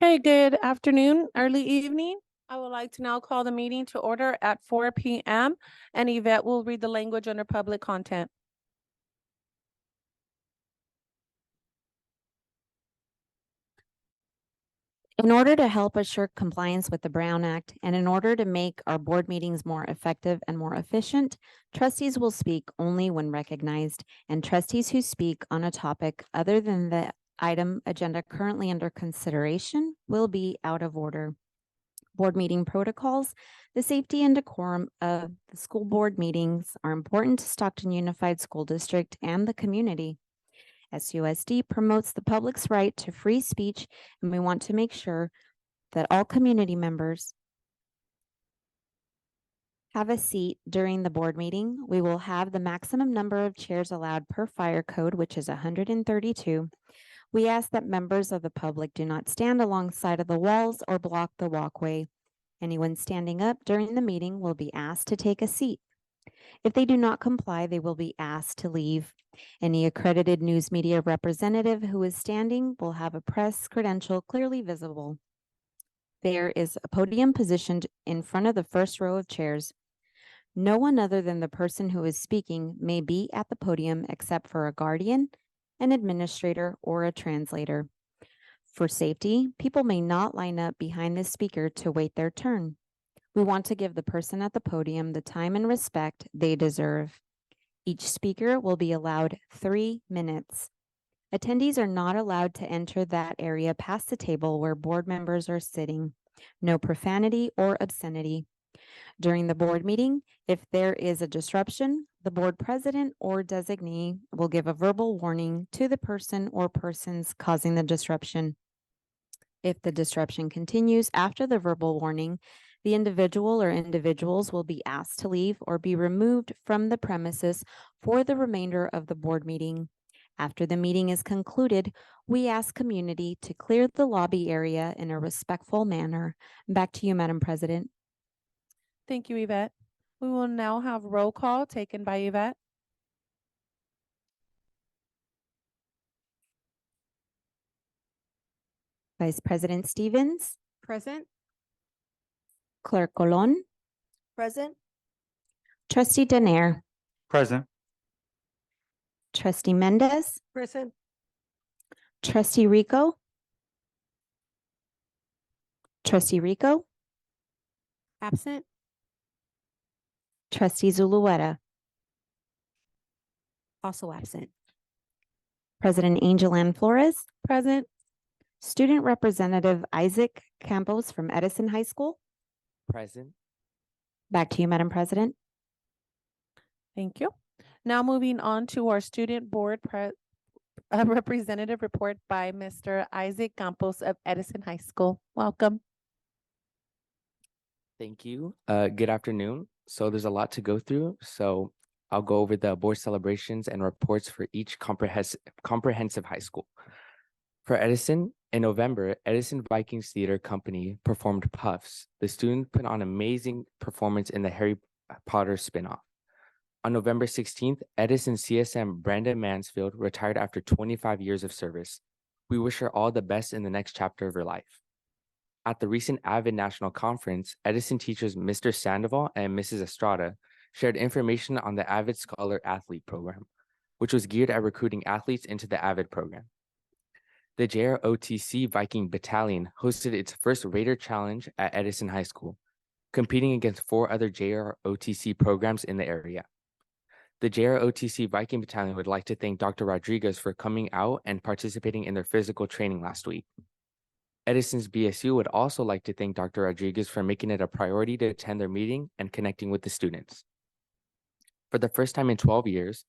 Hey, good afternoon, early evening. I would like to now call the meeting to order at 4 p.m. and Yvette will read the language under public content. In order to help assure compliance with the Brown Act and in order to make our board meetings more effective and more efficient, trustees will speak only when recognized, and trustees who speak on a topic other than the item agenda currently under consideration will be out of order. Board meeting protocols. The safety and decorum of the school board meetings are important to Stockton Unified School District and the community. SUSD promotes the public's right to free speech, and we want to make sure that all community members have a seat during the board meeting. We will have the maximum number of chairs allowed per fire code, which is 132. We ask that members of the public do not stand alongside of the walls or block the walkway. Anyone standing up during the meeting will be asked to take a seat. If they do not comply, they will be asked to leave. Any accredited news media representative who is standing will have a press credential clearly visible. There is a podium positioned in front of the first row of chairs. No one other than the person who is speaking may be at the podium except for a guardian, an administrator, or a translator. For safety, people may not line up behind the speaker to wait their turn. We want to give the person at the podium the time and respect they deserve. Each speaker will be allowed 3 minutes. Attendees are not allowed to enter that area past the table where board members are sitting. No profanity or obscenity. During the board meeting, if there is a disruption, the board president or designee will give a verbal warning to the person or persons causing the disruption. If the disruption continues after the verbal warning, the individual or individuals will be asked to leave or be removed from the premises for the remainder of the board meeting. After the meeting is concluded, we ask community to clear the lobby area in a respectful manner. Back to you, Madam President. Thank you, Yvette. We will now have roll call taken by Yvette. Vice President Stevens. Present. Clerk Colon. Present. Trustee Danair. Present. Trustee Mendez. Present. Trustee Rico. Trustee Rico. Absent. Trustee Zulueta. Also absent. President Angel Ann Flores. Present. Student Representative Isaac Campos from Edison High School. Present. Back to you, Madam President. Thank you. Now moving on to our student board representative report by Mr. Isaac Campos of Edison High School. Welcome. Thank you. Good afternoon. So there's a lot to go through. So I'll go over the board celebrations and reports for each comprehensive high school. For Edison, in November, Edison Vikings Theater Company performed Puffs. The students put on an amazing performance in the Harry Potter spinoff. On November 16th, Edison CSM Brenda Mansfield retired after 25 years of service. We wish her all the best in the next chapter of her life. At the recent AVID National Conference, Edison teachers Mr. Sandoval and Mrs. Estrada shared information on the AVID Scholar Athlete Program, which was geared at recruiting athletes into the AVID program. The JROTC Viking Battalion hosted its first Raider Challenge at Edison High School, competing against 4 other JROTC programs in the area. The JROTC Viking Battalion would like to thank Dr. Rodriguez for coming out and participating in their physical training last week. Edison's BSU would also like to thank Dr. Rodriguez for making it a priority to attend their meeting and connecting with the students. For the first time in 12 years,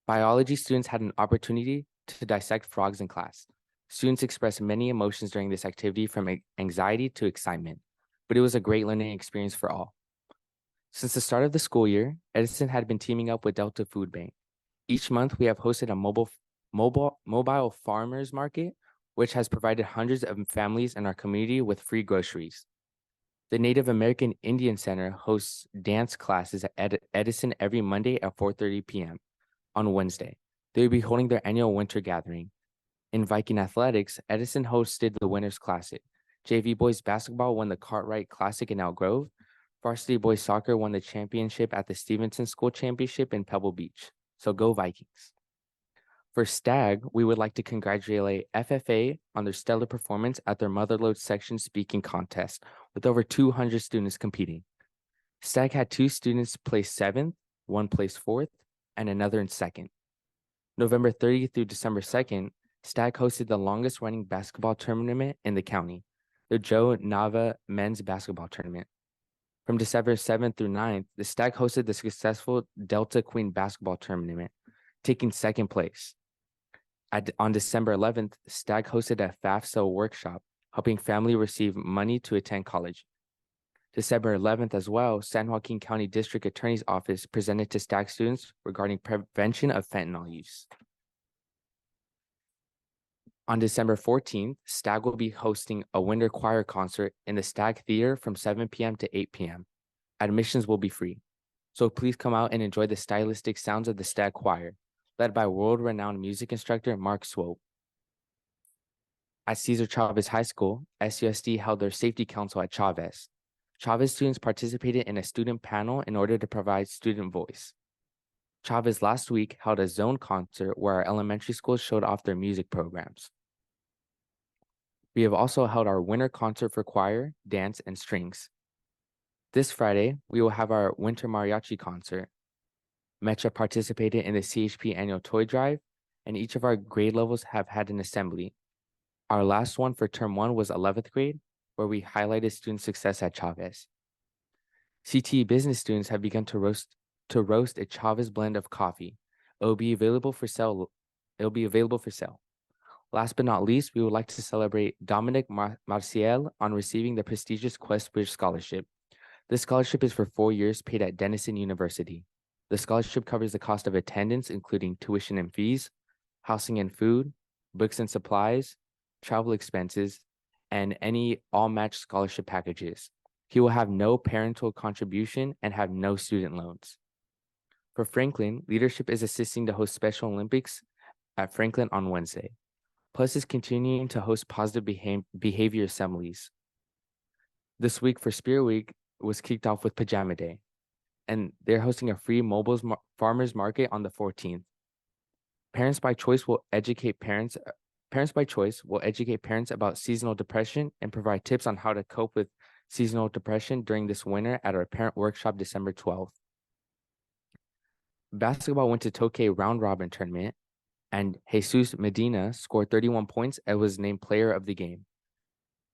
biology students had an opportunity to dissect frogs in class. Students expressed many emotions during this activity, from anxiety to excitement, but it was a great learning experience for all. Since the start of the school year, Edison had been teaming up with Delta Food Bank. Each month, we have hosted a mobile farmers market, which has provided hundreds of families in our community with free groceries. The Native American Indian Center hosts dance classes at Edison every Monday at 4:30 p.m. On Wednesday, they will be holding their annual winter gathering. In Viking athletics, Edison hosted the Winners Classic. JV boys basketball won the Cartwright Classic in Elk Grove. Varsity boys soccer won the championship at the Stevenson School Championship in Pebble Beach. So go Vikings. For STAG, we would like to congratulate FFA on their stellar performance at their Motherlode section speaking contest with over 200 students competing. STAG had 2 students place 7th, 1 place 4th, and another in 2nd. November 30th through December 2nd, STAG hosted the longest running basketball tournament in the county, the Joe Nava Men's Basketball Tournament. From December 7th through 9th, the STAG hosted the successful Delta Queen Basketball Tournament, taking 2nd place. On December 11th, STAG hosted a FAFSA workshop, helping family receive money to attend college. December 11th as well, San Joaquin County District Attorney's Office presented to STAG students regarding prevention of fentanyl use. On December 14th, STAG will be hosting a winter choir concert in the STAG Theater from 7 p.m. to 8 p.m. Admissions will be free, so please come out and enjoy the stylistic sounds of the STAG Choir, led by world-renowned music instructor Mark Swope. At Cesar Chavez High School, SUSD held their safety council at Chavez. Chavez students participated in a student panel in order to provide student voice. Chavez last week held a zone concert where our elementary schools showed off their music programs. We have also held our winter concert for choir, dance, and strings. This Friday, we will have our winter mariachi concert. Metra participated in the CHP annual toy drive, and each of our grade levels have had an assembly. Our last one for term 1 was 11th grade, where we highlighted student success at Chavez. CTE business students have begun to roast a Chavez blend of coffee. It will be available for sale. Last but not least, we would like to celebrate Dominic Marciel on receiving the prestigious Questbridge Scholarship. This scholarship is for 4 years paid at Denison University. The scholarship covers the cost of attendance, including tuition and fees, housing and food, books and supplies, travel expenses, and any all-match scholarship packages. He will have no parental contribution and have no student loans. For Franklin, leadership is assisting to host Special Olympics at Franklin on Wednesday. Plus is continuing to host positive behavior assemblies. This week for Spirit Week was kicked off with Pajama Day, and they're hosting a free mobile farmers market on the 14th. Parents by Choice will educate parents about seasonal depression and provide tips on how to cope with seasonal depression during this winter at our parent workshop December 12th. Basketball went to Tokay round robin tournament, and Jesus Medina scored 31 points and was named player of the game.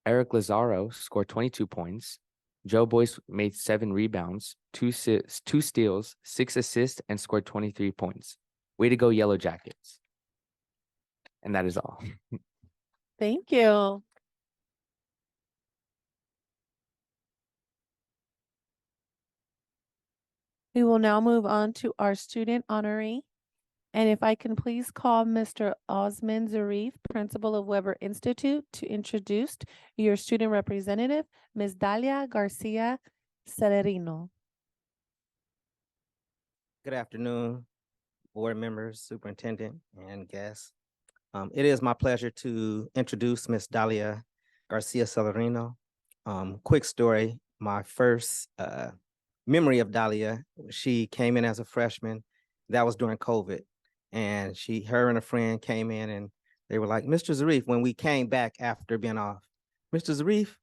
Eric Lazaro scored 22 points. Joe Boyce made 7 rebounds, 2 steals, 6 assists, and scored 23 points. Way to go, Yellow Jackets. And that is all. Thank you. We will now move on to our student honoree. And if I can please call Mr. Osman Zarif, Principal of Weber Institute, to introduce your student representative, Ms. Dalia Garcia Celerino. Good afternoon, board members, superintendent, and guests. It is my pleasure to introduce Ms. Dalia Garcia Celerino. Quick story, my first memory of Dalia, she came in as a freshman. That was during COVID. And her and a friend came in and they were like, Mr. Zarif, when we came back after being off, Mr. Zarif,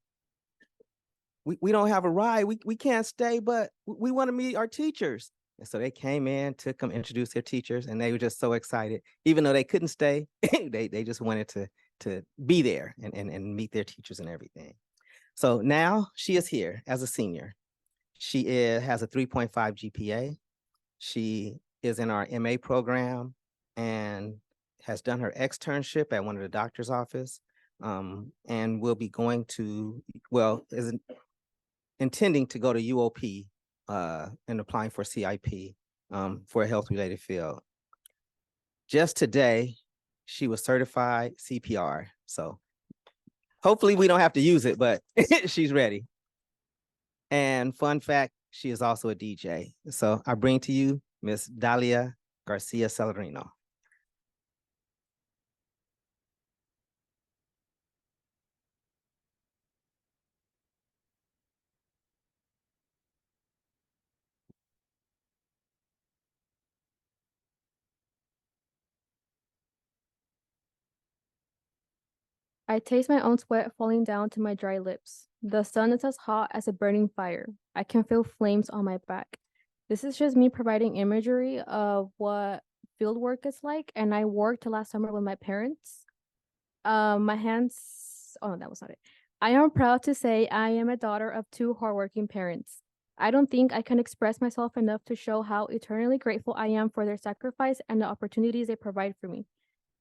we don't have a ride. We can't stay, but we want to meet our teachers. And so they came in, took them, introduced their teachers, and they were just so excited. Even though they couldn't stay, they just wanted to be there and meet their teachers and everything. So now she is here as a senior. She has a 3.5 GPA. She is in our MA program and has done her externship at one of the doctor's office, and will be going to, is intending to go to UOP and applying for CIP for a health-related field. Just today, she was certified CPR. So hopefully we don't have to use it, but she's ready. And fun fact, she is also a DJ. So I bring to you Ms. Dalia Garcia Celerino. I taste my own sweat falling down to my dry lips. The sun is as hot as a burning fire. I can feel flames on my back. This is just me providing imagery of what field work is like, and I worked last summer with my parents. My hands, oh, no, that was not it. I am proud to say I am a daughter of two hardworking parents. I don't think I can express myself enough to show how eternally grateful I am for their sacrifice and the opportunities they provide for me.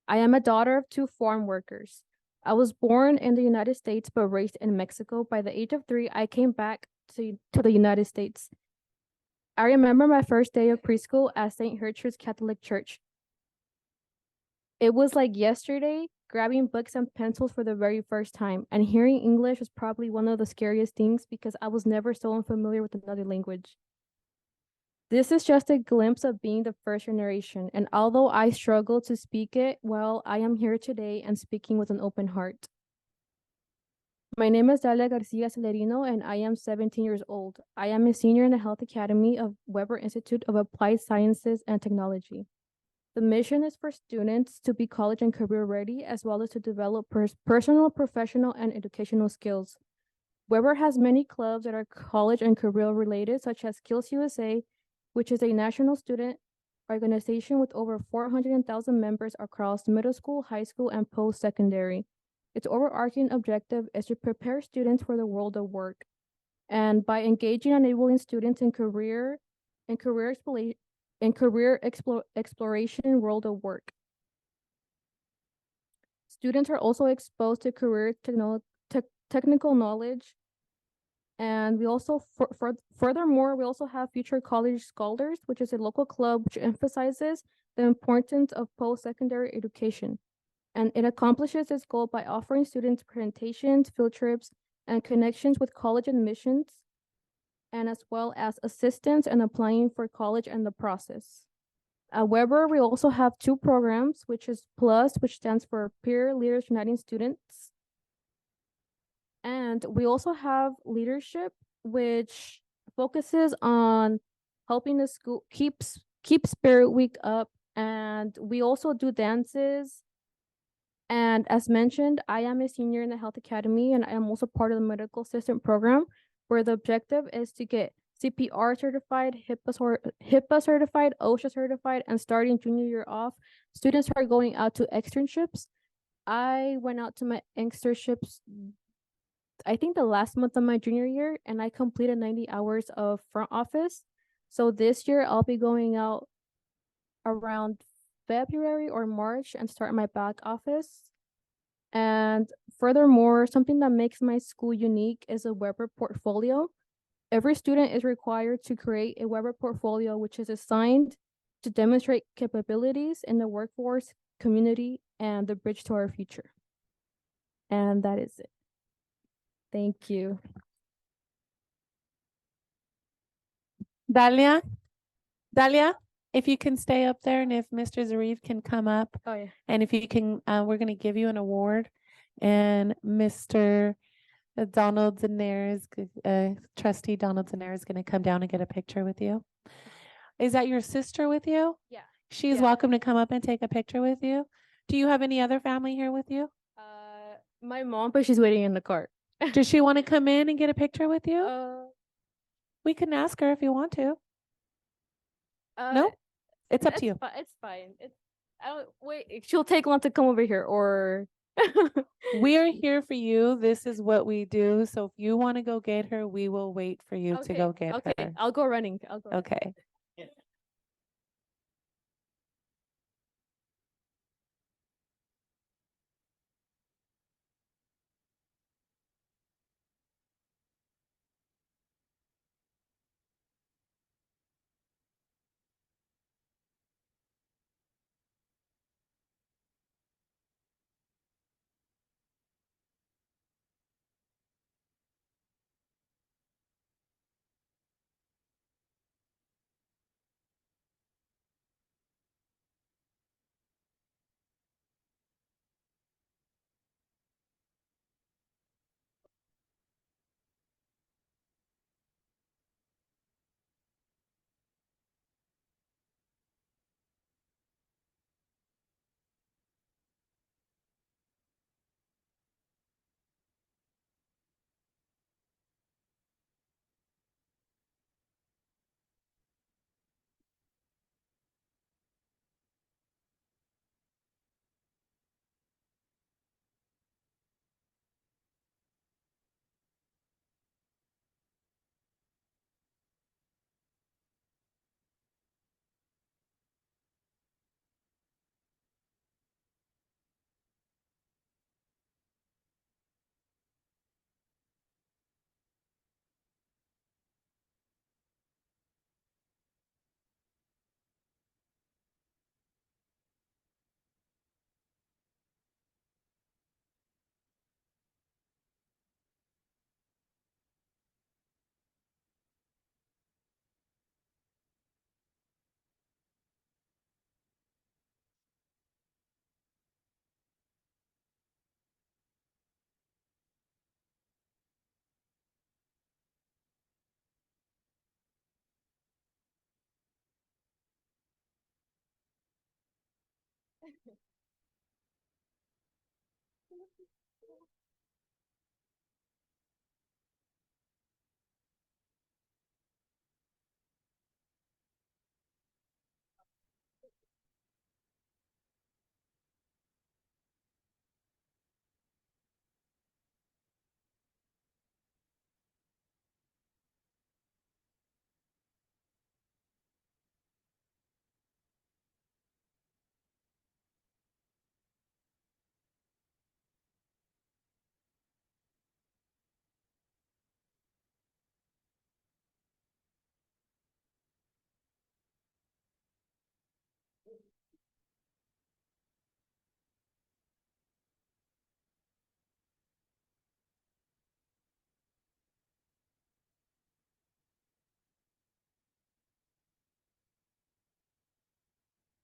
I am a daughter of two farm workers. I was born in the United States but raised in Mexico. By the age of 3, I came back to the United States. I remember my first day of preschool at St. Gertrude's Catholic Church. It was like yesterday, grabbing books and pencils for the very first time, and hearing English was probably one of the scariest things because I was never so unfamiliar with another language. This is just a glimpse of being the first generation, and although I struggle to speak it well, I am here today and speaking with an open heart. My name is Dalia Garcia Celerino, and I am 17 years old. I am a senior in the Health Academy of Weber Institute of Applied Sciences and Technology. The mission is for students to be college and career ready, as well as to develop personal, professional, and educational skills. Weber has many clubs that are college and career related, such as Skills USA, which is a national student organization with over 400,000 members across middle school, high school, and post-secondary. Its overarching objective is to prepare students for the world of work. And by engaging and enabling students in career exploration world of work. Students are also exposed to technical knowledge. And we also, furthermore, we also have Future College Scholars, which is a local club which emphasizes the importance of post-secondary education. And it accomplishes its goal by offering students presentations, field trips, and connections with college admissions, and as well as assistance in applying for college and the process. At Weber, we also have 2 programs, which is PLUS, which stands for Peer Leaders Uniting Students. And we also have Leadership, which focuses on helping the school keep Spirit Week up. And we also do dances. And as mentioned, I am a senior in the Health Academy, and I am also part of the medical assistant program, where the objective is to get CPR certified, HIPAA certified, OSHA certified, and starting junior year off, students are going out to externships. I went out to my externships, I think the last month of my junior year, and I completed 90 hours of front office. So this year I'll be going out around February or March and start my back office. And furthermore, something that makes my school unique is a Weber portfolio. Every student is required to create a Weber portfolio, which is assigned to demonstrate capabilities in the workforce, community, and the bridge to our future. And that is it. Thank you. Dalia, if you can stay up there and if Mr. Zarif can come up, Oh, yeah. and if you can, we're going to give you an award, and Mr. Donald Daenerys, trustee Donald Daenerys is going to come down and get a picture with you. Is that your sister with you? Yeah. She's Yeah. welcome to come up and take a picture with you. Do you have any other family here with you? My mom, but she's waiting in the car. Does she want to come in and get a picture with you? Uh, We can ask her if you want to. uh, No? It's up to you. It's fine. I don't wait. She'll take long to come over here, or We are here for you. This is what we do. So if you want to go get her, we will wait for you to Okay, go get okay. her. I'll go running. Okay.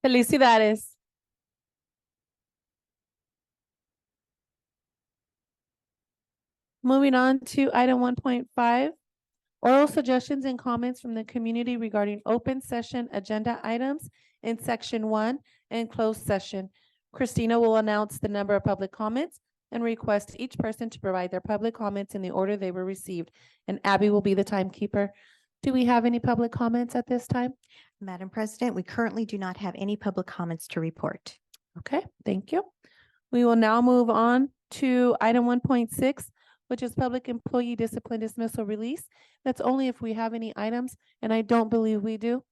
Felicidades. Moving on to item 1.5, oral suggestions and comments from the community regarding open session agenda items in section 1 and closed session. Christina will announce the number of public comments and request each person to provide their public comments in the order they were received. And Abby will be the timekeeper. Do we have any public comments at this time? Madam President, we currently do not have any public comments to report. Okay, thank you. We will now move on to item 1.6, which is public employee discipline dismissal release. That's only if we have any items, and I don't believe we do.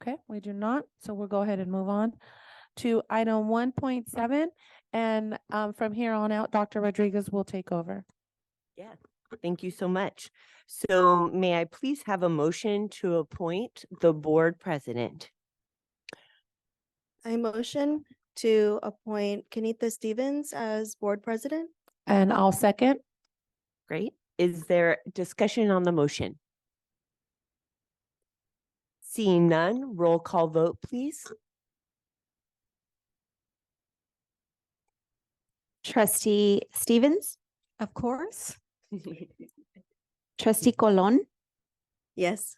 Okay, we do not, so we'll go ahead and move on to item 1.7. And from here on out, Dr. Rodriguez will take over. Yeah, thank you so much. So may I please have a motion to appoint the board president? I motion to appoint Kenita Stevens as board president. And I'll second. Great. Is there discussion on the motion? Seeing none, roll call vote, please. Trustee Stevens, Of course. trustee Colon, Yes.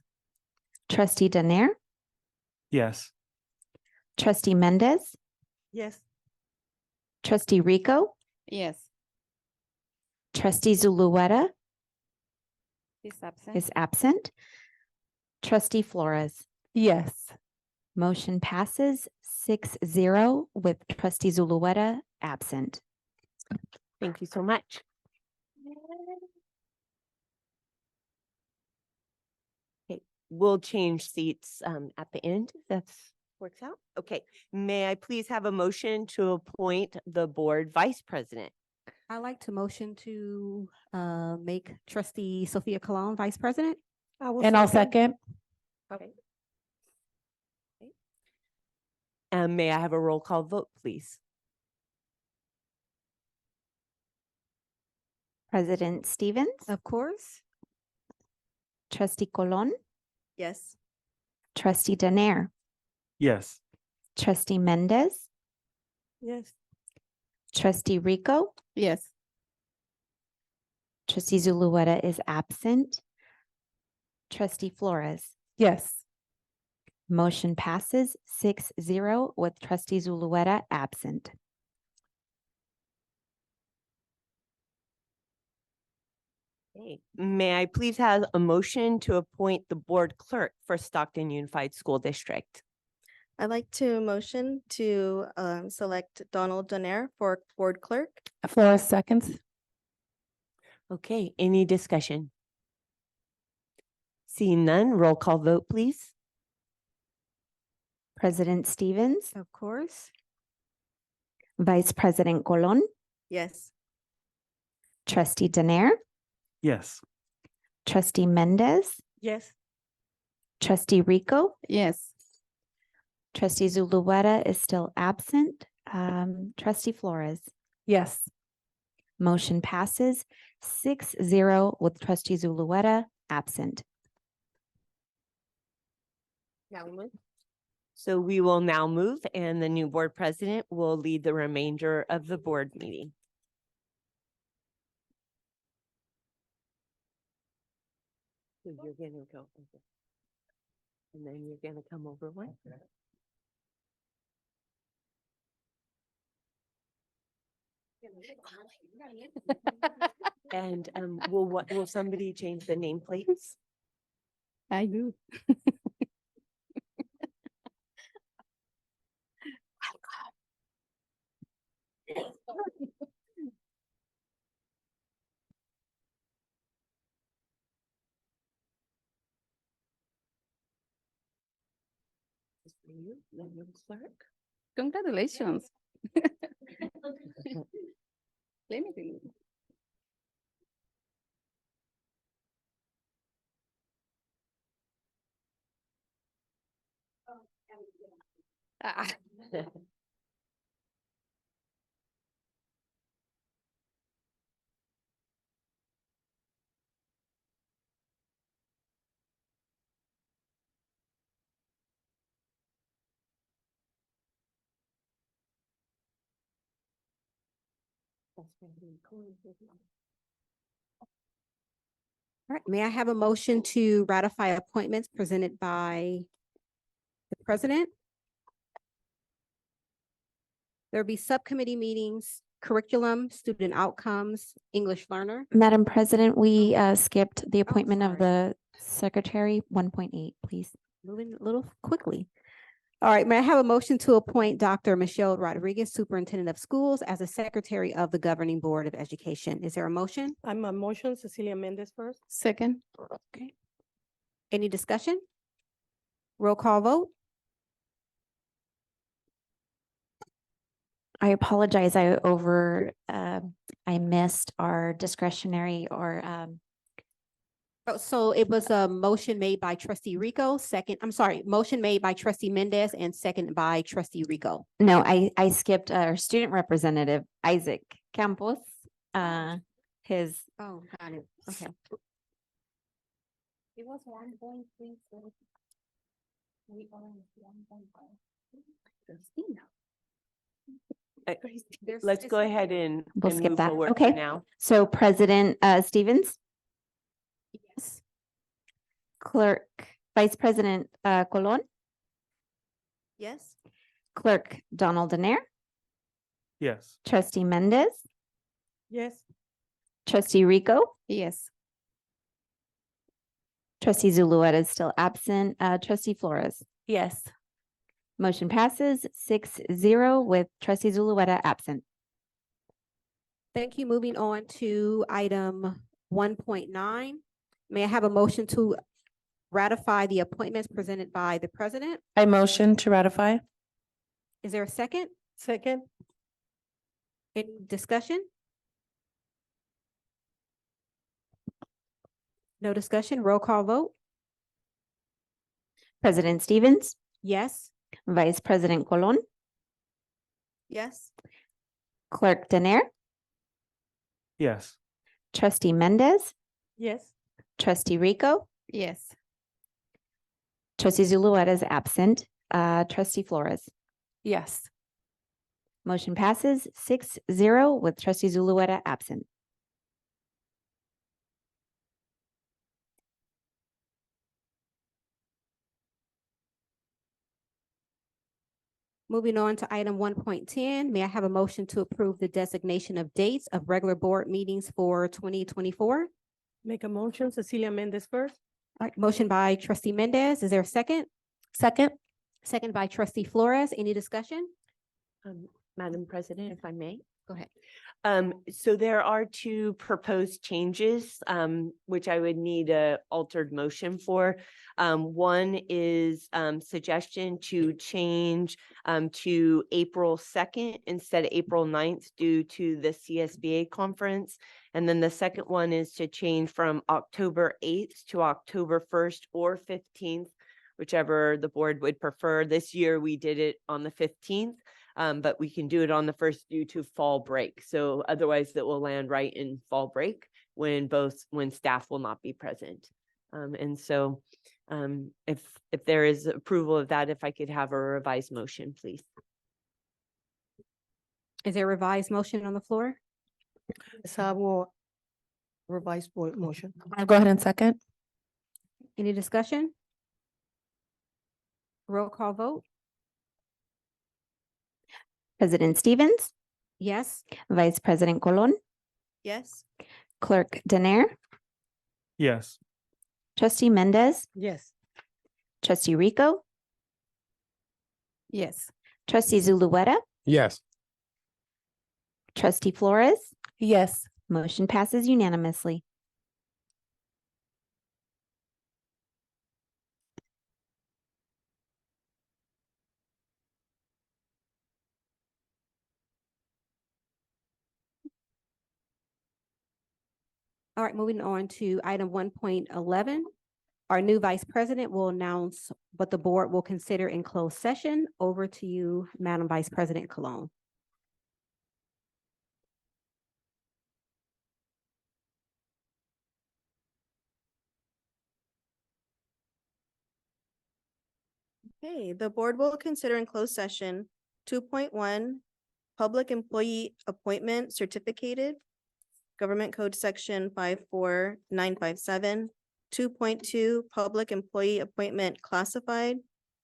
trustee Daner, Yes. trustee Mendez, Yes. trustee Rico, Yes. trustee Zulueta He's absent. is absent. Trustee Flores. Yes. Motion passes 6-0 with trustee Zulueta absent. Thank you so much. Okay, we'll change seats at the end if that's works out. Okay, may I please have a motion to appoint the board vice president? I like to motion to make trustee Sophia Colon vice president. And I'll second. Okay. And may I have a roll call vote, please? President Stevens, Of course. trustee Colon, Yes. trustee Daner, Yes. trustee Mendez, Yes. trustee Rico, Yes. trustee Zulueta is absent. Trustee Flores. Yes. Motion passes 6-0 with trustee Zulueta absent. Okay. May I please have a motion to appoint the board clerk for Stockton Unified School District? I'd like to motion to select Donald Donaire for board clerk. Flores seconds. Okay, any discussion? Seeing none, roll call vote, please. President Stevens, Of course. Vice President Colon, Yes. trustee Daner, Yes. trustee Mendez, Yes. trustee Rico, Yes. trustee Zulueta is still absent. Trustee Flores. Yes. Motion passes 6-0 with trustee Zulueta absent. So we will now move and the new board president will lead the remainder of the board meeting. So you're gonna go over. And then you're gonna come over one. And will somebody change the nameplates? I do. This for you, Madam Clerk. Congratulations. Let me see. Ah. All right, may I have a motion to ratify appointments presented by the president? There'll be subcommittee meetings, curriculum, student outcomes, English learner. Madam President, we skipped the appointment of the secretary, 1.8, please. Moving a little quickly. All right, may I have a motion to appoint Dr. Michelle Rodriguez, Superintendent of Schools, as a Secretary of the Governing Board of Education? Is there a motion? I'm a motion Cecilia Mendez first. Second. Okay. Any discussion? Roll call vote? I apologize, I missed our discretionary or, Oh, so it was a motion made by trustee Rico, motion made by trustee Mendez and second by trustee Rico. no, I skipped our student representative, Isaac Campos. His, Oh, got it. Okay. It was 1.3. We are 1.5. Let's go ahead and we'll skip move that. forward for Okay. now. So President Stevens, Yes. Clerk, Vice President Colon, Yes. Clerk Donald Danair, Yes. Trustee Mendez, Yes. Trustee Rico, Yes. Trustee Zulueta is still absent, Trustee Flores. Yes. Motion passes 6-0 with Trustee Zulueta absent. Thank you. Moving on to item 1.9. May I have a motion to ratify the appointments presented by the president? I motion to ratify. Is there a second? Second. Any discussion? No discussion. Roll call vote? President Stevens, Yes. Vice President Colon, Yes. Clerk Danair, Yes. Trustee Mendez, Yes. Trustee Rico, Yes. Trustee Zulueta is absent, Trustee Flores. Yes. Motion passes 6-0 with Trustee Zulueta absent. Moving on to item 1.10, may I have a motion to approve the designation of dates of regular board meetings for 2024? Make a motion Cecilia Mendez first. All right, motion by trustee Mendez. Is there a second? Second. Second by trustee Flores. Any discussion? Madam President, if I may. Go ahead. So there are two proposed changes, which I would need a altered motion for. One is, suggestion to change, to April 2nd instead of April 9th due to the CSBA conference. And then the second one is to change from October 8th to October 1st or 15th, whichever the board would prefer. This year, we did it on the 15th. But we can do it on the 1st due to fall break. So otherwise that will land right in fall break when staff will not be present. And so if there is approval of that, if I could have a revised motion, please. Is there a revised motion on the floor? So I will revise board motion. I'll go ahead and second. Any discussion? Roll call vote? President Stevens, Yes. Vice President Colon, Yes. Clerk Danair, Yes. Trustee Mendez, Yes. Trustee Rico, Yes. Trustee Zulueta, Yes. Trustee Flores. Yes. Motion passes unanimously. All right, moving on to item 1.11. Our new vice president will announce what the board will consider in closed session. Over to you, Madam Vice President Cologne. Okay, the board will consider in closed session 2.1, public employee appointment certificated, Government Code Section 54957, 2.2, public employee appointment classified,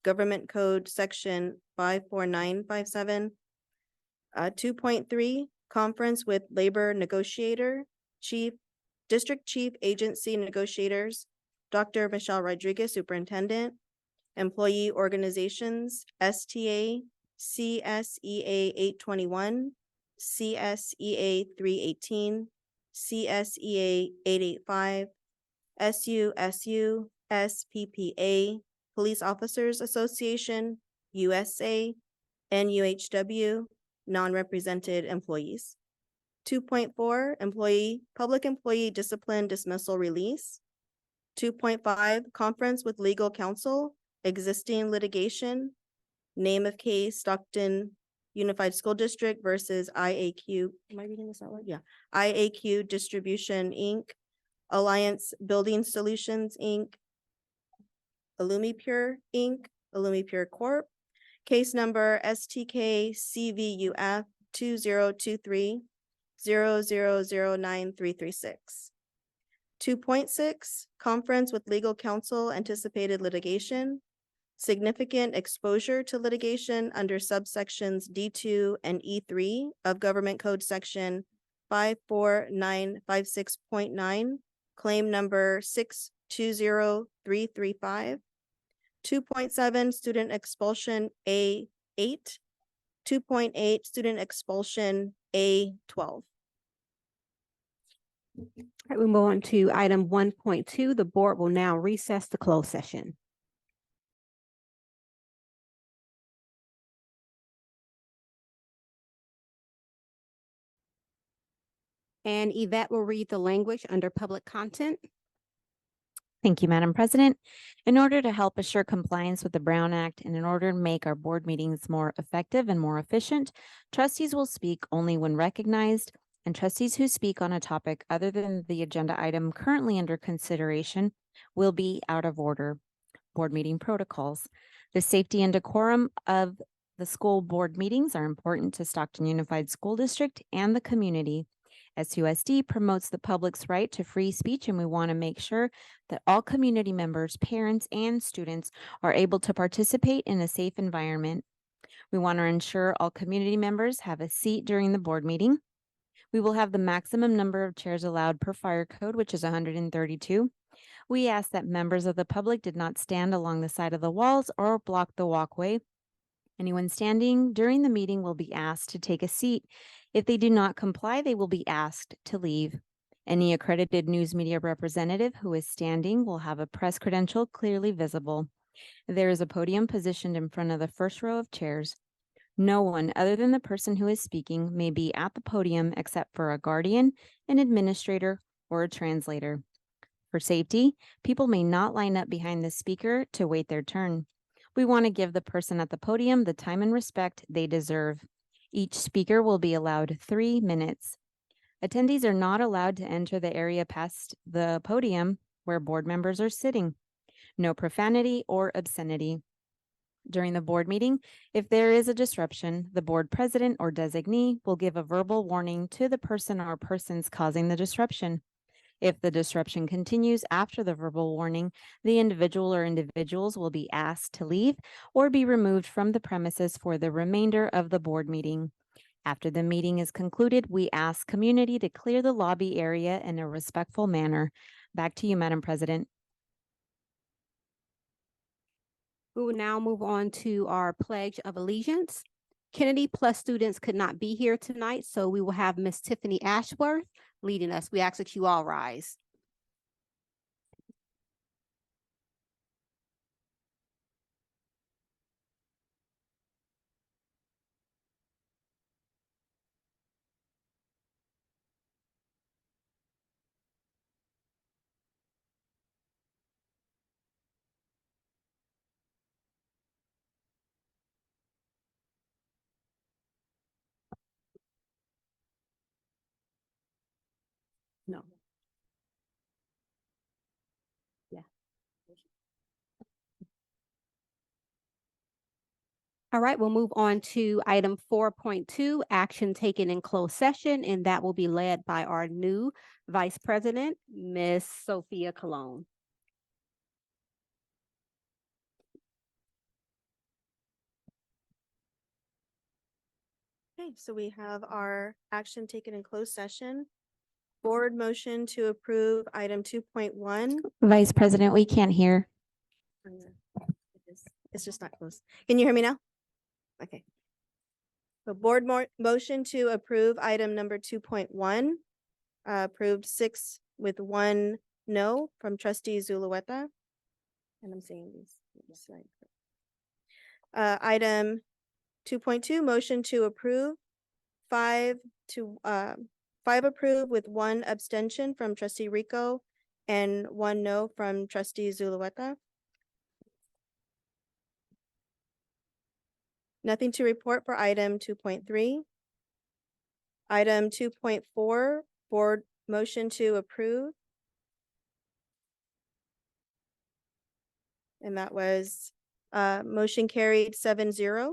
Government Code Section 54957, 2.3, conference with labor negotiator, district chief agency negotiators, Dr. Michelle Rodriguez, superintendent, employee organizations, STA, CSEA 821, CSEA 318, CSEA 885, SUSU, SPPA, Police Officers Association, USA, NUHW, non-represented employees. 2.4, public employee discipline dismissal release. 2.5, conference with legal counsel, existing litigation, name of case, Stockton Unified School District versus IAQ. Am I reading this out loud? Yeah. IAQ Distribution, Inc., Alliance Building Solutions, Inc., Illumipure, Inc., Illumipure Corp., case number STK CVUF 2023-0009-336. 2.6, conference with legal counsel, anticipated litigation, significant exposure to litigation under subsections D2 and E3 of Government Code Section 54956.9, claim number 620335. 2.7, student expulsion A8. 2.8, student expulsion A12. All right, we move on to item 1.2. The board will now recess the closed session. And Yvette will read the language under public content. Thank you, Madam President. In order to help assure compliance with the Brown Act and in order to make our board meetings more effective and more efficient, trustees will speak only when recognized, and trustees who speak on a topic other than the agenda item currently under consideration will be out of order. Board meeting protocols. The safety and decorum of the school board meetings are important to Stockton Unified School District and the community. SUSD promotes the public's right to free speech, and we want to make sure that all community members, parents, and students are able to participate in a safe environment. We want to ensure all community members have a seat during the board meeting. We will have the maximum number of chairs allowed per fire code, which is 132. We ask that members of the public did not stand along the side of the walls or block the walkway. Anyone standing during the meeting will be asked to take a seat. If they do not comply, they will be asked to leave. Any accredited news media representative who is standing will have a press credential clearly visible. There is a podium positioned in front of the first row of chairs. No one other than the person who is speaking may be at the podium except for a guardian, an administrator, or a translator. For safety, people may not line up behind the speaker to wait their turn. We want to give the person at the podium the time and respect they deserve. Each speaker will be allowed 3 minutes. Attendees are not allowed to enter the area past the podium where board members are sitting. No profanity or obscenity. During the board meeting, if there is a disruption, the board president or designee will give a verbal warning to the person or persons causing the disruption. If the disruption continues after the verbal warning, the individual or individuals will be asked to leave or be removed from the premises for the remainder of the board meeting. After the meeting is concluded, we ask community to clear the lobby area in a respectful manner. Back to you, Madam President. We will now move on to our Pledge of Allegiance. Kennedy Plus students could not be here tonight, so we will have Miss Tiffany Ashworth leading us. We ask that you all rise. No. Yeah. All right, we'll move on to item 4.2, action taken in closed session, and that will be led by our new Vice President, Miss Sophia Cologne. Okay, so we have our action taken in closed session. Board motion to approve item 2.1. Vice President, we can't hear. It's just not close. Can you hear me now? Okay. So board motion to approve item number 2.1. Approved 6 with 1 no from trustee Zulueta. And I'm saying these. Item 2.2, motion to approve 5 approved with 1 abstention from trustee Rico and 1 no from trustee Zulueta. Nothing to report for item 2.3. Item 2.4, board motion to approve. And that was motion carried 7-0.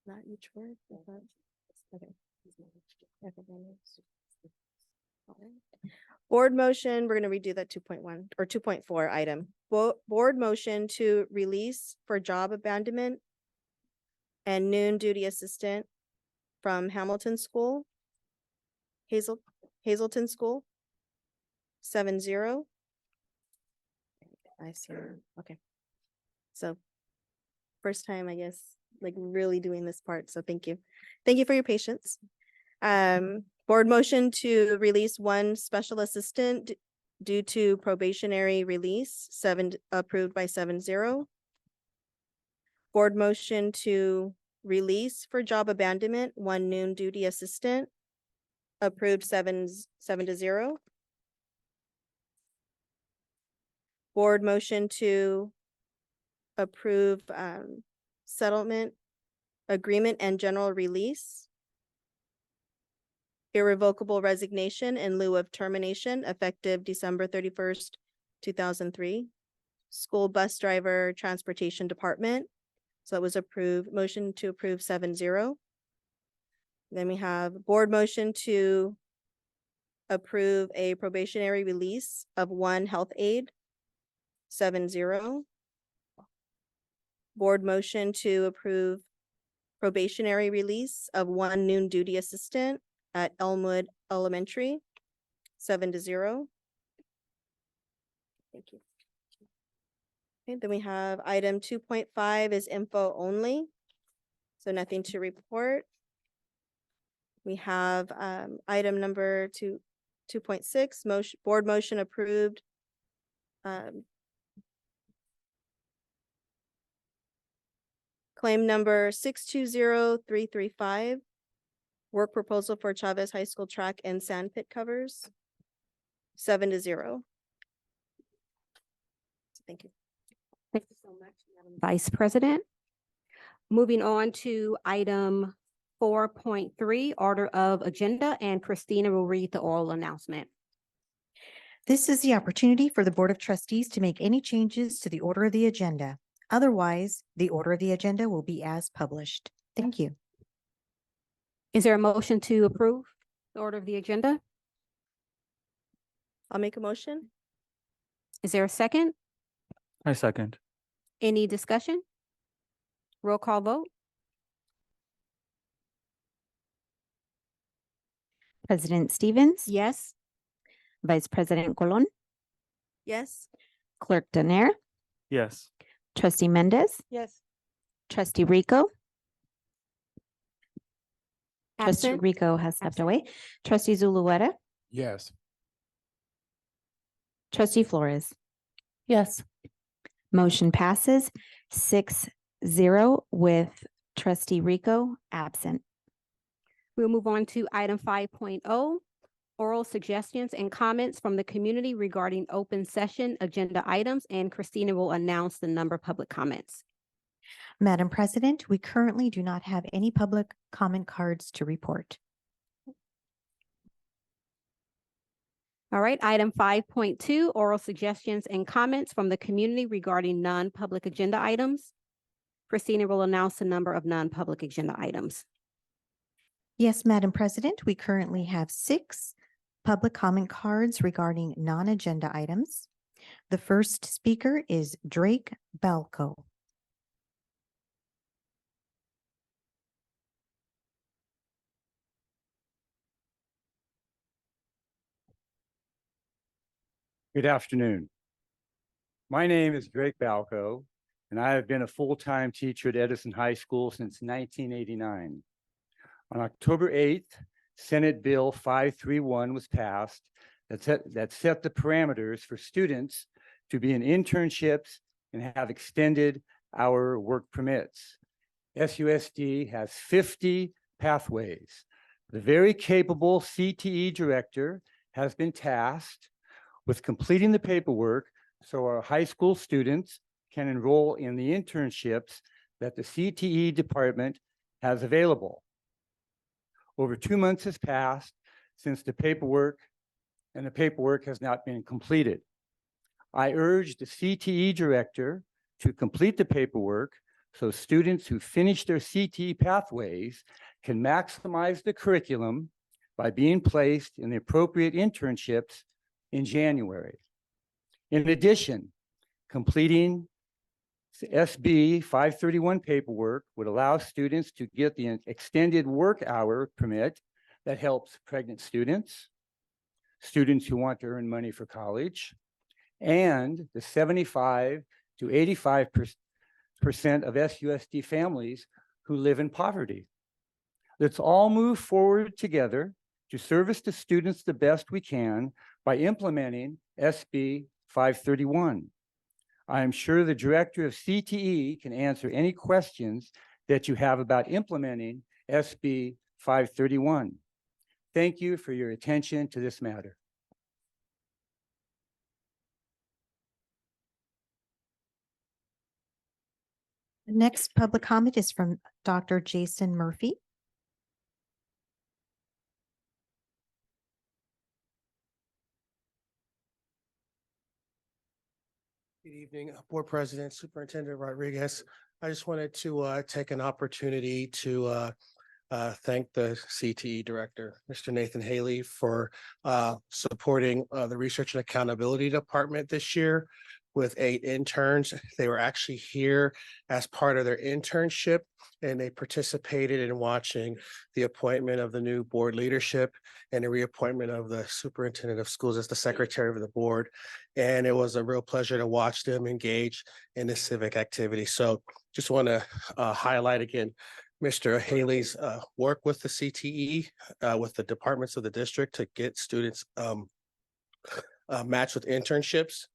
Not each word. Okay. Board motion, we're going to redo that 2.1 or 2.4 item. Board motion to release for job abandonment and noon duty assistant from Hamilton School, Hazelton School, 7-0. I see. Okay. So first time, I guess, like really doing this part. So thank you. Thank you for your patience. Board motion to release 1 special assistant due to probationary release, approved by 7-0. Board motion to release for job abandonment, 1 noon duty assistant, approved 7-0. Board motion to approve settlement agreement and general release, irrevocable resignation in lieu of termination effective December 31st, 2003. School bus driver transportation department. So it was approved, motion to approve 7-0. Then we have board motion to approve a probationary release of 1 health aide, 7-0. Board motion to approve probationary release of 1 noon duty assistant at Elmwood Elementary, 7-0. Thank you. Okay, then we have item 2.5 is info only. So nothing to report. We have item number 2.6, board motion approved. Claim number 620335. Work proposal for Chavez High School track and sand pit covers, 7-0. Thank you. Thank you so much, Madam Vice President. Moving on to item 4.3, order of agenda, and Christina will read the oral announcement. This is the opportunity for the Board of Trustees to make any changes to the order of the agenda. Otherwise, the order of the agenda will be as published. Thank you. Is there a motion to approve the order of the agenda? I'll make a motion. Is there a second? I second. Any discussion? Roll call vote? President Stevens, Yes. Vice President Colon, Yes. Clerk Donaire, Yes. Trustee Mendez, Yes. Trustee Rico. Trustee Absent. Rico has stepped Absent. away. Trustee Zulueta, Yes. Trustee Flores. Yes. Motion passes 6-0 with Trustee Rico absent. We'll move on to item 5.0, oral suggestions and comments from the community regarding open session agenda items, and Christina will announce the number of public comments. Madam President, we currently do not have any public comment cards to report. All right, item 5.2, oral suggestions and comments from the community regarding non-public agenda items. Christina will announce the number of non-public agenda items. Yes, Madam President, we currently have 6 public comment cards regarding non-agenda items. The first speaker is Drake Balco. Good afternoon. My name is Drake Balco, and I have been a full-time teacher at Edison High School since 1989. On October 8th, Senate Bill 531 was passed that set the parameters for students to be in internships and have extended hour work permits. SUSD has 50 pathways. The very capable CTE director has been tasked with completing the paperwork so our high school students can enroll in the internships that the CTE department has available. Over 2 months has passed since the paperwork has not been completed. I urge the CTE director to complete the paperwork so students who finish their CTE pathways can maximize the curriculum by being placed in the appropriate internships in January. In addition, completing SB 531 paperwork would allow students to get the extended work hour permit that helps pregnant students, students who want to earn money for college, and the 75 to 85% of SUSD families who live in poverty. Let's all move forward together to service the students the best we can by implementing SB 531. I am sure the director of CTE can answer any questions that you have about implementing SB 531. Thank you for your attention to this matter. The next public comment is from Dr. Jason Murphy. Good evening, Board President, Superintendent Rodriguez. I just wanted to take an opportunity to thank the CTE Director, Mr. Nathan Haley, for supporting the Research and Accountability Department this year with 8 interns. They were actually here as part of their internship, and they participated in watching the appointment of the new board leadership and the reappointment of the superintendent of schools as the secretary of the board. And it was a real pleasure to watch them engage in this civic activity. So just want to highlight again Mr. Haley's work with the CTE, with the departments of the district to get students matched with internships.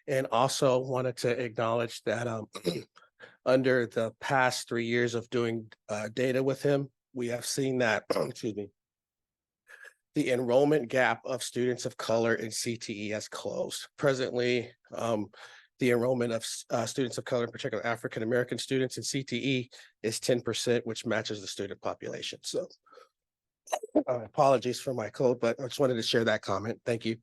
And also wanted to acknowledge that under the past 3 years of doing data with him, we have seen that, excuse me, the enrollment gap of students of color in CTE has closed. Presently, the enrollment of students of color, in particular African-American students in CTE, is 10%, which matches the student population. So apologies for my code, but I just wanted to share that comment. Thank you.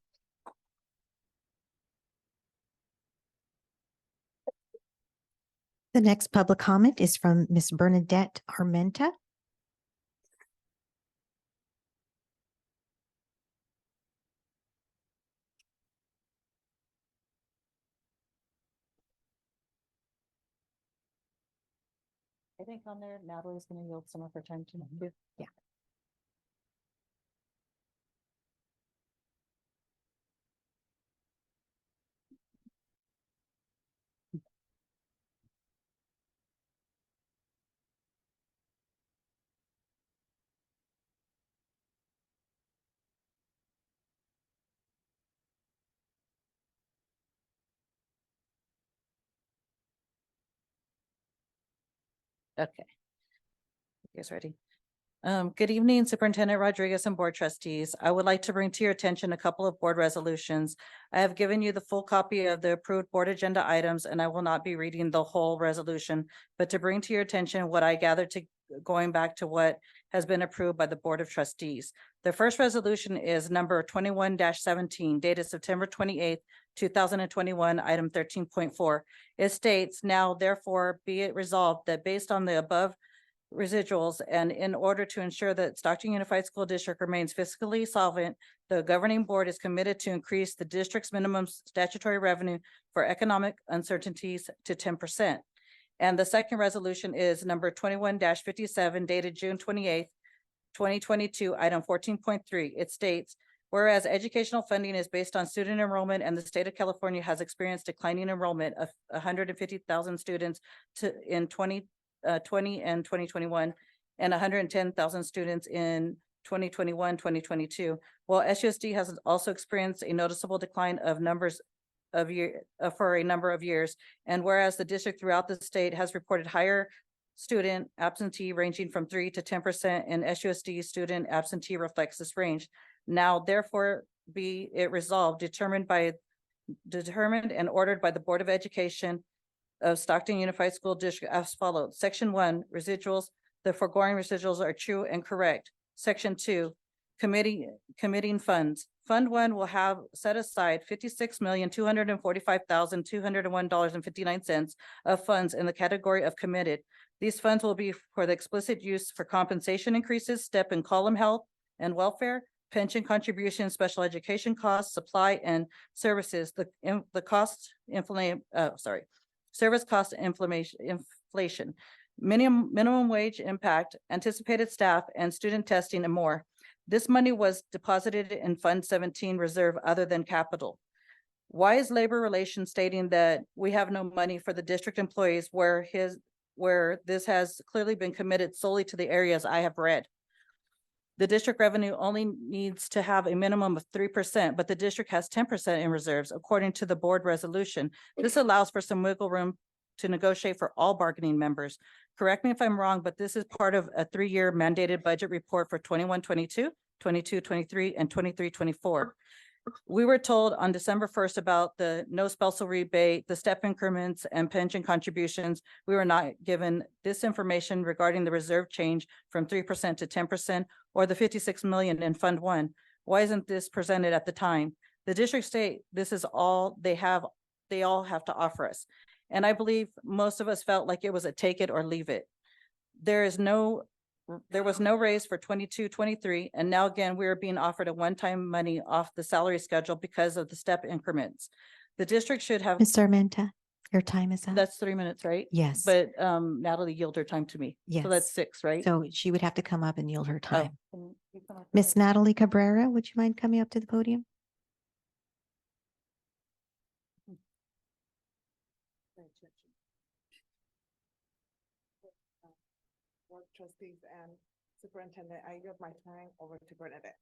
The next public comment is from Ms. Bernadette Armenta. I think on there, Natalie's going to yield some of her time to you. Yeah. Okay. You guys ready? Good evening, Superintendent Rodriguez and Board Trustees. I would like to bring to your attention a couple of board resolutions. I have given you the full copy of the approved board agenda items, and I will not be reading the whole resolution, but to bring to your attention what I gathered to going back to what has been approved by the Board of Trustees. The first resolution is number 21-17 dated September 28th, 2021, item 13.4. It states, now therefore be it resolved that based on the above residuals and in order to ensure that Stockton Unified School District remains fiscally solvent, the governing board is committed to increase the district's minimum statutory revenue for economic uncertainties to 10%. And the second resolution is number 21-57 dated June 28th, 2022, item 14.3. It states, whereas educational funding is based on student enrollment and the state of California has experienced declining enrollment of 150,000 students in 2020 and 2021 and 110,000 students in 2021, 2022. While SUSD has also experienced a noticeable decline of numbers of for a number of years. And whereas the district throughout the state has reported higher student absentee ranging from 3 to 10%, and SUSD student absentee reflects this range. Now, therefore, be it resolved, determined and ordered by the Board of Education of Stockton Unified School District as follows. Section 1, residuals. The foregoing residuals are true and correct. Section 2, committing funds. Fund 1 will have set aside $56,245,201.59 of funds in the category of committed. These funds will be for the explicit use for compensation increases, step and column health and welfare, pension contributions, special education costs, supply and services. The cost service cost inflation, minimum wage impact, anticipated staff and student testing and more. This money was deposited in Fund 17 reserve other than capital. Why is Labor Relations stating that we have no money for the district employees where this has clearly been committed solely to the areas I have read? The district revenue only needs to have a minimum of 3%, but the district has 10% in reserves, according to the board resolution. This allows for some wiggle room to negotiate for all bargaining members. Correct me if I'm wrong, but this is part of a 3-year mandated budget report for 21-22, 22-23, and 23-24. We were told on December 1st about the no spousal rebate, the step increments and pension contributions. We were not given this information regarding the reserve change from 3% to 10% or the 56 million in Fund 1. Why isn't this presented at the time? The district state, this is all they all have to offer us. And I believe most of us felt like it was a take it or leave it. There was no raise for 22-23, and now again, we are being offered a one-time money off the salary schedule because of the step increments. The district should have. Ms. Armenta, your time is up. That's 3 minutes, right? Yes. But Natalie yield her time to me. Yes. So that's 6, right? So she would have to come up and yield her time. Oh. Miss Natalie Cabrera, would you mind coming up to the podium? Board trustees and superintendent, I yield my time over to Bernadette.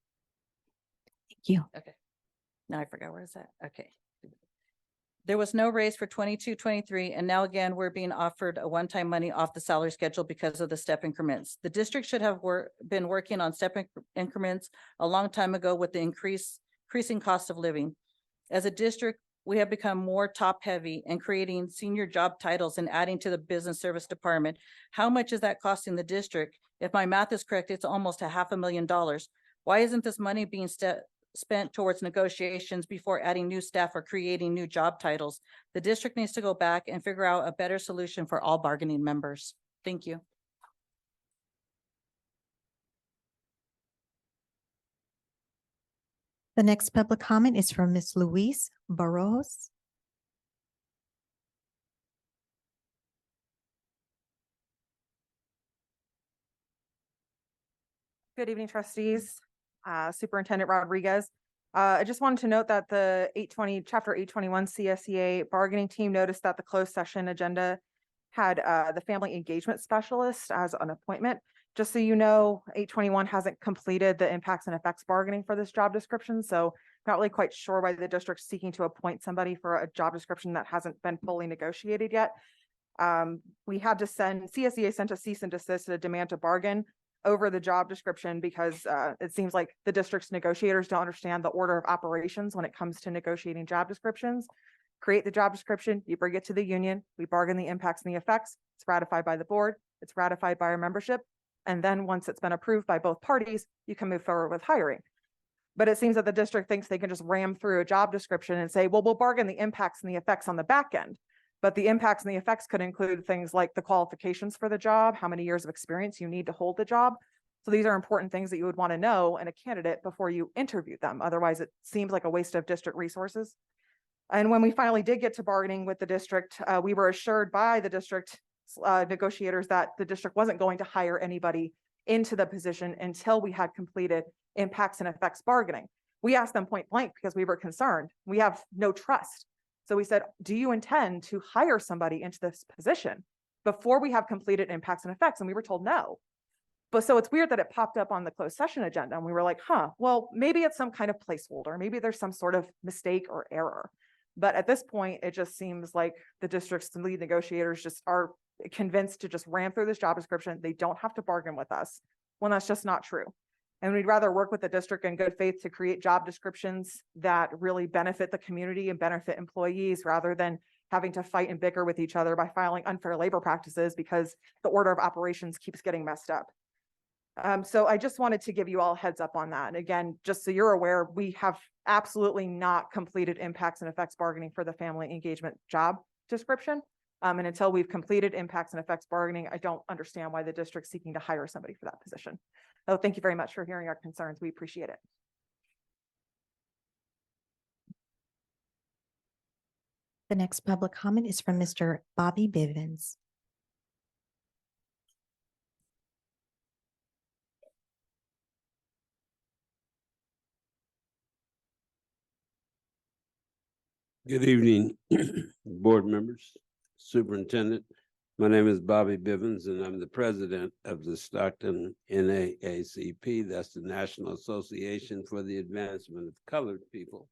Thank you. Okay. Now I forgot where is that? Okay. There was no raise for 22-23, and now again, we're being offered a one-time money off the salary schedule because of the step increments. The district should have been working on step increments a long time ago with the increasing cost of living. As a district, we have become more top-heavy and creating senior job titles and adding to the business service department. How much is that costing the district? If my math is correct, it's almost $500,000. Why isn't this money being spent towards negotiations before adding new staff or creating new job titles? The district needs to go back and figure out a better solution for all bargaining members. Thank you. The next public comment is from Ms. Louise Barros. Good evening, trustees, Superintendent Rodriguez. I just wanted to note that the Chapter 821 CSEA bargaining team noticed that the closed session agenda had the family engagement specialist as an appointment. Just so you know, 821 hasn't completed the impacts and effects bargaining for this job description. So not really quite sure why the district's seeking to appoint somebody for a job description that hasn't been fully negotiated yet. We had to CSEA sent a cease and desist and a demand to bargain over the job description because it seems like the district's negotiators don't understand the order of operations when it comes to negotiating job descriptions. Create the job description, you bring it to the union, we bargain the impacts and the effects, it's ratified by the board, it's ratified by our membership. And then once it's been approved by both parties, you can move forward with hiring. But it seems that the district thinks they can just ram through a job description and say, well, we'll bargain the impacts and the effects on the back end. But the impacts and the effects could include things like the qualifications for the job, how many years of experience you need to hold the job. So these are important things that you would want to know in a candidate before you interview them. Otherwise, it seems like a waste of district resources. And when we finally did get to bargaining with the district, we were assured by the district negotiators that the district wasn't going to hire anybody into the position until we had completed impacts and effects bargaining. We asked them point blank because we were concerned. We have no trust. So we said, do you intend to hire somebody into this position before we have completed impacts and effects? And we were told no. But so it's weird that it popped up on the closed session agenda. And we were like, well, maybe it's some kind of placeholder. Maybe there's some sort of mistake or error. But at this point, it just seems like the district's lead negotiators just are convinced to just ram through this job description. They don't have to bargain with us when that's just not true. And we'd rather work with the district in good faith to create job descriptions that really benefit the community and benefit employees rather than having to fight and bicker with each other by filing unfair labor practices because the order of operations keeps getting messed up. So I just wanted to give you all a heads up on that. And again, just so you're aware, we have absolutely not completed impacts and effects bargaining for the family engagement job description. And until we've completed impacts and effects bargaining, I don't understand why the district's seeking to hire somebody for that position. So thank you very much for hearing our concerns. We appreciate it. The next public comment is from Mr. Bobby Bivens. Good evening, board members, superintendent. My name is Bobby Bivens, and I'm the president of the Stockton NAACP. That's the National Association for the Advancement of Colored People,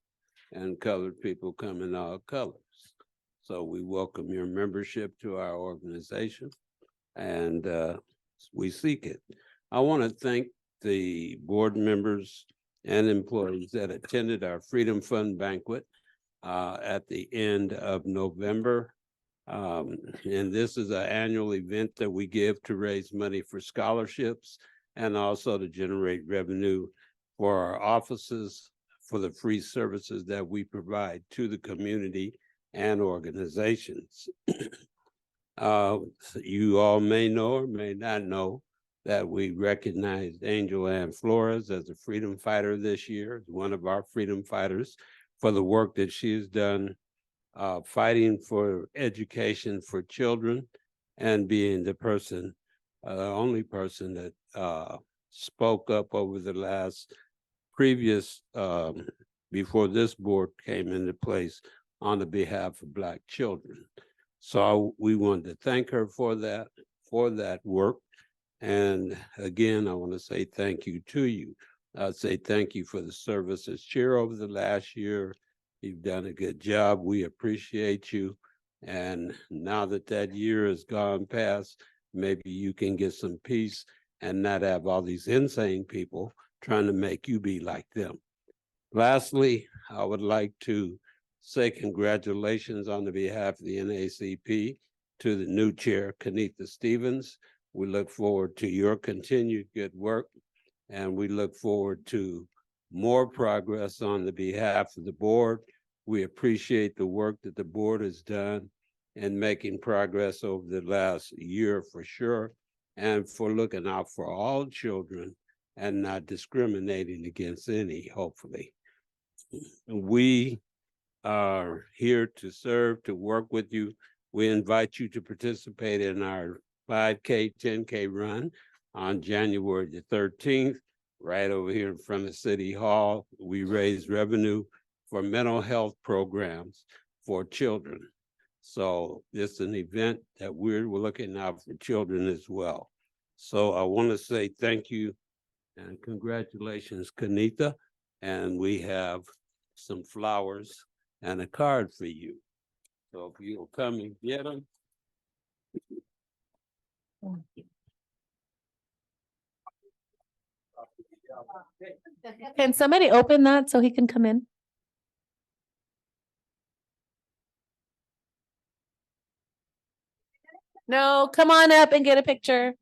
and colored people come in all colors. So we welcome your membership to our organization, and we seek it. I want to thank the board members and employees that attended our Freedom Fund banquet at the end of November. And this is an annual event that we give to raise money for scholarships and also to generate revenue for our offices for the free services that we provide to the community and organizations. You all may know or may not know that we recognized Angel Ann Flores as a freedom fighter this year, one of our freedom fighters, for the work that she has done fighting for education for children and being the person, the only person that spoke up over the last previous, before this board came into place on the behalf of Black children. So we wanted to thank her for that work. And again, I want to say thank you to you. I'd say thank you for the service as chair over the last year. You've done a good job. We appreciate you. And now that that year has gone past, maybe you can get some peace and not have all these insane people trying to make you be like them. Lastly, I would like to say congratulations on the behalf of the NAACP to the new chair, Kenitha Stevens. We look forward to your continued good work, and we look forward to more progress on the behalf of the board. We appreciate the work that the board has done in making progress over the last year for sure, and for looking out for all children and not discriminating against any, hopefully. We are here to serve, to work with you. We invite you to participate in our 5K, 10K run on January the 13th, right over here in front of City Hall. We raise revenue for mental health programs for children. So it's an event that we're looking out for children as well. So I want to say thank you and congratulations, Kenitha. And we have some flowers and a card for you. So if you'll come and get them. Can somebody open that so he can come in? No, come on up and get a picture.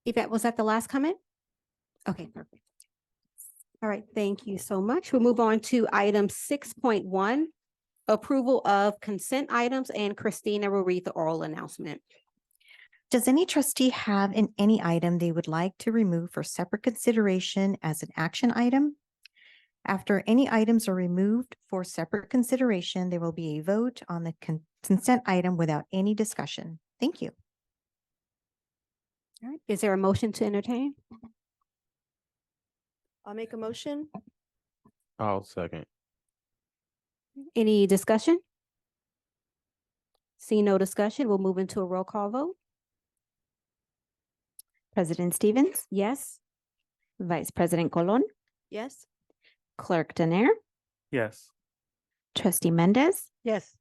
Yvette, was that the last comment? Okay, perfect. All right, thank you so much. We'll move on to item 6.1, approval of consent items, and Christina will read the oral announcement. Does any trustee have any item they would like to remove for separate consideration as an action item? After any items are removed for separate consideration, there will be a vote on the consent item without any discussion. Thank you. All right, is there a motion to entertain? I'll make a motion. I'll second. Any discussion? See no discussion, we'll move into a roll call vote. President Stevens, Yes? Vice President Colon, Yes. Clerk Denier, Yes. Trustee Mendez, Yes.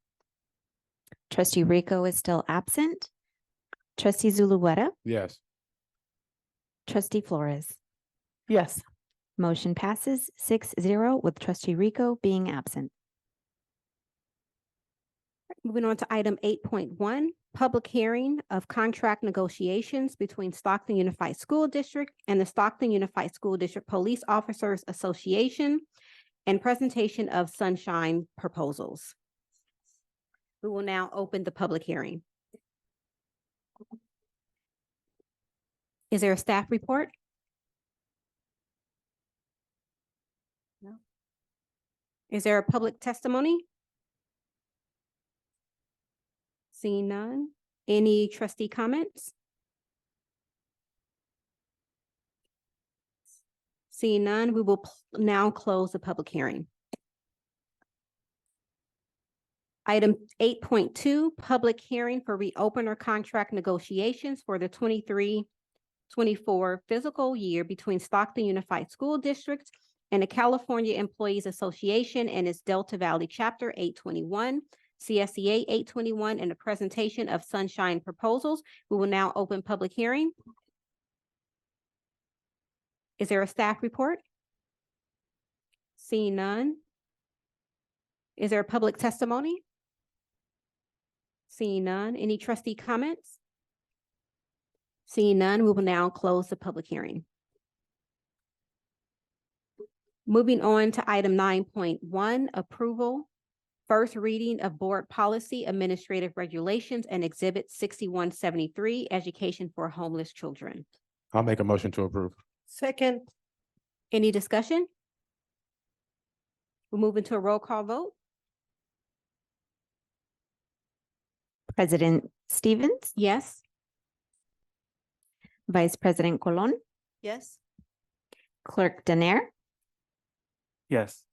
Trustee Rico is still absent. Trustee Zulueta, Yes. Trustee Flores. Yes. Motion passes 6-0 with Trustee Rico being absent. Moving on to item 8.1, public hearing of contract negotiations between Stockton Unified School District and the Stockton Unified School District Police Officers Association and presentation of sunshine proposals. We will now open the public hearing. Is there a staff report? No. Is there a public testimony? Seeing none. Any trustee comments? Seeing none, we will now close the public hearing. Item 8.2, public hearing for reopener contract negotiations for the 23-24 fiscal year between Stockton Unified School District and the California Employees Association and its Delta Valley Chapter 821. CSEA 821 and a presentation of sunshine proposals. We will now open public hearing. Is there a staff report? Seeing none. Is there a public testimony? Seeing none. Any trustee comments? Seeing none, we will now close the public hearing. Moving on to item 9.1, approval. First reading of board policy, administrative regulations, and exhibit 6173, education for homeless children. I'll make a motion to approve. Second. Any discussion? We'll move into a roll call vote. President Stevens, Yes? Vice President Colon, Yes. Clerk Denier, Yes.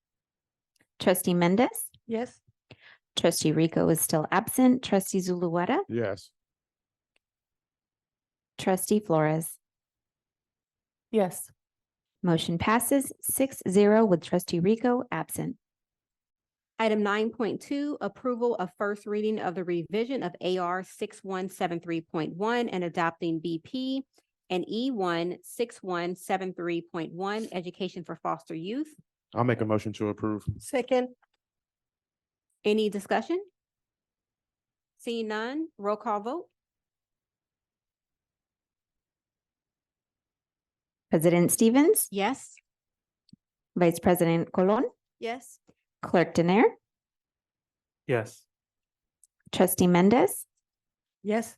Trustee Mendez, Yes. Trustee Rico is still absent. Trustee Zulueta, Yes. Trustee Flores. Yes. Motion passes 6-0 with Trustee Rico absent. Item 9.2, approval of first reading of the revision of AR 6173.1 and adopting BP and E1 6173.1, education for foster youth. I'll make a motion to approve. Second. Any discussion? Seeing none, roll call vote. President Stevens, Yes? Vice President Colon, Yes. Clerk Denier, Yes. Trustee Mendez, Yes.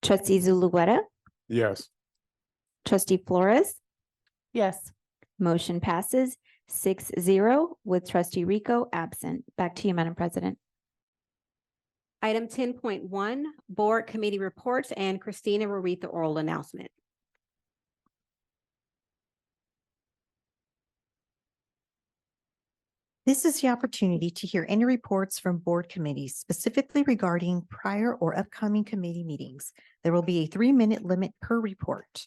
Trustee Zulueta, Yes. Trustee Flores. Yes. Motion passes 6-0 with trustee Rico absent. Back to you, Madam President. Item 10.1, board committee reports, and Christina will read the oral announcement. This is the opportunity to hear any reports from board committees specifically regarding prior or upcoming committee meetings. There will be a 3-minute limit per report.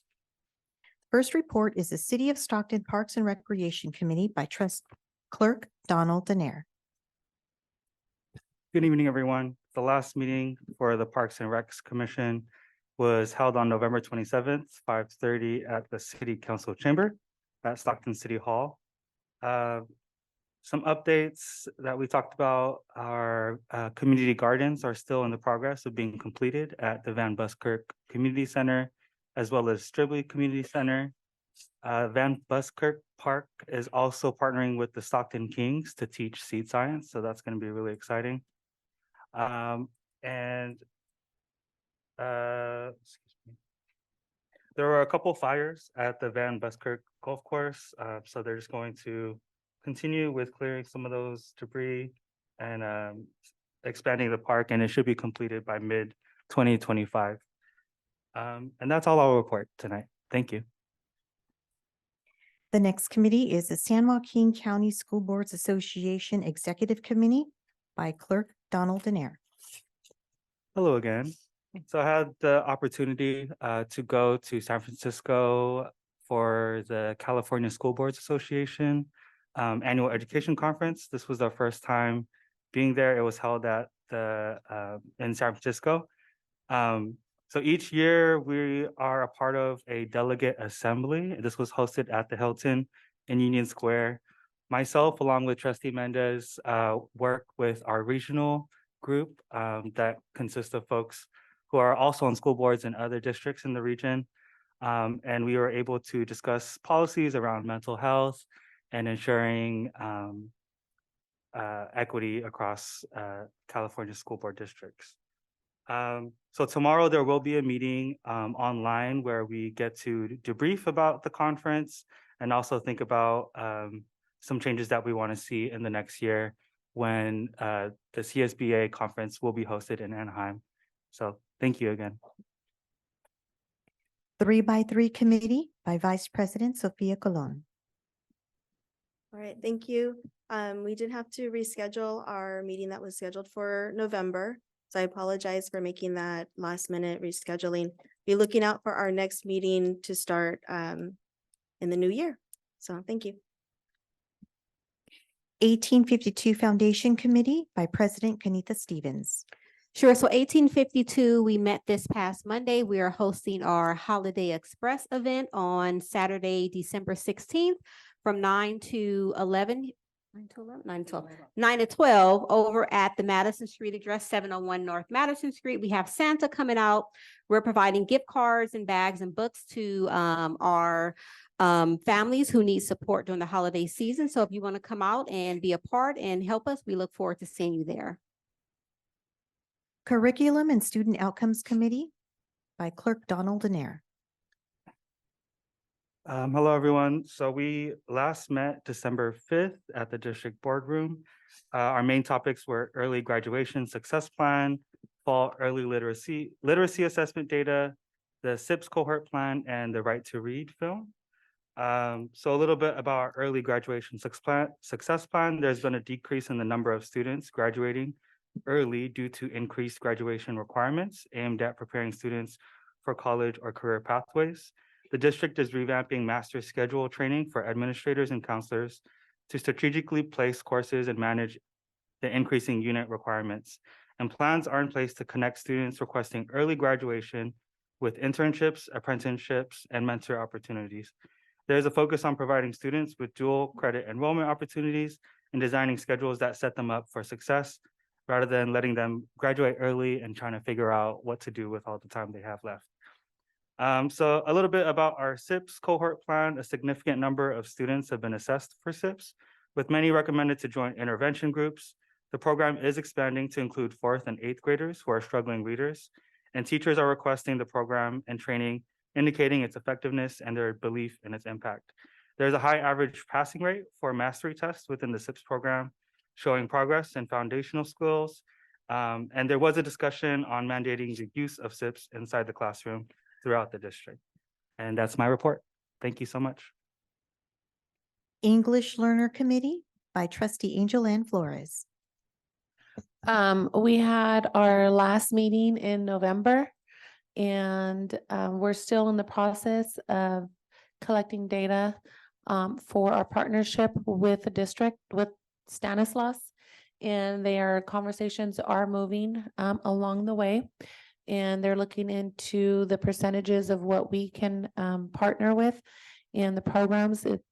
First report is the City of Stockton Parks and Recreation Committee by Trust Clerk Donald Danair. Good evening, everyone. The last meeting for the Parks and Recs Commission was held on November 27th, 5:30 at the City Council Chamber at Stockton City Hall. Some updates that we talked about, our community gardens are still in the progress of being completed at the Van Buskirk Community Center, as well as Stribley Community Center. Van Buskirk Park is also partnering with the Stockton Kings to teach seed science, so that's going to be really exciting. Excuse me. There were a couple fires at the Van Buskirk Golf Course, so they're just going to continue with clearing some of those debris and expanding the park, and it should be completed by mid-2025. And that's all I'll report tonight. Thank you. The next committee is the San Joaquin County School Boards Association Executive Committee by Clerk Donald Danair. Hello again. So I had the opportunity to go to San Francisco for the California School Boards Association annual education conference. This was our first time being there. It was held at the in San Francisco. So each year we are a part of a delegate assembly. This was hosted at the Hilton in Union Square. Myself, along with Trustee Mendez, work with our regional group that consists of folks who are also on school boards in other districts in the region. And we were able to discuss policies around mental health and ensuring equity across California school board districts. So tomorrow there will be a meeting online where we get to debrief about the conference and also think about some changes that we want to see in the next year when the CSBA conference will be hosted in Anaheim. So thank you again. 3x3 Committee by Vice President Sofia Colon. All right, thank you. We did have to reschedule our meeting that was scheduled for November. So I apologize for making that last minute rescheduling. Be looking out for our next meeting to start in the new year. So thank you. 1852 Foundation Committee by President Kenitha Stevens. Sure. So 1852, we met this past Monday. We are hosting our Holiday Express event on Saturday, December 16th from 9 to 11. 9 to 12 over at the Madison Street address, 701 North Madison Street. We have Santa coming out. We're providing gift cards and bags and books to our families who need support during the holiday season. So if you want to come out and be a part and help us, we look forward to seeing you there. Curriculum and Student Outcomes Committee by Clerk Donald Danair. Hello, everyone. So we last met December 5th at the district boardroom. Our main topics were early graduation success plan, fall early literacy assessment data, the SIPS cohort plan, and the Right to Read film. So a little bit about our early graduation success plan. There's been a decrease in the number of students graduating early due to increased graduation requirements aimed at preparing students for college or career pathways. The district is revamping master schedule training for administrators and counselors to strategically place courses and manage the increasing unit requirements. And plans are in place to connect students requesting early graduation with internships, apprenticeships, and mentor opportunities. There's a focus on providing students with dual credit enrollment opportunities and designing schedules that set them up for success rather than letting them graduate early and trying to figure out what to do with all the time they have left. So a little bit about our SIPS cohort plan. A significant number of students have been assessed for SIPS, with many recommended to join intervention groups. The program is expanding to include 4th and 8th graders who are struggling readers, and teachers are requesting the program and training, indicating its effectiveness and their belief in its impact. There's a high average passing rate for mastery tests within the SIPS program, showing progress in foundational skills. And there was a discussion on mandating the use of SIPS inside the classroom throughout the district. And that's my report. Thank you so much. English Learner Committee by trustee Angel Ann Flores. We had our last meeting in November, and we're still in the process of collecting data for our partnership with the district, with Stanislaus. And their conversations are moving along the way. And they're looking into the percentages of what we can partner with in the programs. It's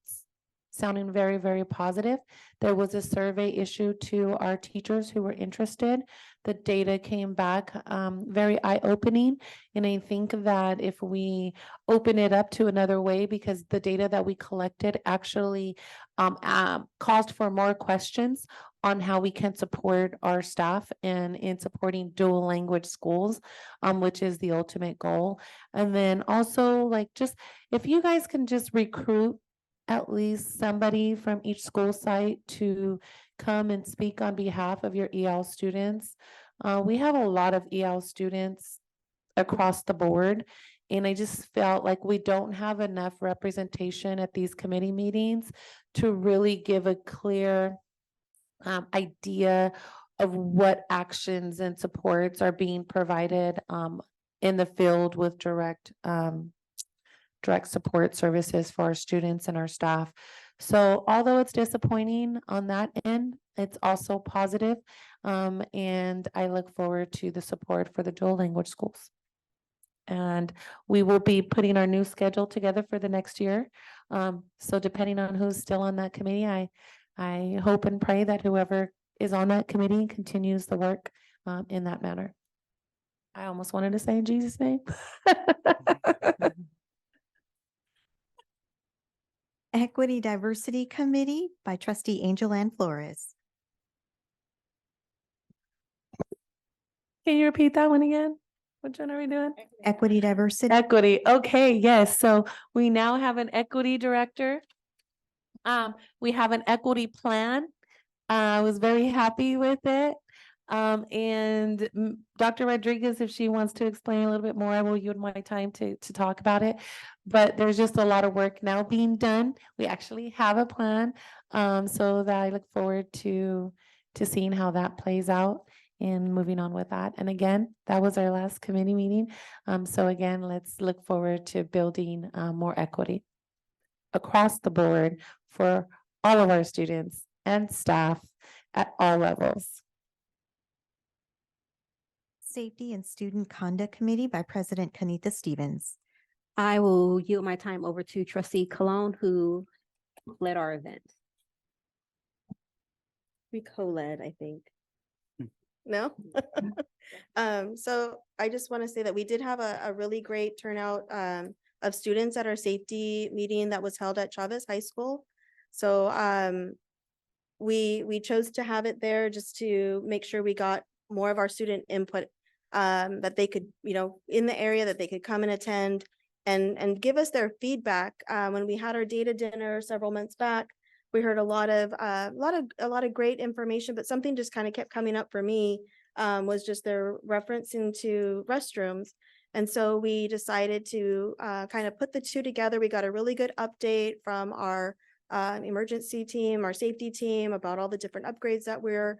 sounding very, very positive. There was a survey issued to our teachers who were interested. The data came back very eye-opening. And I think that if we open it up to another way, because the data that we collected actually caused for more questions on how we can support our staff and in supporting dual language schools, which is the ultimate goal. And then also, like, just if you guys can just recruit at least somebody from each school site to come and speak on behalf of your EL students. We have a lot of EL students across the board, and I just felt like we don't have enough representation at these committee meetings to really give a clear idea of what actions and supports are being provided in the field with direct support services for our students and our staff. So although it's disappointing on that end, it's also positive. And I look forward to the support for the dual language schools. And we will be putting our new schedule together for the next year. So depending on who's still on that committee, I hope and pray that whoever is on that committee continues the work in that manner. I almost wanted to say in Jesus' name. Equity Diversity Committee by trustee Angel Ann Flores. Can you repeat that one again? Which one are we doing? Equity Diversity. Equity. Okay, yes. So we now have an equity director. We have an equity plan. I was very happy with it. And Dr. Rodriguez, if she wants to explain a little bit more, I will yield my time to talk about it. But there's just a lot of work now being done. We actually have a plan, so that I look forward to seeing how that plays out and moving on with that. And again, that was our last committee meeting. So again, let's look forward to building more equity across the board for all of our students and staff at all levels. Safety and Student Conduct Committee by President Kanitha Stevens. I will yield my time over to trustee Cologne, who led our event. We co-led, I think. No? So I just want to say that we did have a really great turnout of students at our safety meeting that was held at Chavez High School. So we chose to have it there just to make sure we got more of our student input, that they could, in the area, that they could come and attend and give us their feedback. When we had our data dinner several months back, we heard a lot of great information, but something just kind of kept coming up for me, was just their referencing to restrooms. And so we decided to kind of put the two together. We got a really good update from our emergency team, our safety team, about all the different upgrades that we're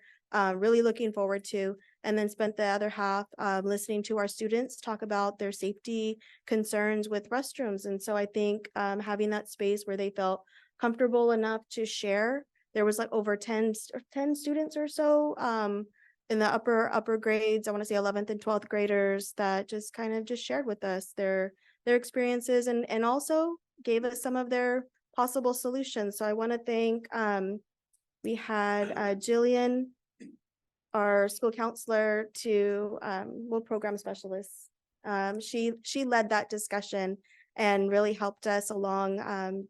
really looking forward to, and then spent the other half listening to our students talk about their safety concerns with restrooms. And so I think having that space where they felt comfortable enough to share, there was like over 10 students or so in the upper grades, I want to say 11th and 12th graders, that just kind of just shared with us their experiences and also gave us some of their possible solutions. So I want to thank, we had Jillian, our school counselor, to program specialists. She led that discussion and really helped us along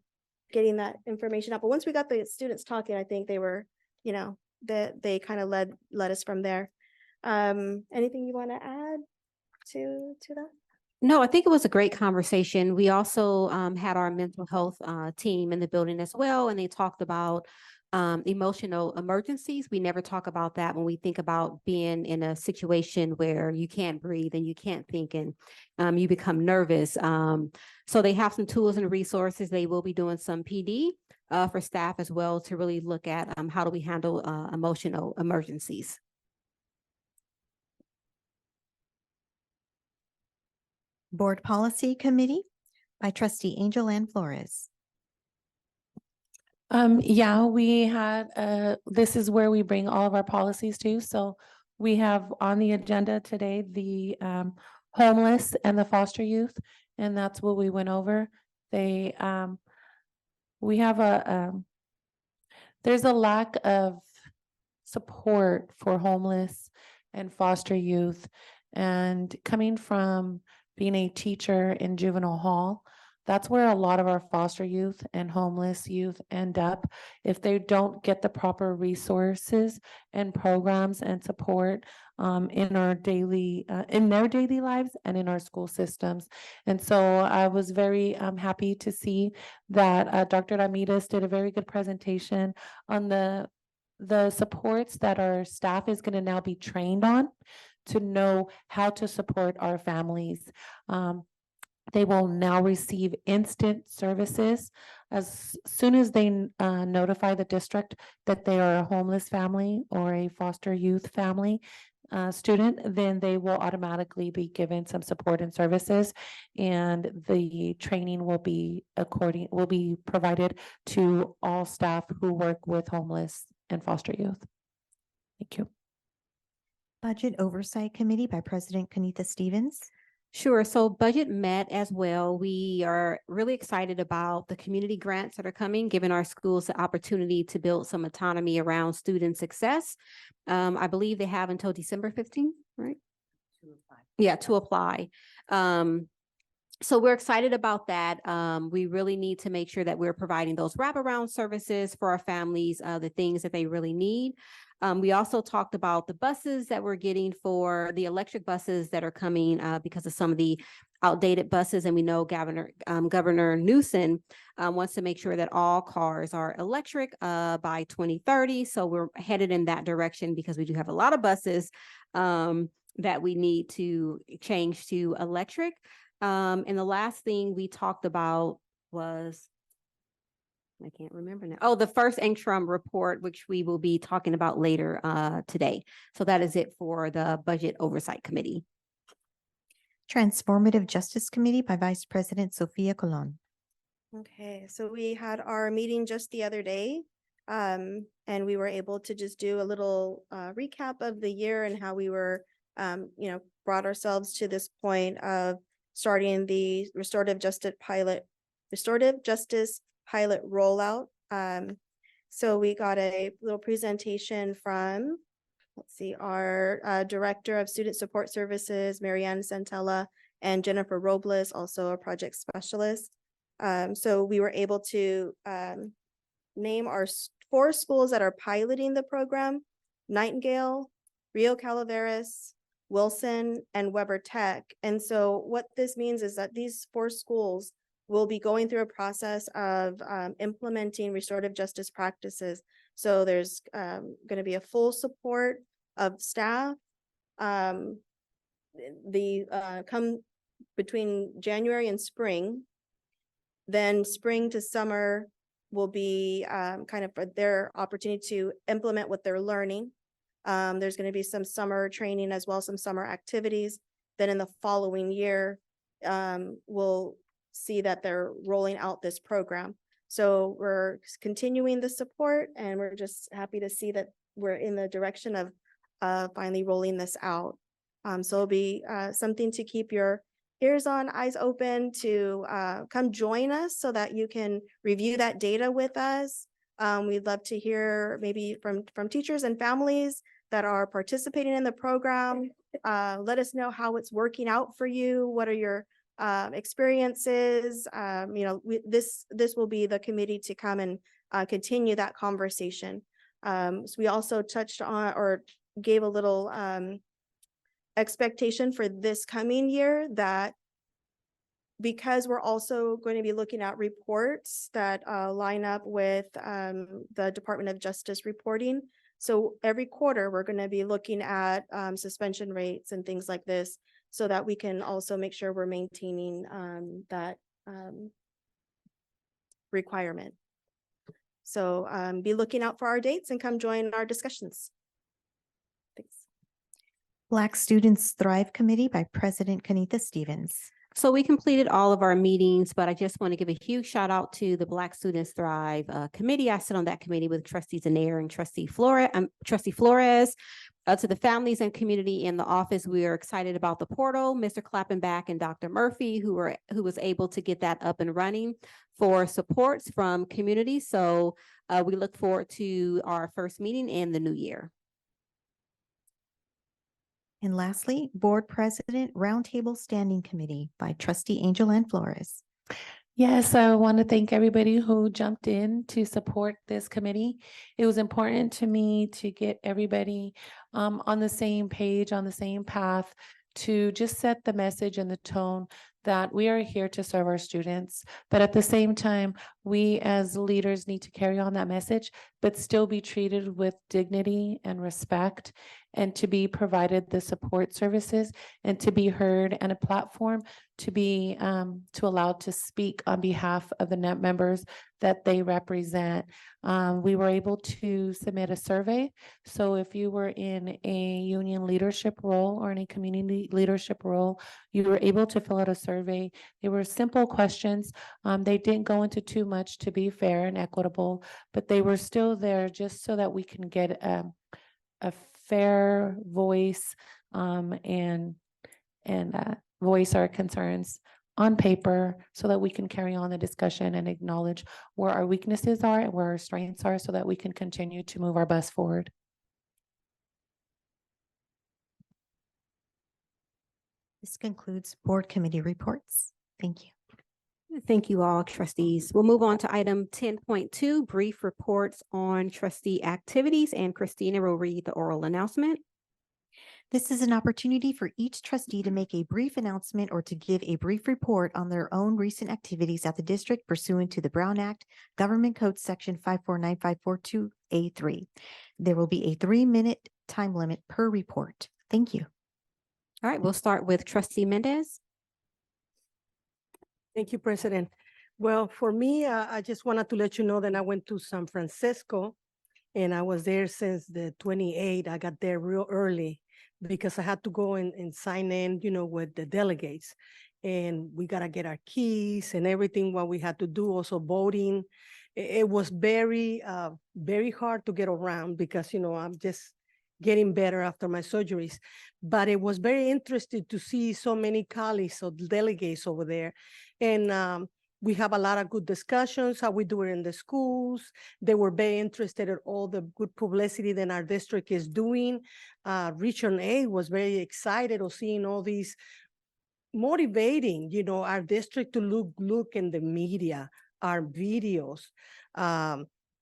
getting that information out. But once we got the students talking, I think they were, they kind of led us from there. Anything you want to add to that? No, I think it was a great conversation. We also had our mental health team in the building as well, and they talked about emotional emergencies. We never talk about that when we think about being in a situation where you can't breathe and you can't think and you become nervous. So they have some tools and resources. They will be doing some PD for staff as well to really look at how do we handle emotional emergencies. Board Policy Committee by trustee Angel Ann Flores. Yeah, we had, this is where we bring all of our policies to. So we have on the agenda today, the homeless and the foster youth, and that's what we went over. They, we have there's a lack of support for homeless and foster youth. And coming from being a teacher in juvenile hall, that's where a lot of our foster youth and homeless youth end up if they don't get the proper resources and programs and support in our daily, in their daily lives and in our school systems. And so I was very happy to see that Dr. Ramirez did a very good presentation on the supports that our staff is going to now be trained on to know how to support our families. They will now receive instant services as soon as they notify the district that they are a homeless family or a foster youth family student, then they will automatically be given some support and services, and the training will be provided to all staff who work with homeless and foster youth. Thank you. Budget Oversight Committee by President Kenitha Stevens. Sure. So budget met as well. We are really excited about the community grants that are coming, giving our schools the opportunity to build some autonomy around student success. I believe they have until December 15th, right? To apply. Yeah, to apply. So we're excited about that. We really need to make sure that we're providing those wraparound services for our families, the things that they really need. We also talked about the buses that we're getting for the electric buses that are coming because of some of the outdated buses. And we know Governor Newsom wants to make sure that all cars are electric by 2030. So we're headed in that direction because we do have a lot of buses that we need to change to electric. And the last thing we talked about was, I can't remember now. Oh, the first interim report, which we will be talking about later today. So that is it for the Budget Oversight Committee. Transformative Justice Committee by Vice President Sofia Colon. Okay, so we had our meeting just the other day, and we were able to just do a little recap of the year and how we were, brought ourselves to this point of starting the restorative justice pilot rollout. So we got a little presentation from, let's see, our Director of Student Support Services, Marianne Santella, and Jennifer Robles, also a project specialist. So we were able to name our 4 schools that are piloting the program: Nightingale, Rio Calaveras, Wilson, and Weber Tech. And so what this means is that these 4 schools will be going through a process of implementing restorative justice practices. So there's going to be a full support of staff. Come between January and spring, then spring to summer will be kind of their opportunity to implement what they're learning. There's going to be some summer training as well as some summer activities. Then in the following year, we'll see that they're rolling out this program. So we're continuing the support, and we're just happy to see that we're in the direction of finally rolling this out. So it'll be something to keep your ears on, eyes open to come join us so that you can review that data with us. We'd love to hear maybe from teachers and families that are participating in the program. Let us know how it's working out for you. What are your experiences? This will be the committee to come and continue that conversation. So we also touched on or gave a little expectation for this coming year that because we're also going to be looking at reports that line up with the Department of Justice reporting. So every quarter, we're going to be looking at suspension rates and things like this so that we can also make sure we're maintaining that requirement. So be looking out for our dates and come join our discussions. Thanks. Black Students Thrive Committee by President Kanitha Stevens. So we completed all of our meetings, but I just want to give a huge shout out to the Black Students Thrive Committee. I sit on that committee with Trustee Zanair and Trustee Flores. To the families and community in the office, we are excited about the portal, Mr. Clappenback and Dr. Murphy, who was able to get that up and running for supports from community. So we look forward to our first meeting in the new year. And lastly, Board President Roundtable Standing Committee by Trustee Angel Ann Flores. Yes, I want to thank everybody who jumped in to support this committee. It was important to me to get everybody on the same page, on the same path, to just set the message and the tone that we are here to serve our students. But at the same time, we as leaders need to carry on that message, but still be treated with dignity and respect, and to be provided the support services and to be heard, and a platform to be to allow to speak on behalf of the net members that they represent. We were able to submit a survey. So if you were in a union leadership role or in a community leadership role, you were able to fill out a survey. They were simple questions. They didn't go into too much, to be fair and equitable, but they were still there just so that we can get a fair voice and voice our concerns on paper so that we can carry on the discussion and acknowledge where our weaknesses are and where our strengths are so that we can continue to move our bus forward. This concludes board committee reports. Thank you. Thank you all, trustees. We'll move on to item 10.2, brief reports on trustee activities, and Christina will read the oral announcement. This is an opportunity for each trustee to make a brief announcement or to give a brief report on their own recent activities at the district pursuant to the Brown Act, Government Code Section 549542A3. There will be a 3-minute time limit per report. Thank you. All right, we'll start with Trustee Mendez. Thank you, President. Well, for me, I just wanted to let you know that I went to San Francisco and I was there since the 28th. I got there real early because I had to go and sign in, with the delegates. And we got to get our keys and everything, what we had to do, also voting. It was very, very hard to get around because, I'm just getting better after my surgeries. But it was very interesting to see so many colleagues or delegates over there. And we have a lot of good discussions, how we do it in the schools. They were very interested in all the good publicity that our district is doing. Region A was very excited of seeing all these motivating, our district to look in the media, our videos.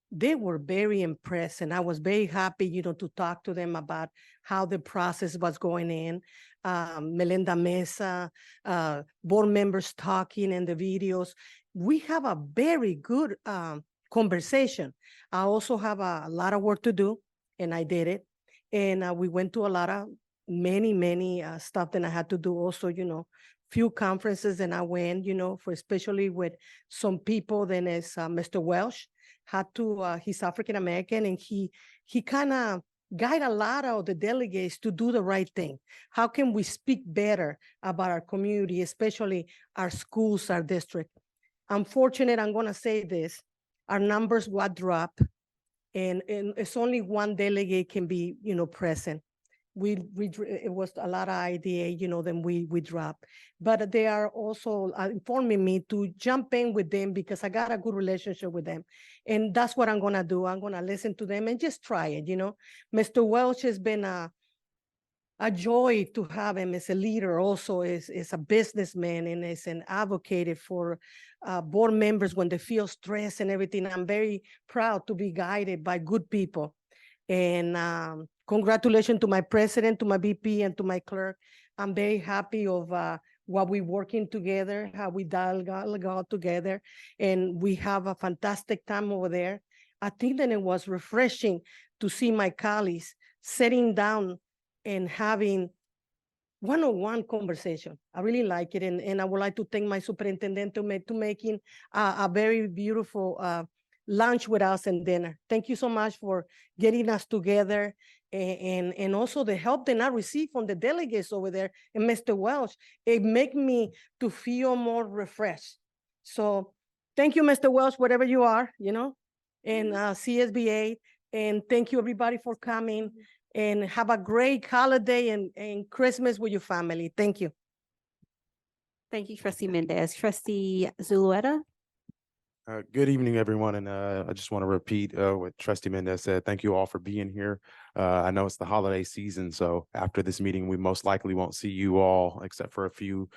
They were very impressed, and I was very happy, to talk to them about how the process was going in. Melinda Mesa, board members talking in the videos. We have a very good conversation. I also have a lot of work to do, and I did it. And we went to a lot of many stuff that I had to do also, few conferences, and I went, for especially with some people. Then as Mr. Welsh had to, he's African-American, and he kind of guide a lot of the delegates to do the right thing. How can we speak better about our community, especially our schools, our district? Unfortunate, I'm gonna say this, our numbers will drop, and it's only one delegate can be, present. It was a lot of idea, then we dropped. But they are also informing me to jump in with them because I got a good relationship with them. And that's what I'm gonna do. I'm gonna listen to them and just try it, Mr. Welch has been a joy to have him as a leader, also is a businessman and is an advocate for board members when they feel stress and everything. I'm very proud to be guided by good people. And congratulations to my president, to my VP, and to my clerk. I'm very happy of what we working together, how we dialogue together, and we have a fantastic time over there. I think that it was refreshing to see my colleagues sitting down and having one-on-one conversation. I really like it, and I would like to thank my superintendent to making a very beautiful lunch with us and dinner. Thank you so much for getting us together, and also the help that I received from the delegates over there and Mr. Welch. It make me to feel more refreshed. So thank you, Mr. Welch, wherever you are, and CSBA, and thank you everybody for coming. And have a great holiday and Christmas with your family. Thank you. Thank you, trustee Mendez. Trustee Zulueta? Good evening, everyone. And I just want to repeat what Trustee Mendez said. Thank you all for being here. I know it's the holiday season, so after this meeting, we most likely won't see you all except for a few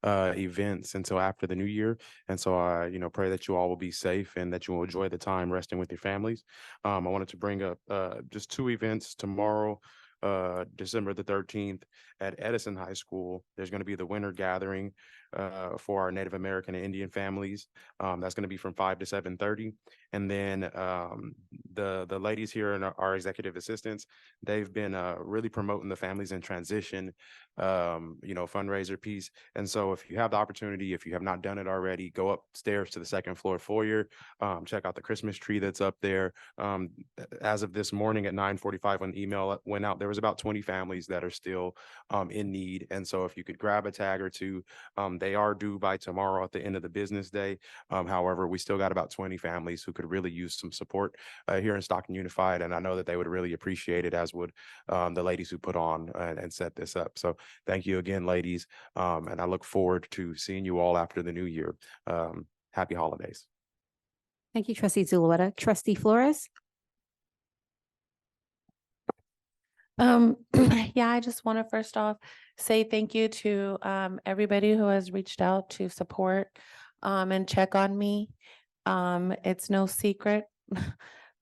events until after the new year. And so I, pray that you all will be safe and that you will enjoy the time resting with your families. I wanted to bring up just two events tomorrow. December the 13th at Edison High School. There's going to be the winter gathering for our Native American and Indian families. That's going to be from 5 to 7:30. And then the ladies here and our executive assistants, they've been really promoting the families in transition, fundraiser piece. And so if you have the opportunity, if you have not done it already, go upstairs to the second floor foyer, check out the Christmas tree that's up there. As of this morning at 9:45, when the email went out, there was about 20 families that are still in need. And so if you could grab a tag or two, they are due by tomorrow at the end of the business day. However, we still got about 20 families who could really use some support here in Stockton Unified. And I know that they would really appreciate it, as would the ladies who put on and set this up. So thank you again, ladies. And I look forward to seeing you all after the new year. Happy holidays. Thank you, trustee Zulueta. Trustee Flores? Yeah, I just want to first off say thank you to everybody who has reached out to support and check on me. It's no secret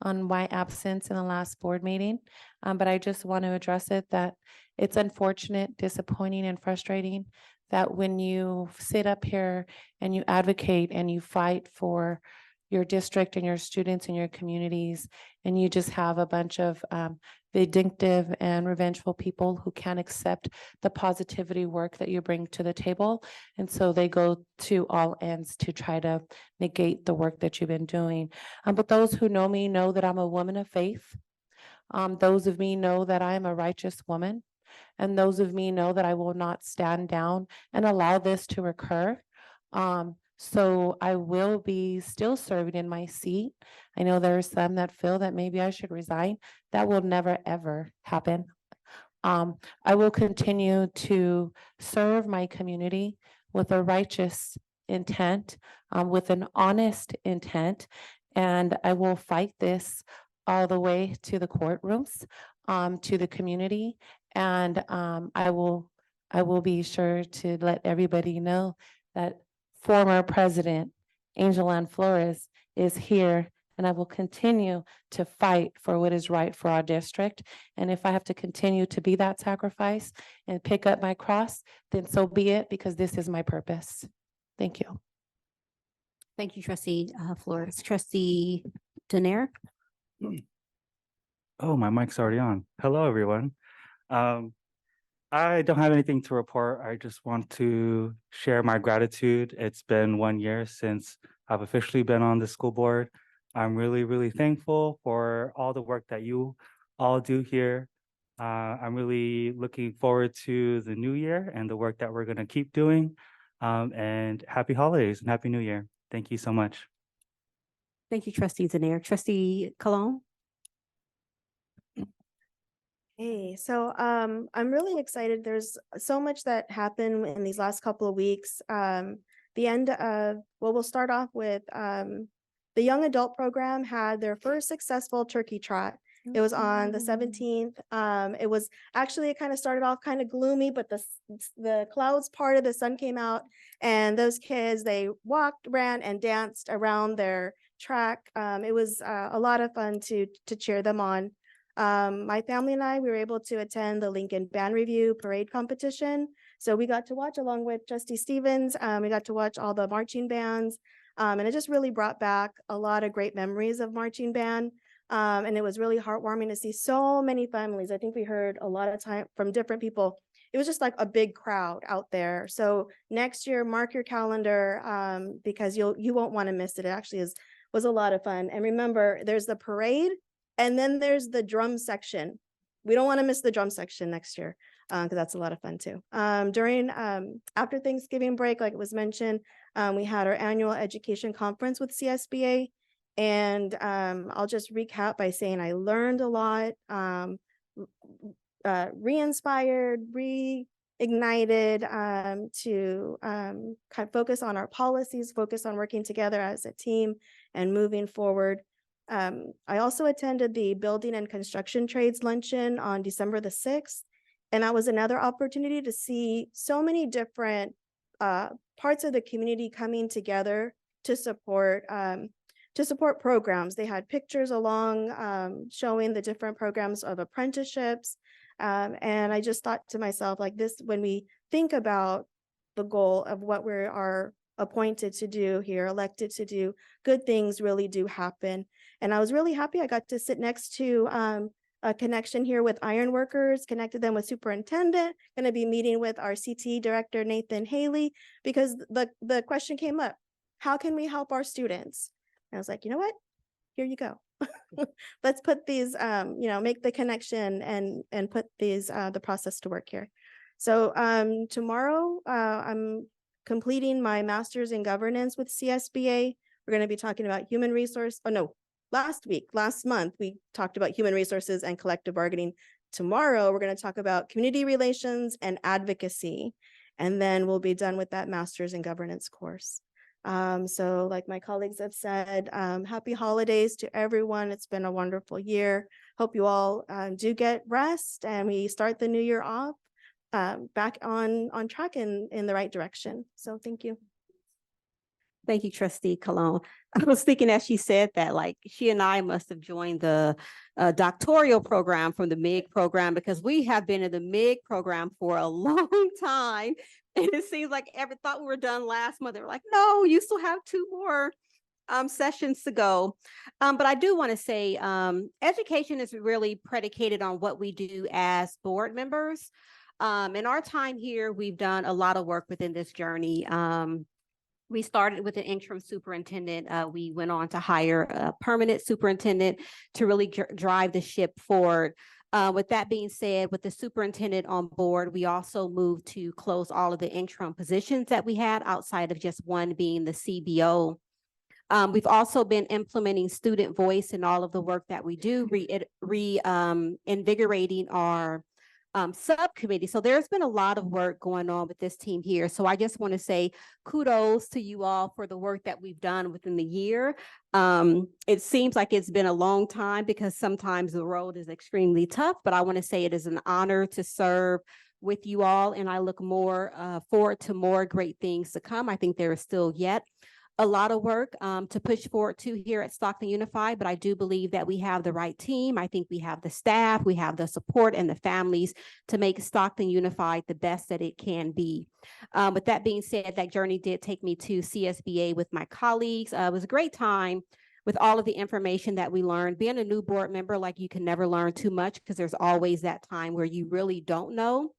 on my absence in the last board meeting, but I just want to address it that it's unfortunate, disappointing, and frustrating that when you sit up here and you advocate and you fight for your district and your students and your communities, and you just have a bunch of vindictive and revengeful people who can't accept the positivity work that you bring to the table. And so they go to all ends to try to negate the work that you've been doing. But those who know me know that I'm a woman of faith. Those of me know that I am a righteous woman. And those of me know that I will not stand down and allow this to occur. So I will be still serving in my seat. I know there are some that feel that maybe I should resign. That will never, ever happen. I will continue to serve my community with a righteous intent, with an honest intent, and I will fight this all the way to the courtrooms, to the community, and I will be sure to let everybody know that former President Angel Ann Flores is here, and I will continue to fight for what is right for our district. And if I have to continue to be that sacrifice and pick up my cross, then so be it, because this is my purpose. Thank you. Thank you, trustee Flores. Trustee Denier? Oh, my mic's already on. Hello, everyone. I don't have anything to report. I just want to share my gratitude. It's been 1 year since I've officially been on the school board. I'm really, really thankful for all the work that you all do here. I'm really looking forward to the new year and the work that we're going to keep doing. And happy holidays and happy new year. Thank you so much. Thank you, trustee Denier. Trustee Colon? Hey, so I'm really excited. There's so much that happened in these last couple of weeks. The end of, well, we'll start off with the young adult program had their first successful turkey trot. It was on the 17th. It was actually, it kind of started off kind of gloomy, but the clouds parted, the sun came out, and those kids, they walked, ran, and danced around their track. It was a lot of fun to cheer them on. My family and I, we were able to attend the Lincoln Band Review Parade competition. So we got to watch along with Trustee Stevens. We got to watch all the marching bands. And it just really brought back a lot of great memories of marching band. And it was really heartwarming to see so many families. I think we heard a lot of time from different people. It was just like a big crowd out there. So next year, mark your calendar because you won't want to miss it. It actually was a lot of fun. And remember, there's the parade and then there's the drum section. We don't want to miss the drum section next year because that's a lot of fun too. After Thanksgiving break, like it was mentioned, we had our annual education conference with CSBA. And I'll just recap by saying I learned a lot, re-inspired, reignited to kind of focus on our policies, focus on working together as a team and moving forward. I also attended the Building and Construction Trades Luncheon on December the 6th. And that was another opportunity to see so many different parts of the community coming together to support programs. They had pictures along showing the different programs of apprenticeships. And I just thought to myself, like this, when we think about the goal of what we are appointed to do here, elected to do, good things really do happen. And I was really happy I got to sit next to a connection here with iron workers, connected them with superintendent, going to be meeting with our CTE director, Nathan Haley, because the question came up, how can we help our students? And I was like, you know what? Here you go. Let's put these, make the connection and put these, the process to work here. So tomorrow, I'm completing my master's in governance with CSBA. We're going to be talking about human resource. Oh no, last month, we talked about human resources and collective bargaining. Tomorrow, we're going to talk about community relations and advocacy. And then we'll be done with that master's in governance course. So like my colleagues have said, happy holidays to everyone. It's been a wonderful year. Hope you all do get rest and we start the new year off back on track in the right direction. So thank you. Thank you, Trustee Colon. I was thinking as she said that, like she and I must have joined the doctoral program from the MIG program because we have been in the MIG program for a long time. And it seems like thought we were done last month. They were like, no, you still have 2 more sessions to go. But I do want to say education is really predicated on what we do as board members. In our time here, we've done a lot of work within this journey. We started with an interim superintendent. We went on to hire a permanent superintendent to really drive the ship forward. With that being said, with the superintendent on board, we also moved to close all of the interim positions that we had outside of just one being the CBO. We've also been implementing student voice in all of the work that we do, invigorating our subcommittee. So there's been a lot of work going on with this team here. So I just want to say kudos to you all for the work that we've done within the year. It seems like it's been a long time because sometimes the road is extremely tough, but I want to say it is an honor to serve with you all. And I look forward to more great things to come. I think there is still yet a lot of work to push forward to here at Stockton Unified, but I do believe that we have the right team. I think we have the staff, we have the support and the families to make Stockton Unified the best that it can be. With that being said, that journey did take me to CSBA with my colleagues. It was a great time with all of the information that we learned. Being a new board member, like you can never learn too much because there's always that time where you really don't know.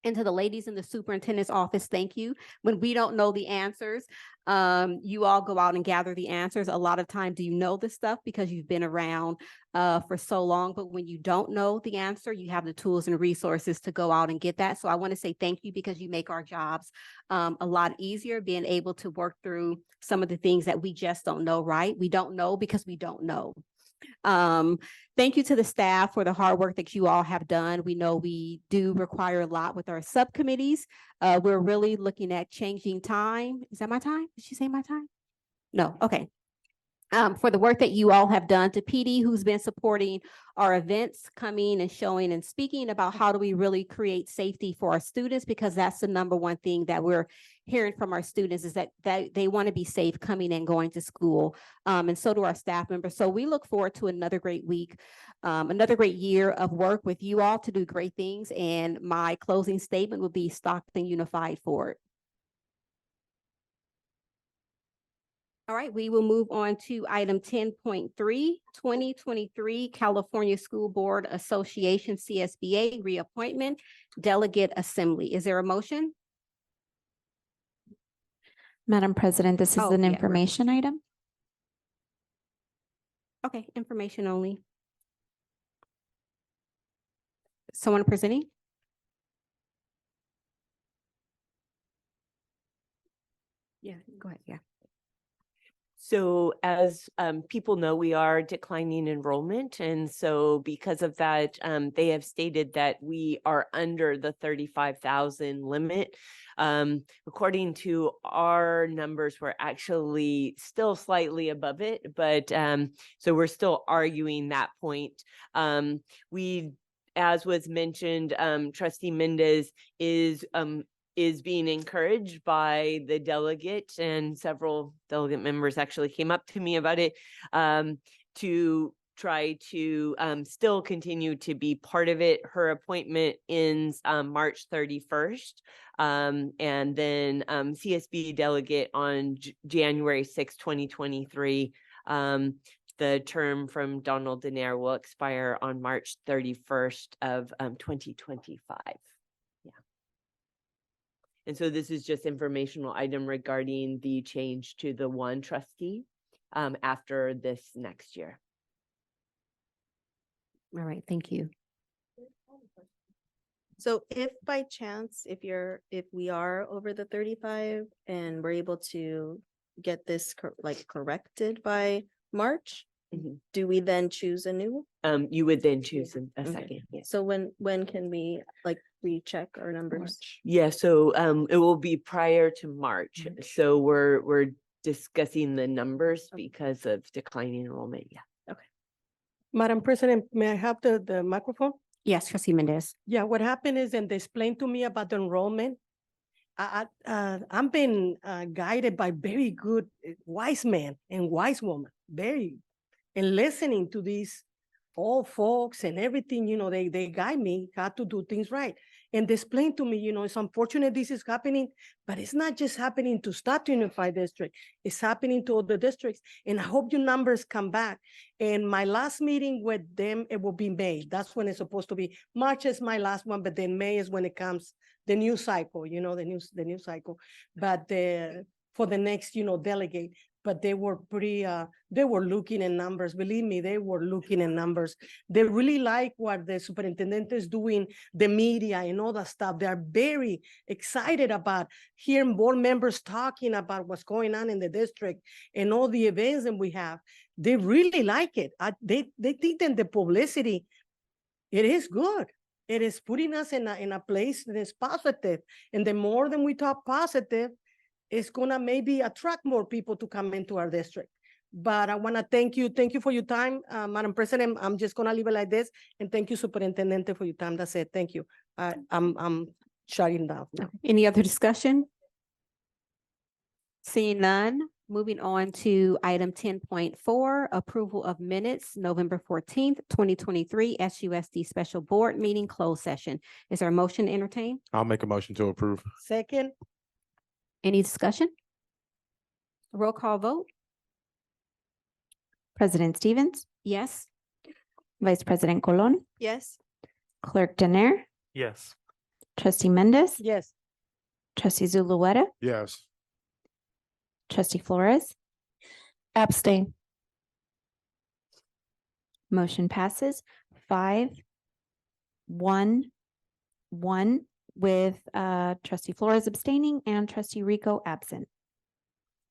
And to the ladies in the superintendent's office, thank you. When we don't know the answers, you all go out and gather the answers. A lot of times you know this stuff because you've been around for so long, but when you don't know the answer, you have the tools and resources to go out and get that. So I want to say thank you because you make our jobs a lot easier, being able to work through some of the things that we just don't know, right? We don't know because we don't know. Thank you to the staff for the hard work that you all have done. We know we do require a lot with our subcommittees. We're really looking at changing time. Is that my time? Did she say my time? No. Okay. For the work that you all have done, to PD, who's been supporting our events, coming and showing and speaking about how do we really create safety for our students, because that's the number one thing that we're hearing from our students is that they want to be safe coming and going to school. And so do our staff members. So we look forward to another great week, another great year of work with you all to do great things. And my closing statement will be Stockton Unified Forward. All right, we will move on to item 10.3, 2023 California School Board Association CSBA reappointment delegate assembly. Is there a motion? Madam President, this is Oh, an yeah, information item. Okay, information only. Someone presenting? Yeah, go ahead, yeah. So as people know, we are declining enrollment. And so because of that, they have stated that we are under the 35,000 limit. According to our numbers, we're actually still slightly above it, but so we're still arguing that point. As was mentioned, Trustee Mendez is being encouraged by the delegate, and several delegate members actually came up to me about it, to try to still continue to be part of it. Her appointment ends March 31st, and then CSB delegate on January 6, 2023. The term from Donald Denaire will expire on March 31st of 2025. And so this is just informational item regarding the change to the one trustee after this next year. All right, thank you. So if by chance, if we are over the 35 and we're able to get this corrected by March, do we then choose a new? You would then choose a Okay. second. Yeah. So when can we recheck our numbers? Yeah, so it will be prior to March. So we're discussing the numbers because of declining enrollment. Yeah. Madam President, may I have the microphone? Yes, Trustee Mendez. Yeah, what happened is, and they explained to me about the enrollment. I'm been guided by very good wise men and wise women, and listening to these old folks and everything, they guide me how to do things right. And they explain to me, it's unfortunate this is happening, but it's not just happening to Stockton Unified District. It's happening to other districts. And I hope your numbers come back. And my last meeting with them, it will be May. That's when it's supposed to be. March is my last one, but then May is when it comes, the new cycle, the new cycle. But for the next, delegate. But they were pretty, they were looking at numbers. Believe me, they were looking at numbers. They really like what the superintendent is doing, the media and all that stuff. They are very excited about hearing board members talking about what's going on in the district and all the events that we have. They really like it. They think that the publicity, it is good. It is putting us in a place that is positive. And the more than we talk positive, it's gonna maybe attract more people to come into our district. But I wanna thank you for your time, Madam President. I'm just gonna leave it like this, and thank you, Superintendente, for your time. That's it. Thank you. I'm shutting down. Any other discussion? Seeing none, moving on to item 10.4, approval of minutes, November 14th, 2023, SUSD Special Board Meeting Closed Session. Is there a motion to entertain? I'll make a motion to approve. Second. Any discussion? Roll call vote? President Stevens, Yes. Vice President Colon, Yes. Clerk Denaire, Yes. Trustee Mendez, Yes. Trustee Zulueta, Yes. Trustee Flores. Abstain. Motion passes 5-1-1 with Trustee Flores abstaining and Trustee Rico absent.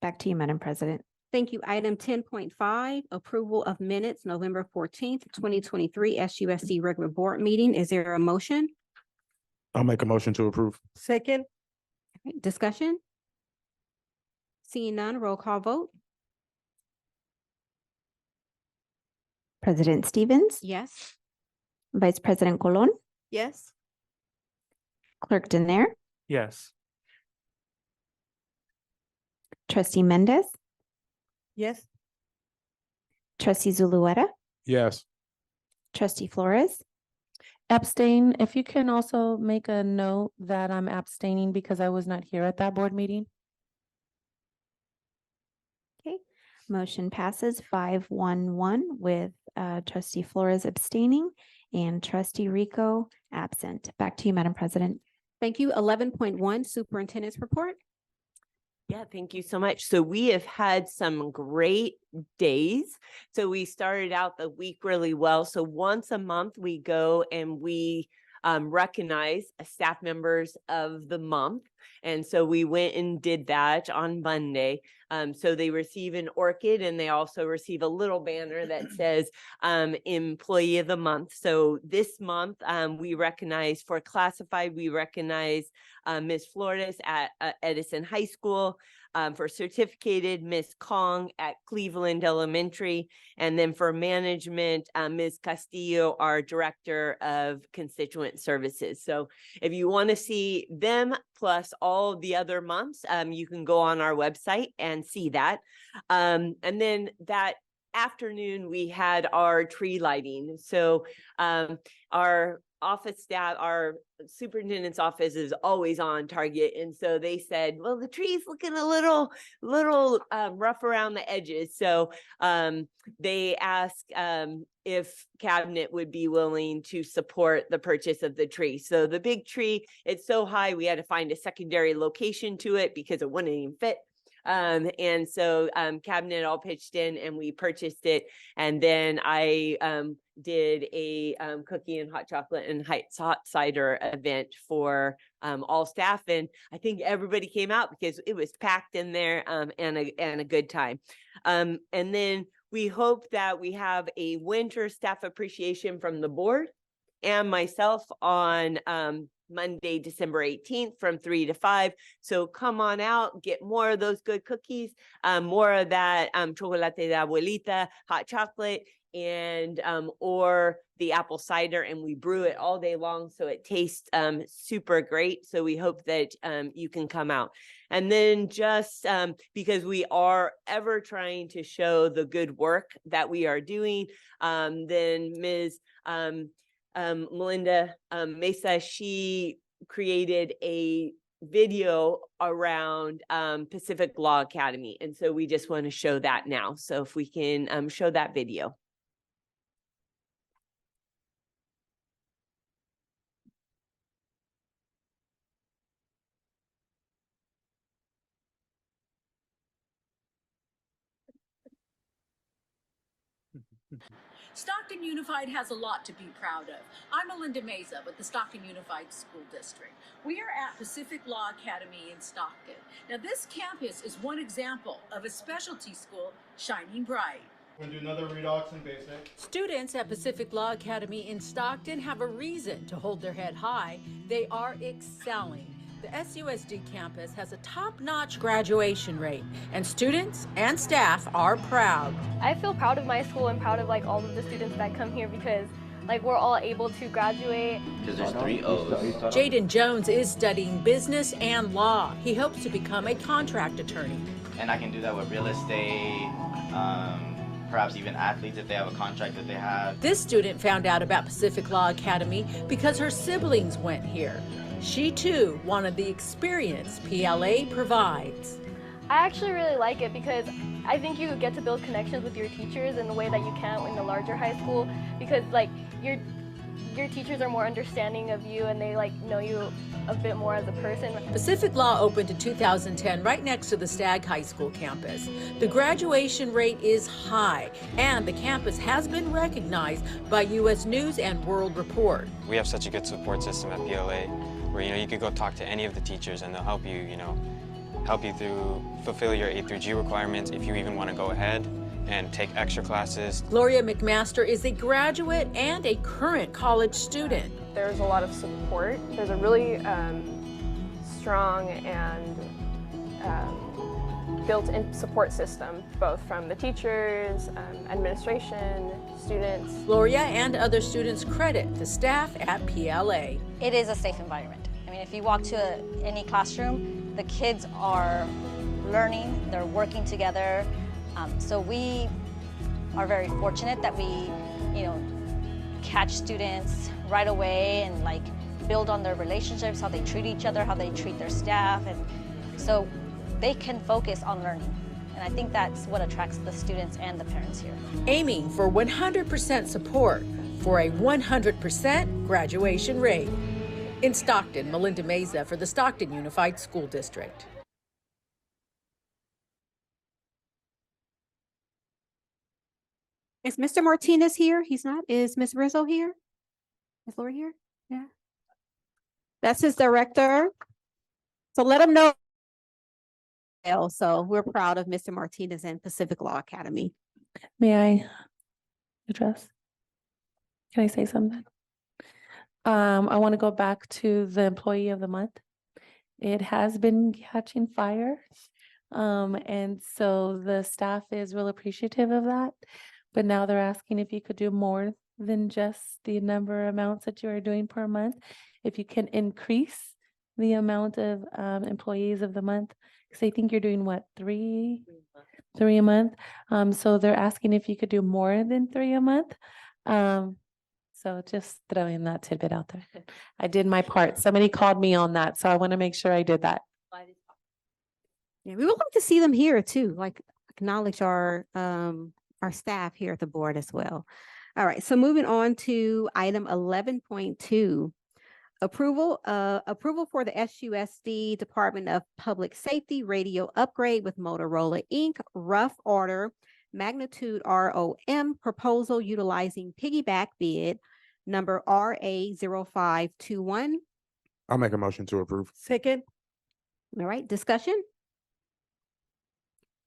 Back to you, Madam President. Thank you. Item 10.5, approval of minutes, November 14th, 2023, SUSD Regular Board Meeting. Is there a motion? I'll make a motion to approve. Second. Discussion? Seeing none, roll call vote? President Stevens, Yes. Vice President Colon, Yes. Clerk Denaire, Yes. Trustee Mendez, Yes. trustee Zulueta, Yes. trustee Flores, Abstain. If you can also make a note that I'm abstaining because I was not here at that board meeting. okay. Motion passes 5-1-1 with trustee Flores abstaining and trustee Rico absent. Back to you, Madam President. Thank you. 11.1 Superintendent's Report. Yeah, thank you so much. So we have had some great days. So we started out the week really well. So once a month we go and we recognize staff members of the month. And so we went and did that on Monday. So they receive an orchid and they also receive a little banner that says Employee of the Month. So this month we recognize for classified, we recognize Ms. Flores at Edison High School. For certificated, Ms. Kong at Cleveland Elementary. And then for management, Ms. Castillo, our Director of Constituent Services. So if you want to see them plus all the other months, you can go on our website and see that. And then that afternoon, we had our tree lighting. So our office staff, our superintendent's office is always on target. And so they said, well, the tree's looking a little rough around the edges. So they asked if cabinet would be willing to support the purchase of the tree. So the big tree, it's so high, we had to find a secondary location to it because it wouldn't even fit. And so cabinet all pitched in and we purchased it. And then I did a cookie and hot chocolate and hot cider event for all staff. And I think everybody came out because it was packed in there and a good time. And then we hope that we have a winter staff appreciation from the board and myself on Monday, December 18th from 3 to 5. So come on out, get more of those good cookies, more of that chocolate de abuelita, hot chocolate, and or the apple cider, and we brew it all day long. So it tastes super great. So we hope that you can come out. And then just because we are ever trying to show the good work that we are doing, then Ms. Melinda Mesa, she created a video around Pacific Law Academy. And so we just want to show that now. So if we can show that video. Stockton Unified has a lot to be proud of. I'm Melinda Meza with the Stockton Unified School District. We are at Pacific Law Academy in Stockton. Now, this campus is one example of a specialty school shining bright. We're going to do another redox in basic. Students at Pacific Law Academy in Stockton have a reason to hold their head high. They are excelling. The SUSD campus has a top-notch graduation rate, and students and staff are proud. I feel proud of my school and proud of all of the students that come here because we're all able to graduate. Because there's 3 O's. Jaden Jones is studying business and law. He hopes to become a contract attorney. And I can do that with real estate, perhaps even athletes if they have a contract that they have. This student found out about Pacific Law Academy because her siblings went here. She too wanted the experience PLA provides. I actually really like it because I think you get to build connections with your teachers in the way that you can't in the larger high school because your teachers are more understanding of you and they know you a bit more as a person. Pacific Law opened in 2010 right next to the Stagg High School campus. The graduation rate is high and the campus has been recognized by U.S. News and World Report. We have such a good support system at PLA where you could go talk to any of the teachers and they'll help you, help you through fulfill your A through G requirements if you even want to go ahead and take extra classes. Gloria McMaster is a graduate and a current college student. There's a lot of support. There's a really strong and built-in support system, both from the teachers, administration, students. Gloria and other students credit the staff at PLA. It is a safe environment. I mean, if you walk to any classroom, the kids are learning, they're working together. So we are very fortunate that we, catch students right away and like build on their relationships, how they treat each other, how they treat their staff. And so they can focus on learning. And I think that's what attracts the students and the parents here. Aiming for 100% support for a 100% graduation rate. In Stockton, Melinda Meza for the Stockton Unified School District. Is Mr. Martinez here? He's not. Is Ms. Rizzo here? Is Lori here? Yeah. That's his director. So let him know. So we're proud of Mr. Martinez and Pacific Law Academy. May I address? Can I say something? I want to go back to the employee of the month. It has been catching fire. And so the staff is real appreciative of that. But now they're asking if you could do more than just the number of amounts that you are doing per month. If you can increase the amount of employees of the month, because I think you're doing what, three a month. So they're asking if you could do more than 3 a month. So just throwing that tidbit out there. I did my part. Somebody called me on that, so I want to make sure I did that. Yeah, we would like to see them here too, like acknowledge our staff here at the board as well. All right, so moving on to item 11.2. Approval for the SUSD Department of Public Safety radio upgrade with Motorola Inc. rough order magnitude ROM proposal utilizing piggyback bid number RA0521. I'll make a motion to approve. Second. All right, discussion?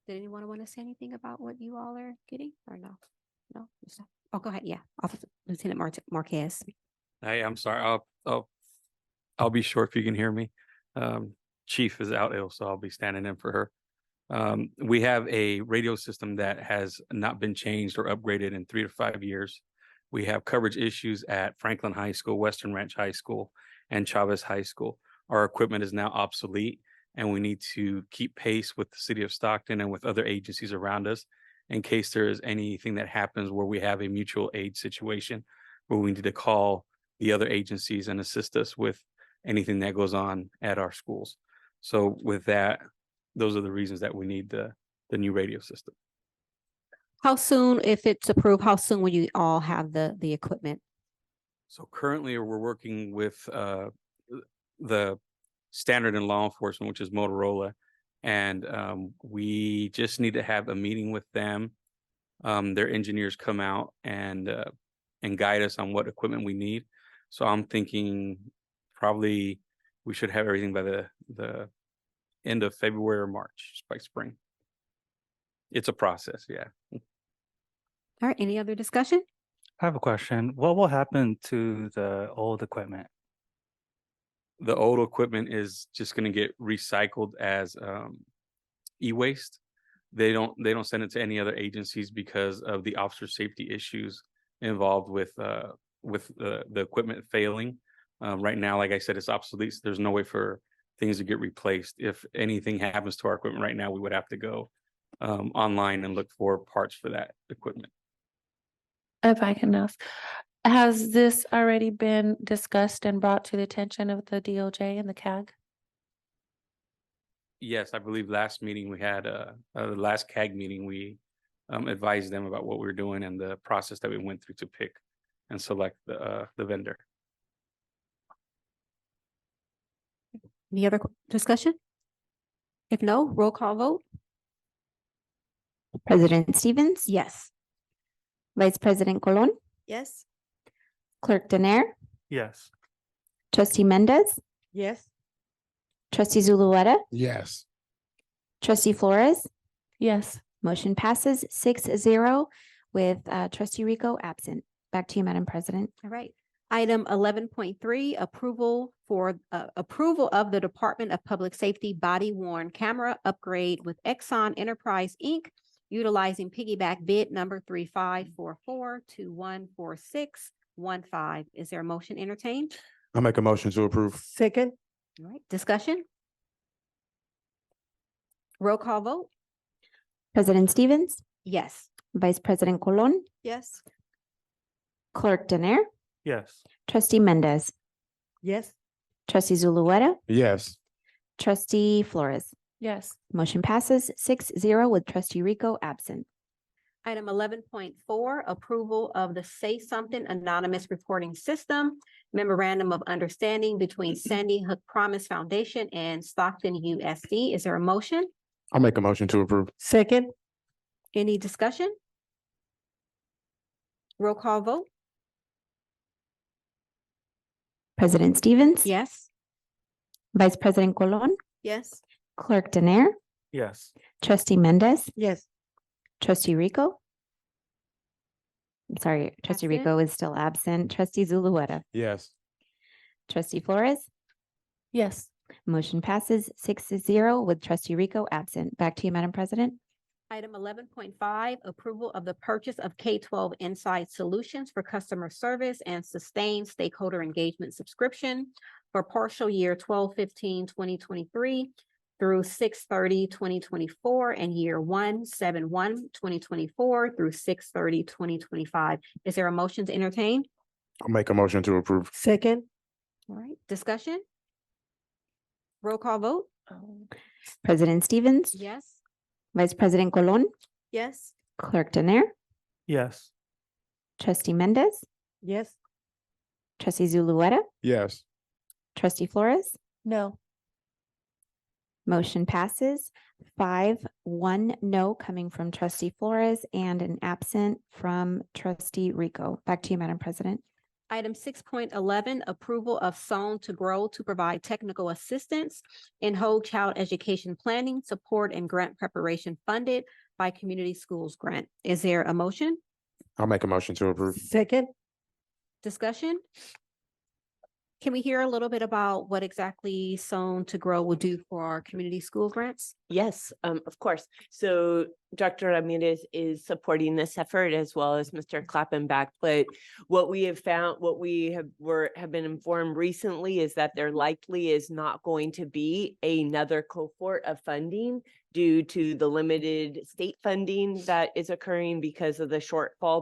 Did anyone want to say anything about what you all are getting or no? No? Oh, go ahead. Yeah, Officer Lieutenant Marquez. Hey, I'm sorry. I'll be short if you can hear me. Chief is out ill, so I'll be standing in for her. We have a radio system that has not been changed or upgraded in 3 to 5 years. We have coverage issues at Franklin High School, Western Ranch High School, and Chavez High School. Our equipment is now obsolete, and we need to keep pace with the city of Stockton and with other agencies around us in case there is anything that happens where we have a mutual aid situation where we need to call the other agencies and assist us with anything that goes on at our schools. So with that, those are the reasons that we need the new radio system. How soon, if it's approved, how soon will you all have the equipment? So currently we're working with the standard in law enforcement, which is Motorola. And we just need to have a meeting with them. Their engineers come out and guide us on what equipment we need. So I'm thinking probably we should have everything by the end of February or March, by spring. It's a process, yeah. All right, any other discussion? I have a question. What will happen to the old equipment? The old equipment is just going to get recycled as e-waste. They don't send it to any other agencies because of the officer safety issues involved with the equipment failing. Right now, like I said, it's obsolete. So there's no way for things to get replaced. If anything happens to our equipment right now, we would have to go online and look for parts for that equipment. If I can ask, has this already been discussed and brought to the attention of the DOJ and the CAG? Yes, I believe last meeting we had, the last CAG meeting, we advised them about what we were doing and the process that we went through to pick and select the vendor. Any other discussion? If no, roll call vote. President Stevens? Yes. Vice President Colon? Yes. Clerk Donaire? Yes. Trustee Mendez? Yes. Trustee Zulueta? Yes. Trustee Flores? Yes. Motion passes 6-0 with Trustee Rico absent. Back to you, Madam President. All right. Item 11.3, approval of the Department of Public Safety body worn camera upgrade with Exxon Enterprise, Inc., utilizing piggyback bid number 3544214615. Is there a motion entertained? I'll make a motion to approve. Second. All right, discussion? Roll call vote? President Stevens, Yes. Vice President Colon, Yes. Clerk Denier, Yes. Trustee Mendez, Yes. Trustee Zulueta, Yes. Trustee Flores. Yes. Motion passes 6-0 with Trustee Rico absent. Item 11.4, approval of the Say Something Anonymous Reporting System Memorandum of Understanding between Sandy Hook Promise Foundation and Stockton USD. Is there a motion? I'll make a motion to approve. Second. Any discussion? Roll call vote? President Stevens, Yes. Vice President Colon, Yes. Clerk Denier, Yes. Trustee Mendez, Yes. Trustee Rico. I'm sorry, Trustee Absent. Rico is still absent. Trustee Zulueta, Yes. Trustee Flores. Yes. Motion passes 6-0 with Trustee Rico absent. Back to you, Madam President. Item 11.5, approval of the purchase of K-12 Insight Solutions for customer service and sustained stakeholder engagement subscription for partial year 12/15/2023 through 6/30/2024 and year 1/7/1/2024 through 6/30/2025. Is there a motion to entertain? I'll make a motion to approve. Second. All right, discussion? Roll call vote? President Stevens, Yes. Vice President Colon, Yes. Clerk Denier, Yes. Trustee Mendez, Yes. Trustee Zulueta, Yes. Trustee Flores. No. Motion passes 5-1 no coming from Trustee Flores and an absent from Trustee Rico. Back to you, Madam President. Item 6.11, approval of Sown to Grow to provide technical assistance in whole child education planning, support, and grant preparation funded by Community Schools Grant. Is there a motion? I'll make a motion to approve. Second. Discussion? Can we hear a little bit about what exactly Sown to Grow will do for our community school grants? Yes, of course. So Dr. Ramirez is supporting this effort as well as Mr. Klappenbach. But what we have found, what we have been informed recently is that there likely is not going to be another cohort of funding due to the limited state funding that is occurring because of the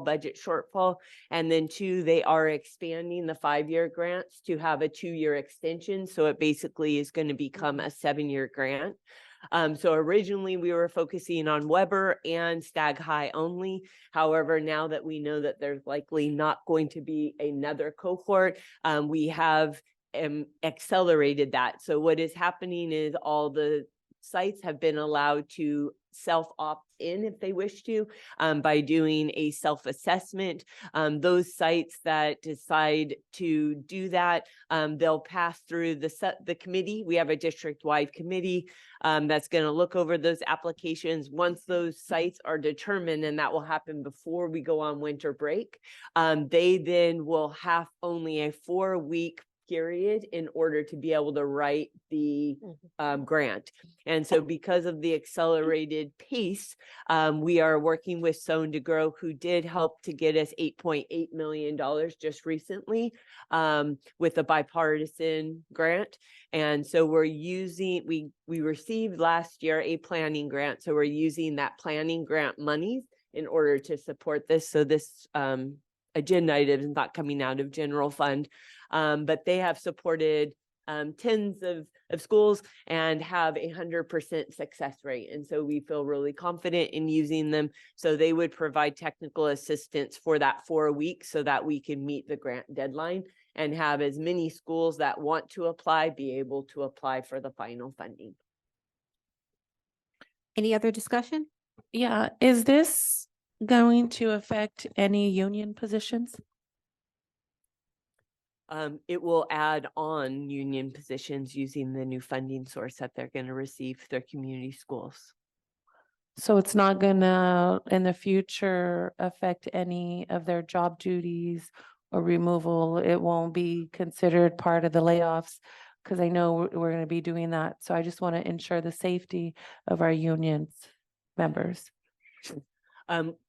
budget shortfall. And then two, they are expanding the 5-year grants to have a 2-year extension. So it basically is going to become a 7-year grant. So originally we were focusing on Weber and Stag High only. However, now that we know that there's likely not going to be another cohort, we have accelerated that. So what is happening is all the sites have been allowed to self-opt in if they wish to by doing a self-assessment. Those sites that decide to do that, they'll pass through the committee. We have a district-wide committee that's going to look over those applications. Once those sites are determined, and that will happen before we go on winter break, they then will have only a 4-week period in order to be able to write the grant. And so because of the accelerated pace, we are working with Sown to Grow, who did help to get us $8.8 million just recently with a bipartisan grant. And so we're using, we received last year a planning grant. So we're using that planning grant monies in order to support this. So this agenda item is not coming out of general fund, but they have supported tens of schools and have 100% success rate. And so we feel really confident in using them. So they would provide technical assistance for that 4 weeks so that we can meet the grant deadline and have as many schools that want to apply be able to apply for the final funding. Any other discussion? Yeah, is this going to affect any union positions? It will add on union positions using the new funding source that they're going to receive their community schools. So it's not gonna, in the future, affect any of their job duties or removal? It won't be considered part of the layoffs? Because I know we're gonna be doing that. So I just want to ensure the safety of our unions members.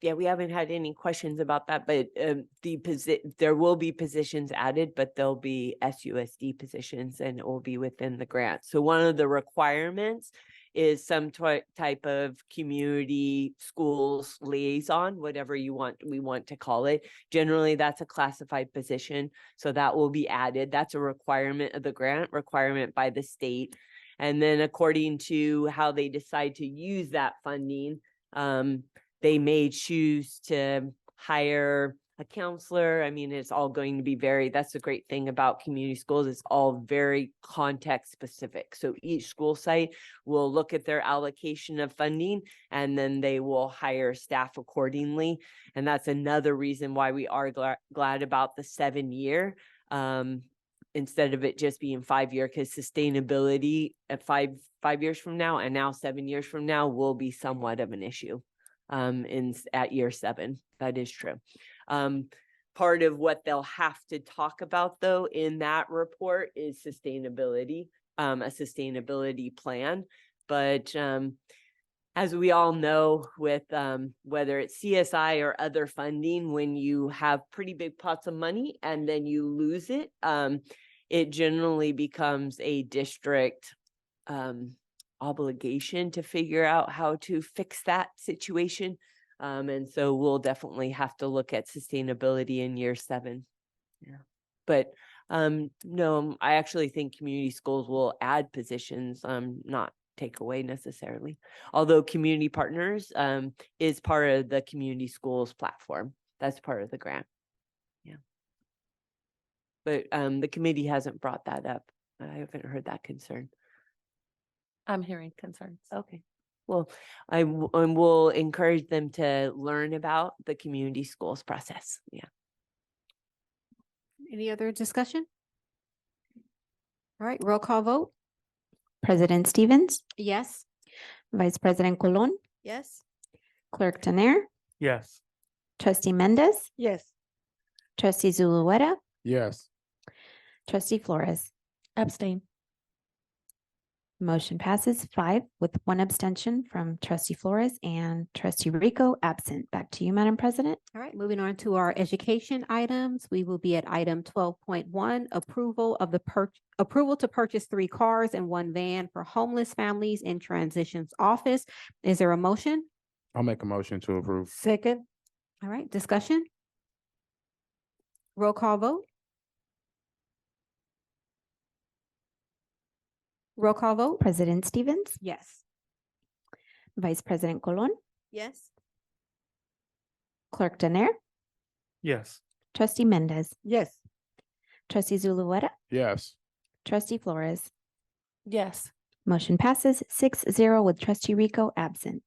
Yeah, we haven't had any questions about that, but there will be positions added, but there'll be SUSD positions and it will be within the grant. So one of the requirements is some type of community schools liaison, whatever we want to call it. Generally, that's a classified position, so that will be added. That's a requirement of the grant, requirement by the state. And then according to how they decide to use that funding, they may choose to hire a counselor. I mean, it's all going to be that's the great thing about community schools. It's all very context specific. So each school site will look at their allocation of funding and then they will hire staff accordingly. And that's another reason why we are glad about the 7-year. Instead of it just being 5-year, because sustainability at five years from now and now 7 years from now will be somewhat of an issue at year 7. That is true. Part of what they'll have to talk about though in that report is sustainability, a sustainability plan. But as we all know, with whether it's CSI or other funding, when you have pretty big pots of money and then you lose it, it generally becomes a district obligation to figure out how to fix that situation. And so we'll definitely have to look at sustainability in year 7. Yeah. But no, I actually think community schools will add positions, not take away necessarily. Although community partners is part of the community schools platform. That's part of the grant. Yeah. But the committee hasn't brought that up. I haven't heard that concern. I'm hearing concerns. Okay. Well, I will encourage them to learn about the community schools process. Yeah. Any other discussion? All right, roll call vote. President Stevens, Yes. Vice President Colon, Yes. Clerk Tener, Yes. Trustee Mendez, Yes. Trustee Zulueta, Yes. Trustee Flores. Abstain. Motion passes 5 with 1 abstention from Trustee Flores and Trustee Rico absent. Back to you, Madam President. All right, moving on to our education items. We will be at item 12.1, approval to purchase 3 cars and 1 van for homeless families in Transitions Office. Is there a motion? I'll make a motion to approve. Second. All right, discussion? Roll call vote? Roll call vote? President Stevens, Yes. Vice President Colon, Yes. Clerk Tener, Yes. Trustee Mendez, Yes. Trustee Zulueta, Yes. Trustee Flores. Yes. Motion passes 6-0 with Trustee Rico absent.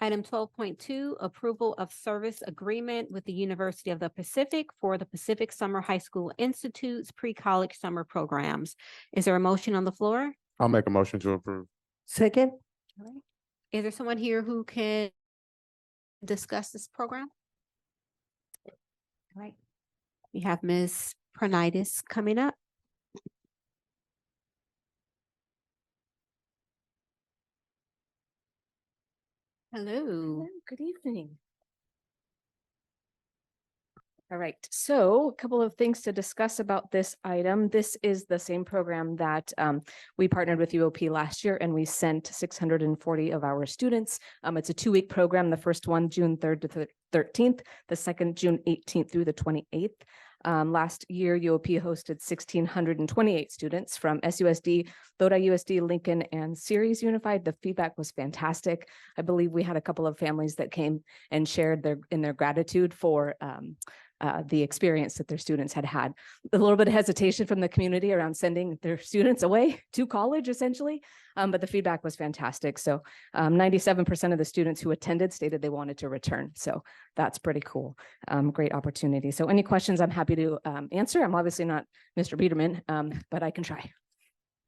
Item 12.2, approval of service agreement with the University of the Pacific for the Pacific Summer High School Institute's pre-college summer programs. Is there a motion on the floor? I'll make a motion to approve. Second. All right. Is there someone here who can discuss this program? All right. We have Ms. Pranitis coming up. Hello. Good evening. All right, so a couple of things to discuss about this item. This is the same program that we partnered with UOP last year, and we sent 640 of our students. It's a 2-week program. The first one, June 3rd to 13th, the second, June 18th through the 28th. Last year, UOP hosted 1,628 students from SUSD, Lodi USD, Lincoln, and Ceres Unified. The feedback was fantastic. I believe we had a couple of families that came and shared their gratitude for the experience that their students had had. A little bit of hesitation from the community around sending their students away to college, essentially, but the feedback was fantastic. So 97% of the students who attended stated they wanted to return. So that's pretty cool. Great opportunity. So any questions I'm happy to answer. I'm obviously not Mr. Biederman, but I can try.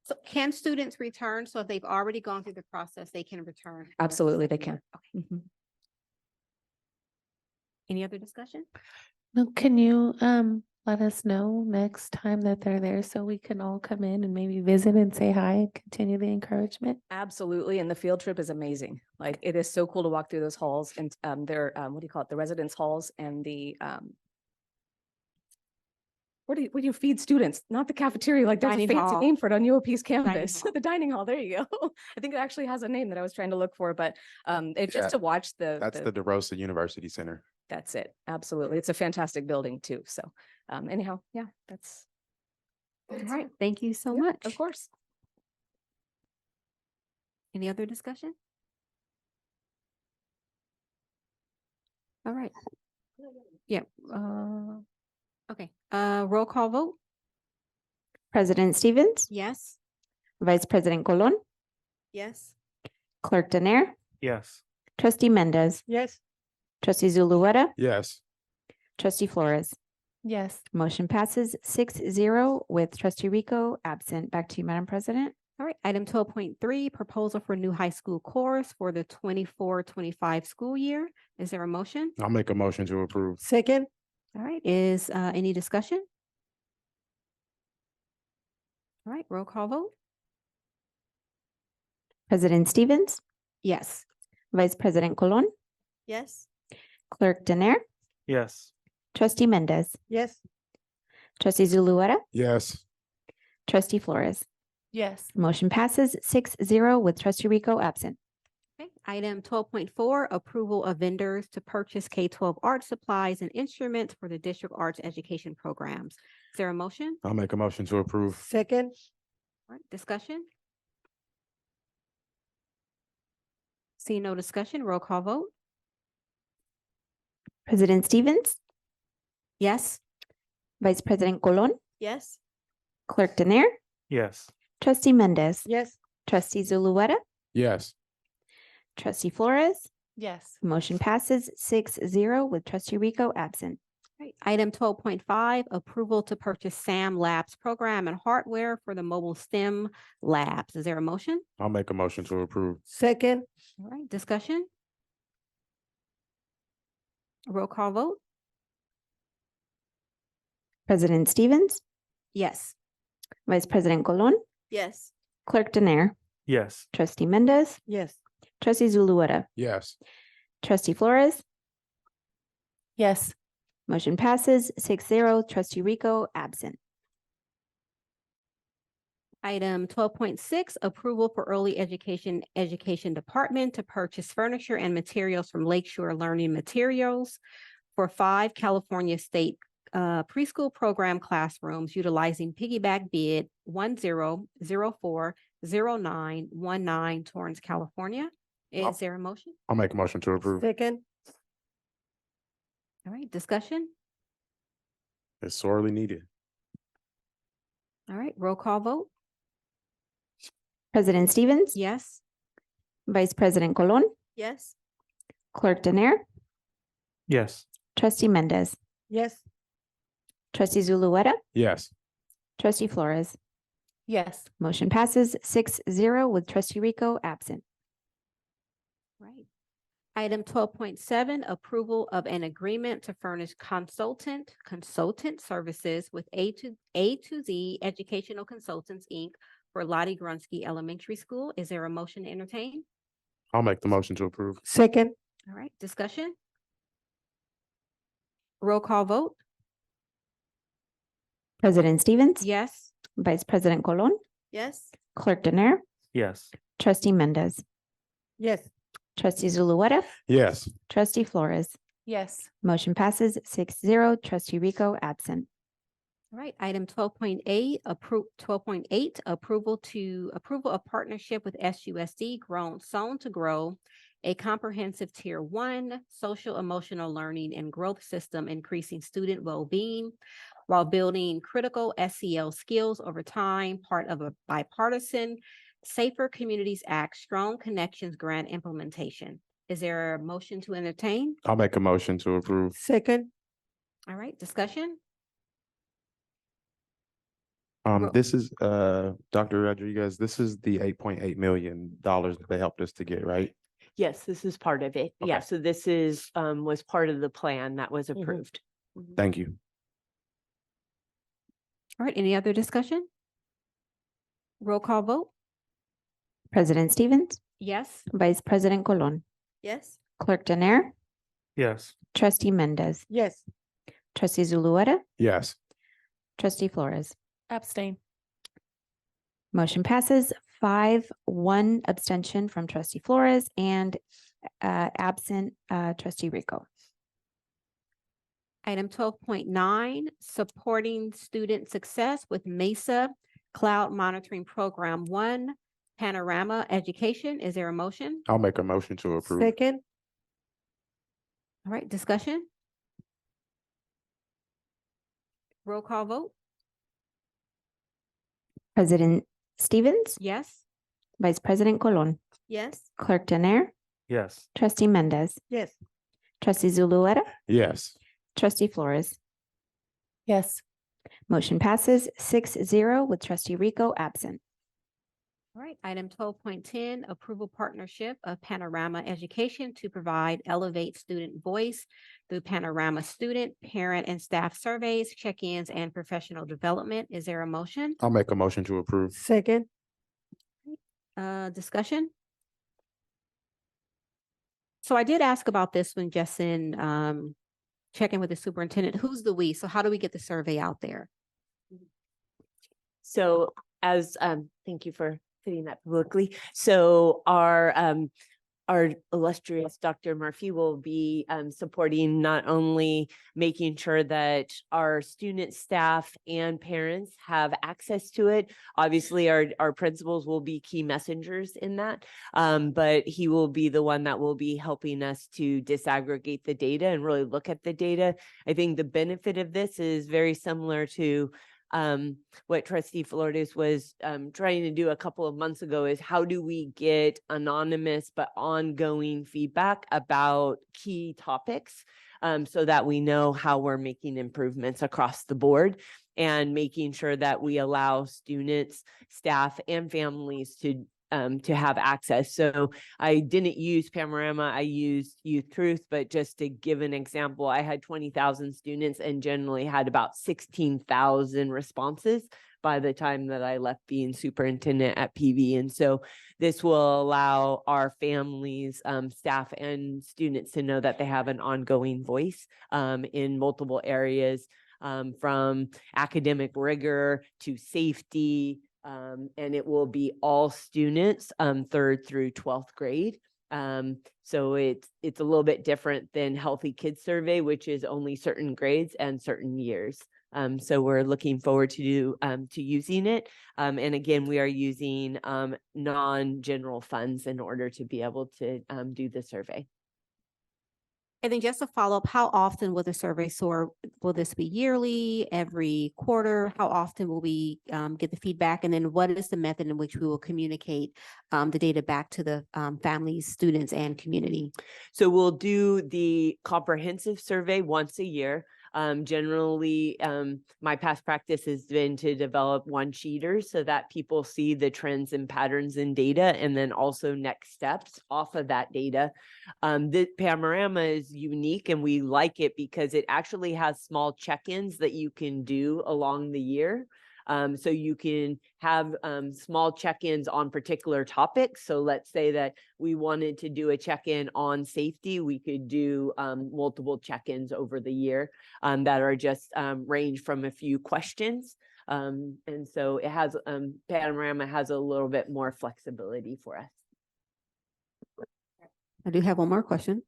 So can students return? So if they've already gone through the process, they can return? for Absolutely, they second can. year? Okay. Any other discussion? No, can you let us know next time that they're there so we can all come in and maybe visit and say hi and continue the encouragement? Absolutely. And the field trip is amazing. Like, it is so cool to walk through those halls and their, what do you call it? The residence halls and the what do you feed students? Not the cafeteria, like there's a Dining fancy hall. name for it on UOP's campus. hall. The dining hall, there you go. I think it actually has a name that I was trying to look for, but it's Yeah, just to watch That's the DeRosa University Center. that's it. Absolutely. It's a fantastic building too. So anyhow, yeah, that's All right, thank you so yeah, much. of course. Any other discussion? All right. Yeah, okay, roll call vote? President Stevens, Yes. Vice President Colon, Yes. Clerk Denier, Yes. Trustee Mendez, Yes. Trustee Zulueta, Yes. Trustee Flores. Yes. Motion passes 6-0 with Trustee Rico absent. Back to you, Madam President. All right, item 12.3, proposal for new high school course for the 24-25 school year. Is there a motion? I'll make a motion to approve. Second. All right, is any discussion? All right, roll call vote? President Stevens, Yes. Vice President Colon, Yes. Clerk Denier, Yes. Trustee Mendez, Yes. Trustee Zulueta, Yes. Trustee Flores. Yes. Motion passes 6-0 with Trustee Rico absent. Okay, item 12.4, approval of vendors to purchase K-12 art supplies and instruments for the district arts education programs. Is there a motion? I'll make a motion to approve. Second. All right, discussion? See no discussion, roll call vote? President Stevens, Yes. Vice President Colon, Yes. Clerk Denier, Yes. Trustee Mendez, Yes. Trustee Zulueta, Yes. Trustee Flores. Yes. Motion passes 6-0 with Trustee Rico absent. Right. Item 12.5, approval to purchase SAM Labs program and hardware for the mobile STEM labs. Is there a motion? I'll make a motion to approve. Second. All right, discussion? Roll call vote? President Stevens, Yes. Vice President Colon, Yes. Clerk Denier, Yes. Trustee Mendez, Yes. Trustee Zulueta, Yes. Trustee Flores. Yes. Motion passes 6-0. Trustee Rico absent. Item 12.6, approval for early education department to purchase furniture and materials from Lakeshore Learning Materials for 5 California State preschool program classrooms utilizing piggyback bid 10040919 Torrance, California. Is there a motion? I'll make a motion to approve. Second. All right, discussion? It's sorely needed. All right, roll call vote? President Stevens, Yes. Vice President Colon, Yes. Clerk Denier, Yes. Trustee Mendez, Yes. Trustee Zulueta, Yes. Trustee Flores. Yes. Motion passes 6-0 with Trustee Rico absent. Right. Item 12.7, approval of an agreement to furnish consultant services with A to Z Educational Consultants, Inc. for Lottie Grunsky Elementary School. Is there a motion to entertain? I'll make the motion to approve. Second. All right, discussion? Roll call vote? President Stevens, Yes. Vice President Colon, Yes. Clerk Denier, Yes. Trustee Mendez, Yes. Trustee Zulueta, Yes. Trustee Flores. Yes. Motion passes 6-0. Trustee Rico absent. All right, item 12.8, approval of partnership with SUSD Sown to Grow, a comprehensive tier 1 social emotional learning and growth system, increasing student well-being while building critical SEL skills over time, part of a bipartisan Safer Communities Act Strong Connections Grant implementation. Is there a motion to entertain? I'll make a motion to approve. Second. All right, discussion? This is, Dr. Rodriguez, this is the $8.8 million that they helped us to get, right? Yes, this is part of it. Yeah, Okay. so this is, was part of the plan that was approved. Thank you. All right, any other discussion? Roll call vote? President Stevens, Yes. Vice President Colon, Yes. Clerk Denier, Yes. Trustee Mendez, Yes. Trustee Zulueta, Yes. Trustee Flores. Abstain. Motion passes 5-1 abstention from trustee Flores and absent trustee Rico. Item 12.9, supporting student success with MESA Cloud Monitoring Program 1, Panorama Education. Is there a motion? I'll make a motion to approve. Second, All right, discussion? Roll call vote? President Stevens, Yes? Vice President Colon, Yes. Clerk Tener, Yes. Trustee Mendez, yes. Trustee Zulueta, Yes. Trustee Flores. Yes. Motion passes 6-0 with trustee Rico absent. All right, item 12.10, approval partnership of Panorama Education to provide elevate student voice through Panorama student, parent, and staff surveys, check-ins, and professional development. Is there a motion? I'll make a motion to approve. Second, Discussion? So I did ask about this when just in checking with the superintendent, who's the we? So how do we get the survey out there? So as, thank you for putting that publicly. So our illustrious Dr. Murphy will be supporting not only making sure that our student, staff, and parents have access to it. Obviously, our principals will be key messengers in that, but he will be the one that will be helping us to disaggregate the data and really look at the data. I think the benefit of this is very similar to what Trustee Flores was trying to do a couple of months ago, is how do we get anonymous but ongoing feedback about key topics so that we know how we're making improvements across the board, and making sure that we allow students, staff, and families to have access. So I didn't use Panorama, I used Youth Truth, but just to give an example, I had 20,000 students and generally had about 16,000 responses by the time that I left being superintendent at PV. And so this will allow our families, staff, and students to know that they have an ongoing voice in multiple areas, from academic rigor to safety, and it will be all students, 3rd through 12th grade. So it's a little bit different than Healthy Kids Survey, which is only certain grades and certain years. So we're looking forward to using it. And again, we are using non-general funds in order to be able to do the survey. And then just a follow-up, how often will the survey soar? Will this be yearly, every quarter? How often will we get the feedback? And then what is the method in which we will communicate the data back to the families, students, and community? So we'll do the comprehensive survey once a year. Generally, my past practice has been to develop one-sheeters so that people see the trends and patterns in data, and then also next steps off of that data. The Panorama is unique, and we like it because it actually has small check-ins that you can do along the year. So you can have small check-ins on particular topics. So let's say that we wanted to do a check-in on safety, we could do multiple check-ins over the year that are just range from a few questions. And so it has, Panorama has a little bit more flexibility for us. I do have one more question.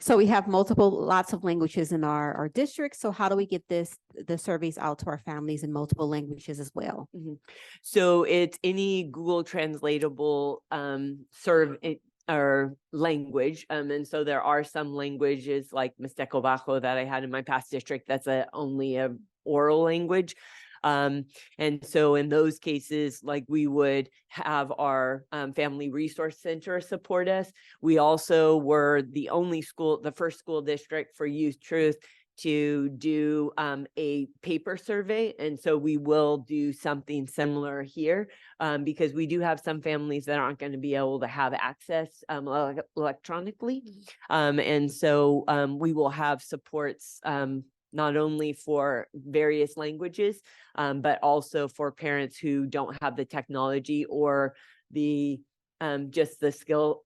So we have lots of languages in our district. So how do we get the surveys out to our families in multiple languages as well? So it's any Google translatable or language. And so there are some languages like Mixteco Bajo that I had in my past district that's only a oral language. And so in those cases, like, we would have our Family Resource Center support us. We also were the first school district for Youth Truth to do a paper survey. And so we will do something similar here because we do have some families that aren't going to be able to have access electronically. And so we will have supports not only for various languages, but also for parents who don't have the technology or the just the skill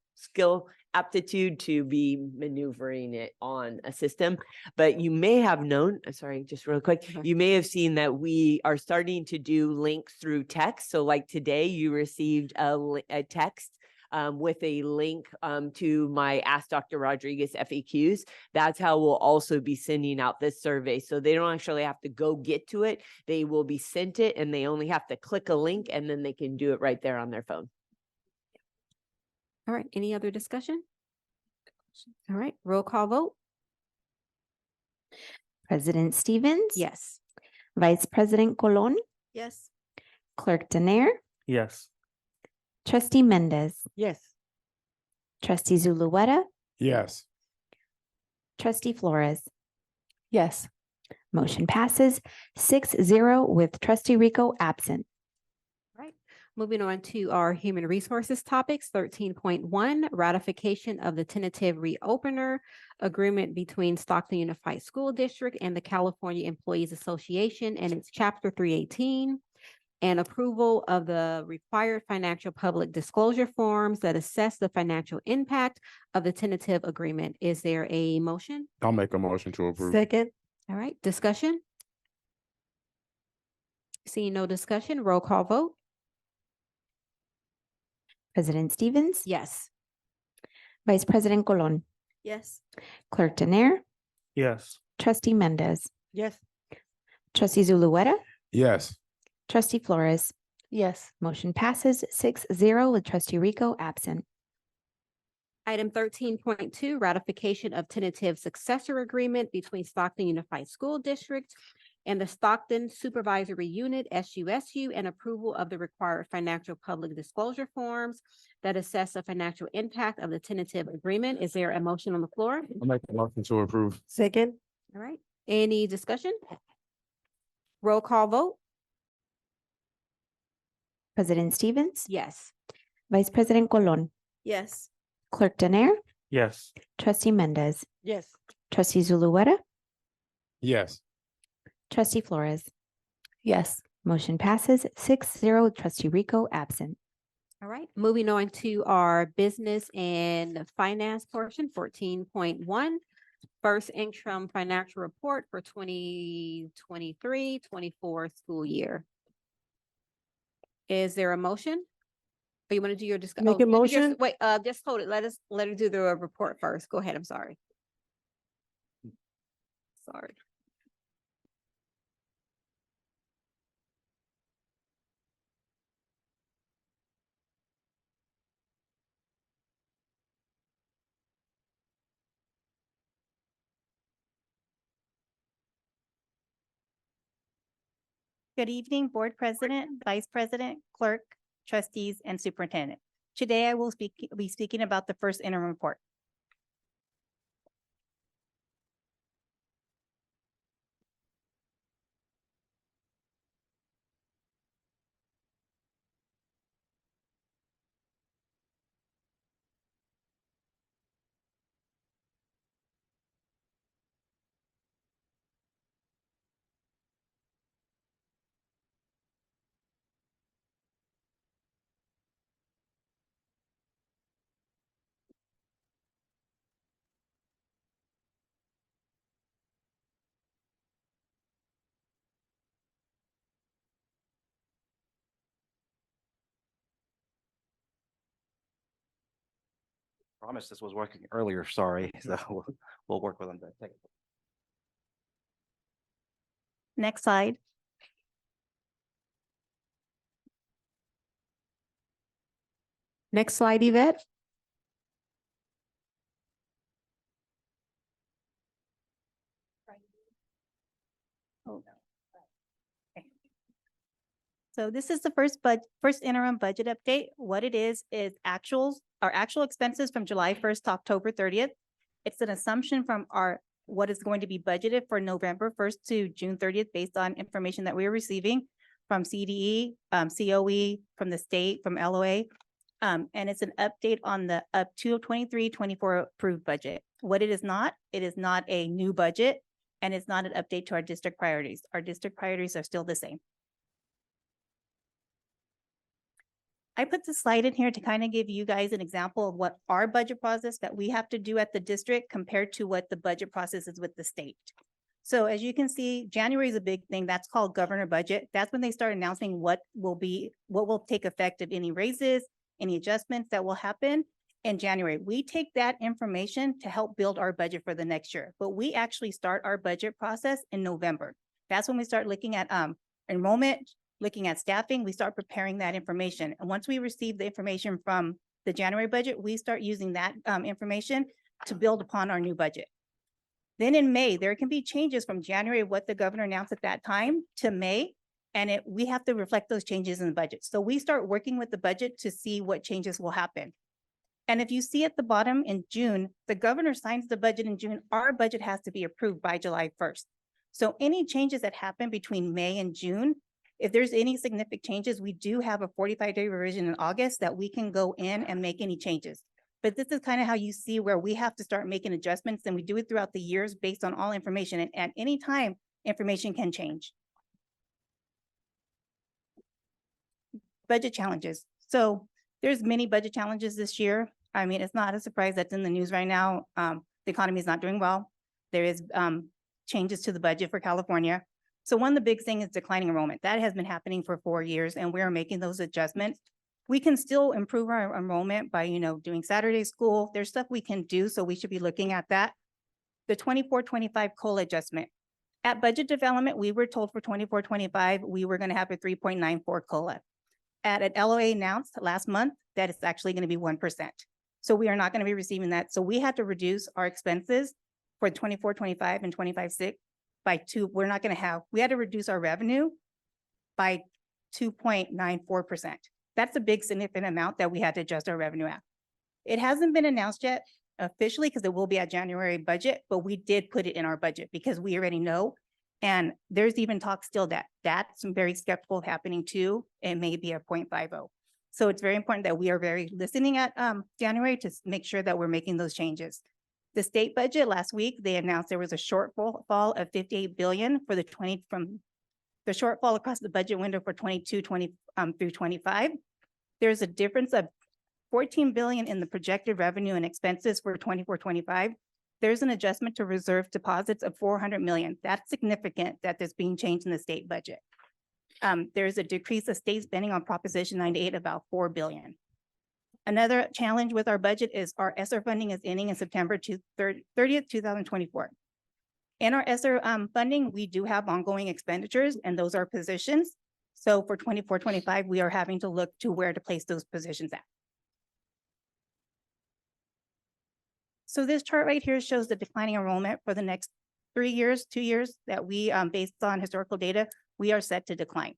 aptitude to be maneuvering it on a system. But you may have known, sorry, just real quick, you may have seen that we are starting to do links through text. So like today you received a text with a link to my Ask Dr. Rodriguez FAQs. That's how we'll also be sending out this survey. So they don't actually have to go get to it. They will be sent it and they only have to click a link and then they can do it right there on their phone. All right, any other discussion? All right, roll call vote. President Stevens? Yes. Vice President Colon? Yes. Clerk Denier? Yes. Trustee Mendez? Yes. Trustee Zulueta? Yes. Trustee Flores? Yes. Motion passes 6-0 with Trustee Rico absent. All right, moving on to our human resources topics, 13.1, ratification of the tentative reopener agreement between Stockton Unified School District and the California Employees Association and its Chapter 318, and approval of the required financial public disclosure forms that assess the financial impact of the tentative agreement. Is there a motion? I'll make a motion to approve. Second. All right, discussion? Seeing no discussion, roll call vote. President Stevens? Yes. Vice President Colon? Yes. Clerk Denier? Yes. Trustee Mendez? Yes. Trustee Zulueta? Yes. Trustee Flores? Yes. Motion passes 6-0 with Trustee Rico absent. Item 13.2, ratification of tentative successor agreement between Stockton Unified School District and the Stockton Supervisory Unit, SUSU, and approval of the required financial public disclosure forms that assess the financial impact of the tentative agreement. Is there a motion on the floor? I'll make a motion to approve. Second. All right, any discussion? Roll call vote. President Stevens? Yes. Vice President Colon? Yes. Clerk Denier? Yes. Trustee Mendez? Yes. Trustee Zulueta? Yes. Trustee Flores? Yes. Motion passes 6-0 with Trustee Rico absent. All right, moving on to our business and finance portion, 14.1. First interim financial report for 2023-24 school year. Is there a motion? Or you want to do your discussion? Make a motion? Wait, just hold it. Let her do the report first. Go ahead. I'm sorry. Sorry. Good evening, Board President, Vice President, Clerk, Trustees, and Superintendent. Today I will be speaking about the first interim report. Promise this was working earlier, sorry. So we'll work with them. Next slide. Next slide, Yvette. So this is the first interim budget update. What it is our actual expenses from July 1st to October 30th. It's an assumption from what is going to be budgeted for November 1st to June 30th based on information that we're receiving from CDE, COE, from the state, from LOA. And it's an update on the up to 23-24 approved budget. What it is not a new budget, and it's not an update to our district priorities. Our district priorities are still the same. I put this slide in here to kind of give you guys an example of what our budget process that we have to do at the district compared to what the budget process is with the state. So as you can see, January is a big thing. That's called governor budget. That's when they start announcing what will take effect of any raises, any adjustments that will happen in January. We take that information to help build our budget for the next year, but we actually start our budget process in November. That's when we start looking at enrollment, looking at staffing, we start preparing that information. And once we receive the information from the January budget, we start using that information to build upon our new budget. Then in May, there can be changes from January, what the governor announced at that time, to May, and we have to reflect those changes in the budget. So we start working with the budget to see what changes will happen. And if you see at the bottom in June, the governor signs the budget in June, our budget has to be approved by July 1st. So any changes that happen between May and June, if there's any significant changes, we do have a 45-day revision in August that we can go in and make any changes. But this is kind of how you see where we have to start making adjustments, and we do it throughout the years based on all information. And at any time, information can change. Budget challenges. So there's many budget challenges this year. I mean, it's not a surprise that's in the news right now. The economy is not doing well. There is changes to the budget for California. So one of the big things is declining enrollment. That has been happening for 4 years, and we're making those adjustments. We can still improve our enrollment by, doing Saturday school. There's stuff we can do, so we should be looking at that. The 24-25 COLA adjustment. At budget development, we were told for 24-25, we were going to have a 3.94 COLA. At an LOA announced last month, that it's actually going to be 1%. So we are not going to be receiving that. So we had to reduce our expenses for 24-25 and 25-6 by 2. We had to reduce our revenue by 2.94%. That's a big significant amount that we had to adjust our revenue at. It hasn't been announced yet officially because it will be at January budget, but we did put it in our budget because we already know. And there's even talk still that's very skeptical of happening too. It may be a 0.50. So it's very important that we are very listening at January to make sure that we're making those changes. The state budget last week, they announced there was a shortfall of 58 billion for the shortfall across the budget window for 22, 20 through 25. There's a difference of 14 billion in the projected revenue and expenses for 24-25. There's an adjustment to reserve deposits of 400 million. That's significant that there's being changed in the state budget. There's a decrease of state spending on Proposition 98, about 4 billion. Another challenge with our budget is our ESSER funding is ending in September 30th, 2024. In our ESSER funding, we do have ongoing expenditures, and those are positions. So for 24-25, we are having to look to where to place those positions at. So this chart right here shows the declining enrollment for the next 3 years, 2 years that we, based on historical data, we are set to decline.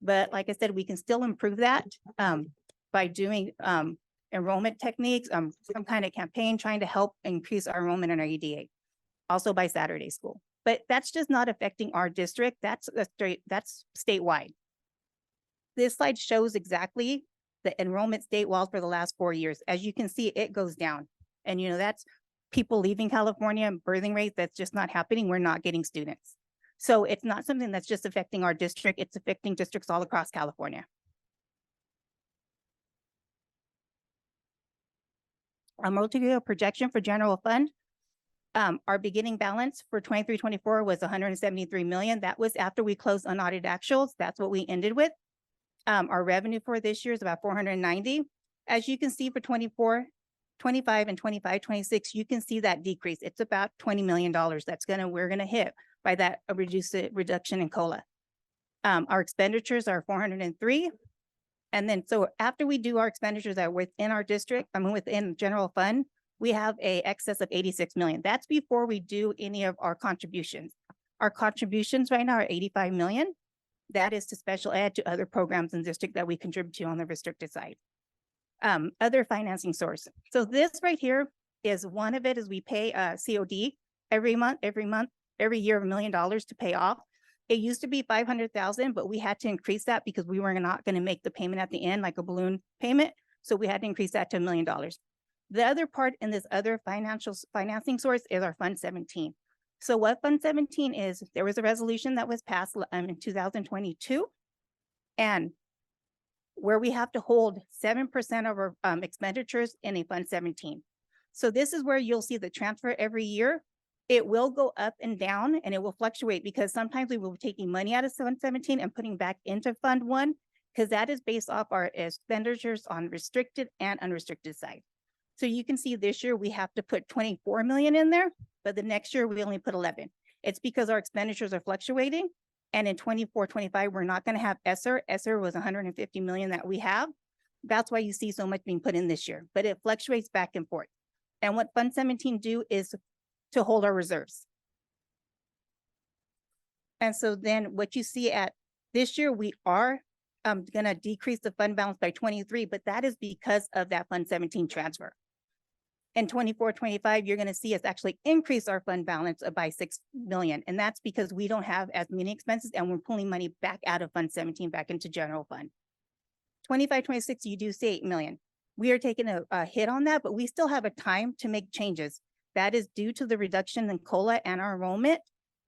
But like I said, we can still improve that by doing enrollment techniques, some kind of campaign trying to help increase our enrollment in our EDA. Also by Saturday school. But that's just not affecting our district. That's statewide. This slide shows exactly the enrollment statewide for the last 4 years. As you can see, it goes down. And that's people leaving California, birthing rates, that's just not happening. We're not getting students. So it's not something that's just affecting our district. It's affecting districts all across California. A multi-year projection for general fund. Our beginning balance for 23-24 was 173 million. That was after we closed unaudited actuals. That's what we ended with. Our revenue for this year is about 490. As you can see for 24, 25 and 25, 26, you can see that decrease. It's about $20 million we're gonna hit by that reduction in COLA. Our expenditures are 403. And then, so after we do our expenditures that are within our district, within general fund, we have a excess of 86 million. That's before we do any of our contributions. Our contributions right now are 85 million. That is to special ed, to other programs in district that we contribute to on the restricted side. Other financing source. So this right here is one of it is we pay COD every year $1 million to pay off. It used to be 500,000, but we had to increase that because we were not going to make the payment at the end like a balloon payment. So we had to increase that to $1 million. The other part in this other financing source is our Fund 17. So what Fund 17 is, there was a resolution that was passed in 2022. And where we have to hold 7% of our expenditures in a Fund 17. So this is where you'll see the transfer every year. It will go up and down and it will fluctuate because sometimes we will be taking money out of Fund 17 and putting back into Fund 1 because that is based off our expenditures on restricted and unrestricted side. So you can see this year we have to put 24 million in there, but the next year we only put 11. It's because our expenditures are fluctuating. And in 24-25, we're not going to have ESSER. ESSER was 150 million that we have. That's why you see so much being put in this year, but it fluctuates back and forth. And what Fund 17 do is to hold our reserves. And so then what you see at this year, we are going to decrease the fund balance by 23, but that is because of that Fund 17 transfer. In 24-25, you're going to see us actually increase our fund balance by 6 million. And that's because we don't have as many expenses and we're pulling money back out of Fund 17 back into general fund. 25-26, you do see 8 million. We are taking a hit on that, but we still have a time to make changes. That is due to the reduction in COLA and our enrollment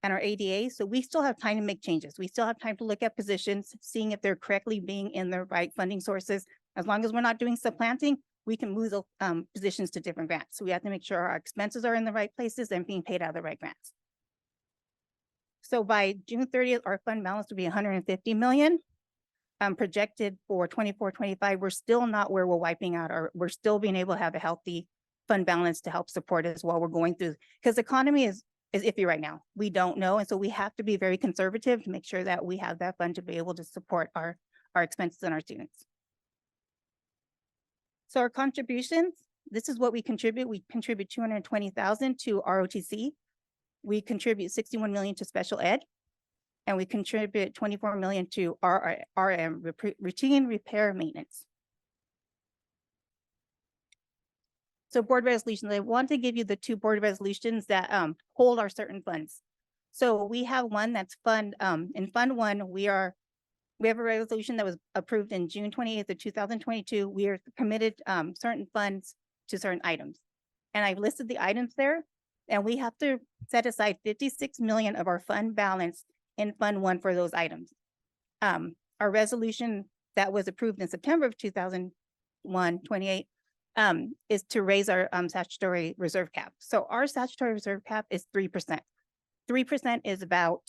and our ADA. So we still have time to make changes. We still have time to look at positions, seeing if they're correctly being in the right funding sources. As long as we're not doing supplanting, we can move those positions to different grants. So we have to make sure our expenses are in the right places and being paid out of the right grants. So by June 30th, our fund balance will be 150 million. Projected for 24-25, we're still not where we're wiping out we're still being able to have a healthy fund balance to help support us while we're going through, because the economy is iffy right now. We don't know. And so we have to be very conservative to make sure that we have that fund to be able to support our expenses and our students. So our contributions, this is what we contribute. We contribute 220,000 to ROTC. We contribute 61 million to special ed. And we contribute 24 million to RM, routine repair maintenance. So board resolutions, I want to give you the two board resolutions that hold our certain funds. So we have one that's in Fund 1, we have a resolution that was approved in June 28th of 2022. We are committed certain funds to certain items. And I've listed the items there, and we have to set aside 56 million of our fund balance in Fund 1 for those items. Our resolution that was approved in September of 2021-28 is to raise our statutory reserve cap. So our statutory reserve cap is 3%. 3% is about,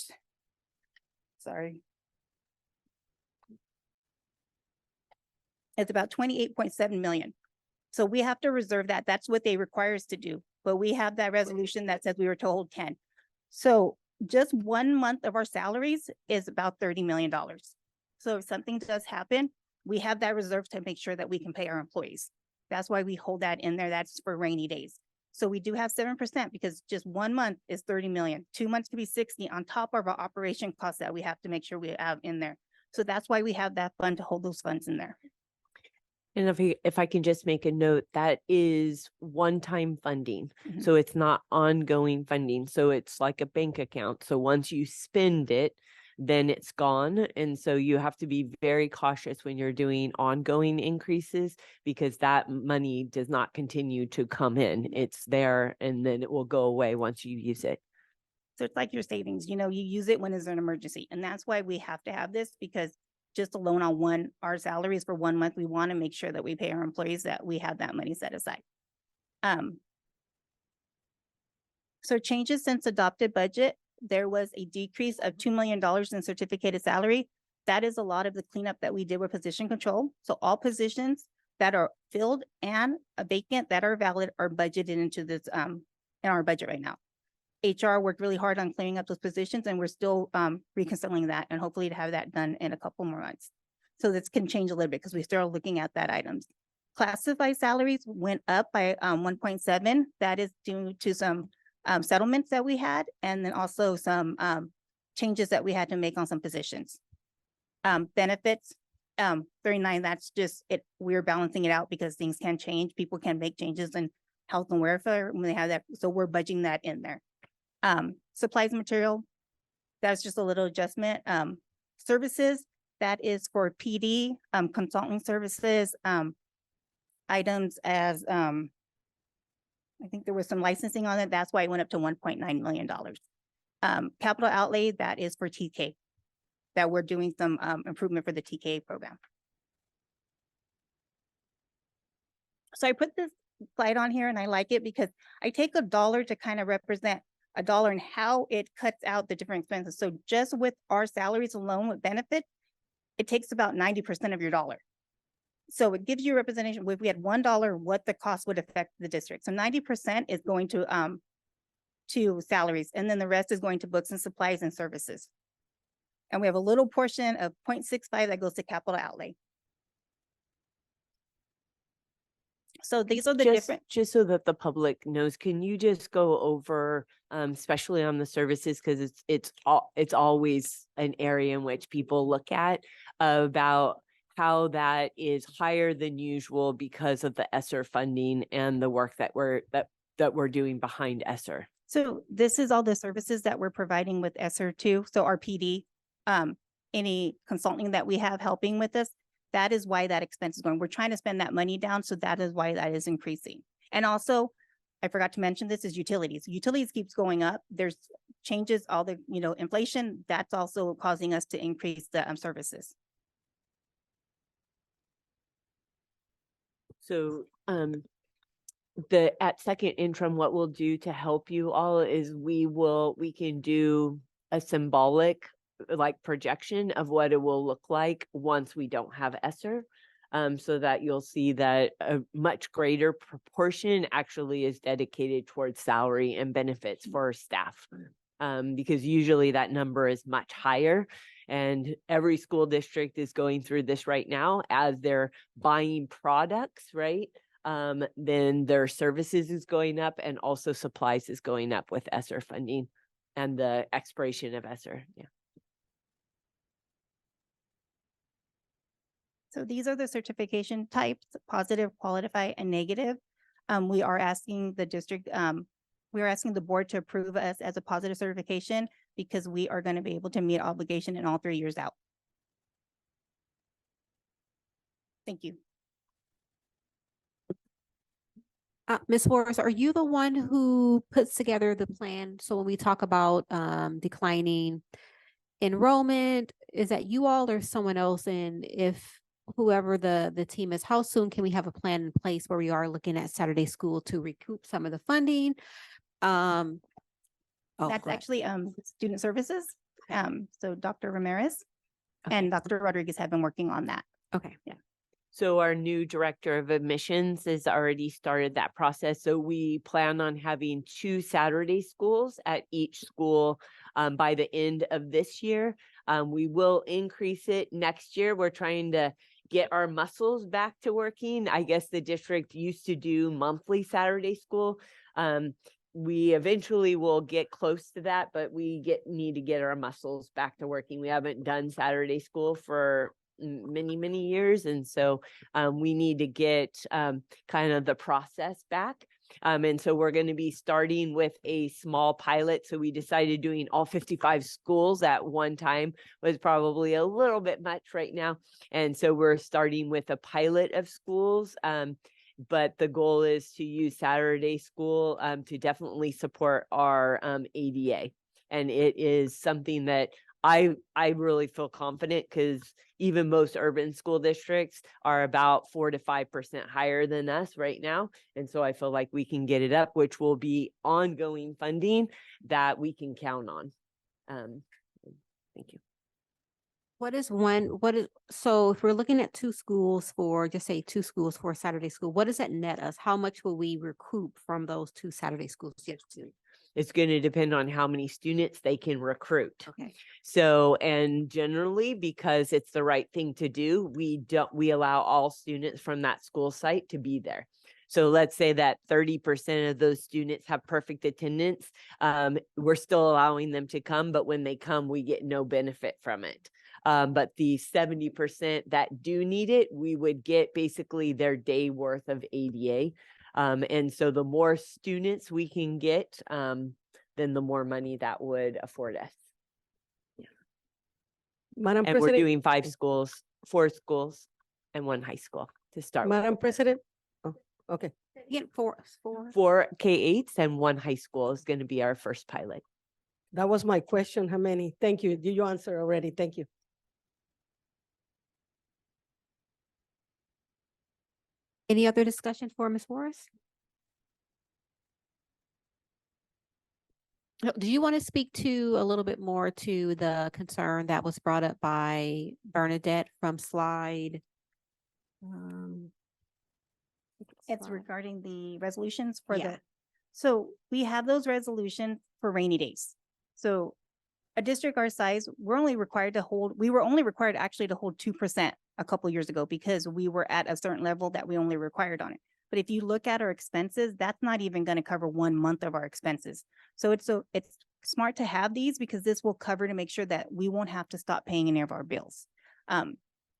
it's about 28.7 million. So we have to reserve that. That's what they require us to do. But we have that resolution that says we were to hold 10. So just 1 month of our salaries is about $30 million. So if something does happen, we have that reserve to make sure that we can pay our employees. That's why we hold that in there. That's for rainy days. So we do have 7% because just 1 month is 30 million. 2 months could be 60 on top of our operation costs that we have to make sure we have in there. So that's why we have that fund to hold those funds in there. And if I can just make a note, that is one-time funding. Mhm. So it's not ongoing funding. So it's like a bank account. So once you spend it, then it's gone. And so you have to be very cautious when you're doing ongoing increases because that money does not continue to come in. It's there and then it will go away once you use it. So it's like your savings, you use it when there's an emergency. And that's why we have to have this, because just alone on our salaries for 1 month, we want to make sure that we pay our employees, that we have that money set aside. So changes since adopted budget, there was a decrease of $2 million in certificated salary. That is a lot of the cleanup that we did with position control. So all positions that are filled and vacant that are valid are budgeted into this in our budget right now. HR worked really hard on cleaning up those positions, and we're still reconciling that, and hopefully to have that done in a couple more months. So this can change a little bit because we're still looking at that items. Classified salaries went up by 1.7. That is due to some settlements that we had, and then also some changes that we had to make on some positions. Benefits, 39, that's just it. We're balancing it out because things can change. People can make changes in health and welfare when they have that. So we're budgeting that in there. Supplies and material, that's just a little adjustment. Services, that is for PD, consulting services, items as, I think there was some licensing on it. That's why it went up to $1.9 million. Capital outlay, that is for TK, that we're doing some improvement for the TK program. So I put this slide on here and I like it because I take a dollar to kind of represent a dollar and how it cuts out the different expenses. So just with our salaries alone with benefit, it takes about 90% of your dollar. So it gives you a representation. If we had $1, what the cost would affect the district. So 90% is going to salaries, and then the rest is going to books and supplies and services. And we have a little portion of 0.65 that goes to capital outlay. So these are the different. Just so that the public knows, can you just go over, especially on the services, because it's always an area in which people look at about how that is higher than usual because of the ESSER funding and the work that we're doing behind ESSER. So this is all the services that we're providing with ESSER too. So our PD, any consulting that we have helping with this, that is why that expense is going. We're trying to spend that money down. So that is why that is increasing. And also, I forgot to mention this is utilities. Utilities keeps going up. There's changes, all the, inflation, that's also causing us to increase the services. So, at second interim, what we'll do to help you all is we can do a symbolic projection of what it will look like once we don't have ESSER, so that you'll see that a much greater proportion actually is dedicated towards salary and benefits for staff. Because usually that number is much higher, and every school district is going through this right now as they're buying products, right? Then their services is going up, and also supplies is going up with ESSER funding and the expiration of ESSER. Yeah. So these are the certification types: positive, qualify, and negative. We are asking the district, we are asking the board to approve us as a positive certification because we are going to be able to meet obligation in all 3 years out. Thank you. Ms. Morris, are you the one who puts together the plan? So when we talk about declining enrollment, is that you all or someone else? And if whoever the team is, how soon can we have a plan in place where we are looking at Saturday school to recoup some of the funding? That's actually student services. So Dr. Ramirez and Dr. Rodriguez have been working on that. Okay. Yeah. So our new director of admissions has already started that process. So we plan on having 2 Saturday schools at each school by the end of this year. We will increase it next year. We're trying to get our muscles back to working. I guess the district used to do monthly Saturday school. We eventually will get close to that, but we need to get our muscles back to working. We haven't done Saturday school for many years, and so we need to get kind of the process back. And so we're going to be starting with a small pilot. So we decided doing all 55 schools at one time was probably a little bit much right now. And so we're starting with a pilot of schools. But the goal is to use Saturday school to definitely support our ADA. And it is something that I really feel confident, because even most urban school districts are about 4 to 5% higher than us right now. And so I feel like we can get it up, which will be ongoing funding that we can count on. Thank you. So if we're looking at 2 schools for, just say 2 schools for Saturday school, what does that net us? How much will we recoup from those 2 Saturday schools? It's going to depend on how many students they can recruit. Okay. So, and generally, because it's the right thing to do, we allow all students from that school site to be there. So let's say that 30% of those students have perfect attendance. We're still allowing them to come, but when they come, we get no benefit from it. But the 70% that do need it, we would get basically their day worth of ADA. And so the more students we can get, then the more money that would afford us. Yeah. Madam And President. we're doing 5 schools, 4 schools, and 1 high school to start with. Madam President. Oh, okay. Again, 4. 4 K-8s and 1 high school is going to be our first pilot. That was my question. How many? Thank you. Did you answer already? Thank you. Any other discussion for Ms. Morris? Do you want to speak to a little bit more to the concern that was brought up by Bernadette from slide? It's regarding the resolutions for Yeah. so we have those resolutions for rainy days. So a district our size, we were only required actually to hold 2% a couple years ago because we were at a certain level that we only required on it. But if you look at our expenses, that's not even going to cover 1 month of our expenses. So it's smart to have these because this will cover to make sure that we won't have to stop paying any of our bills.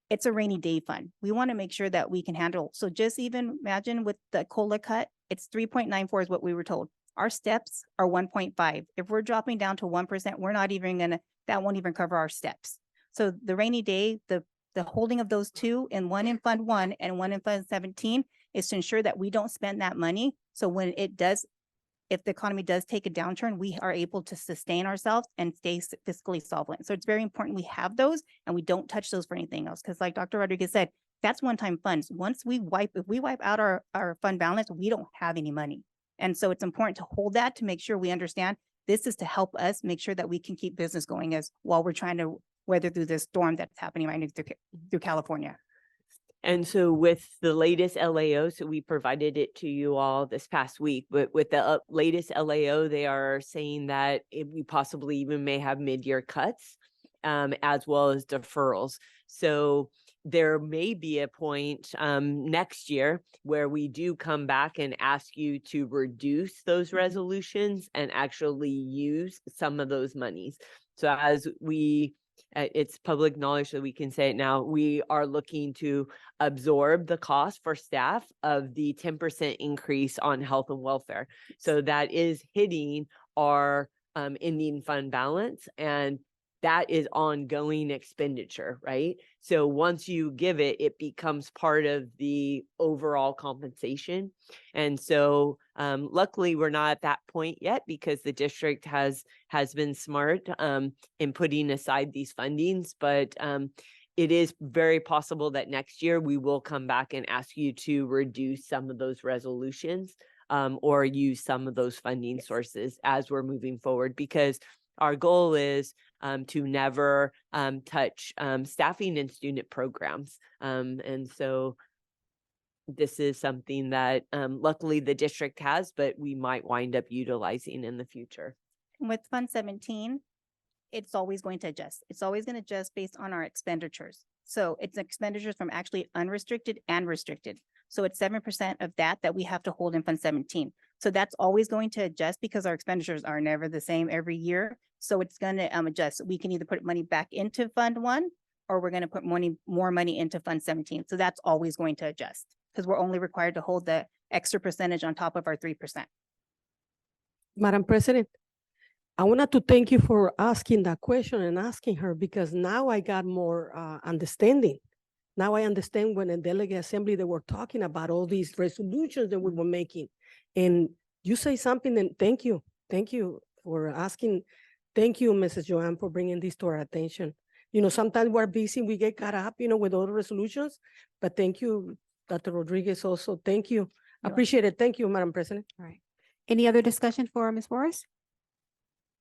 It's a rainy day fund. We want to make sure that we can handle. So just even imagine with the COLA cut, it's 3.94 is what we were told. Our steps are 1.5. If we're dropping down to 1%, we're not even that won't even cover our steps. So the rainy day, the holding of those two, and one in Fund 1 and one in Fund 17, is to ensure that we don't spend that money. So when if the economy does take a downturn, we are able to sustain ourselves and stay fiscally solvent. So it's very important we have those and we don't touch those for anything else. Because like Dr. Rodriguez said, that's one-time funds. If we wipe out our fund balance, we don't have any money. And so it's important to hold that to make sure we understand this is to help us make sure that we can keep business going while we're trying to weather through this storm that's happening right now through California. And so with the latest LAO, so we provided it to you all this past week, but with the latest LAO, they are saying that we possibly even may have mid-year cuts as well as deferrals. So there may be a point next year where we do come back and ask you to reduce those resolutions and actually use some of those monies. So as it's public knowledge that we can say it now, we are looking to absorb the cost for staff of the 10% increase on health and welfare. So that is hitting our ending fund balance, and that is ongoing expenditure, right? So once you give it, it becomes part of the overall compensation. And so luckily we're not at that point yet because the district has been smart in putting aside these fundings, but it is very possible that next year we will come back and ask you to reduce some of those resolutions or use some of those funding sources as we're moving forward, because our goal is to never touch staffing and student programs. And so this is something that luckily the district has, but we might wind up utilizing in the future. With Fund 17, it's always going to adjust. It's always going to adjust based on our expenditures. So it's expenditures from actually unrestricted and restricted. So it's 7% of that we have to hold in Fund 17. So that's always going to adjust because our expenditures are never the same every year. So it's going to adjust. We can either put money back into Fund 1 or we're going to put more money into Fund 17. So that's always going to adjust because we're only required to hold the extra percentage on top of our 3%. Madam President, I wanted to thank you for asking that question and asking her, because now I got more understanding. Now I understand when in delegate assembly, they were talking about all these resolutions that we were making. And you say something, and thank you for asking. Thank you, Mrs. Joanne, for bringing this to our attention. Sometimes we're busy, we get caught up, with all the resolutions, but thank you, Dr. Rodriguez, also. Thank you. Appreciate it. Thank you, Madam President. All right. Any other discussion for Ms. Morris?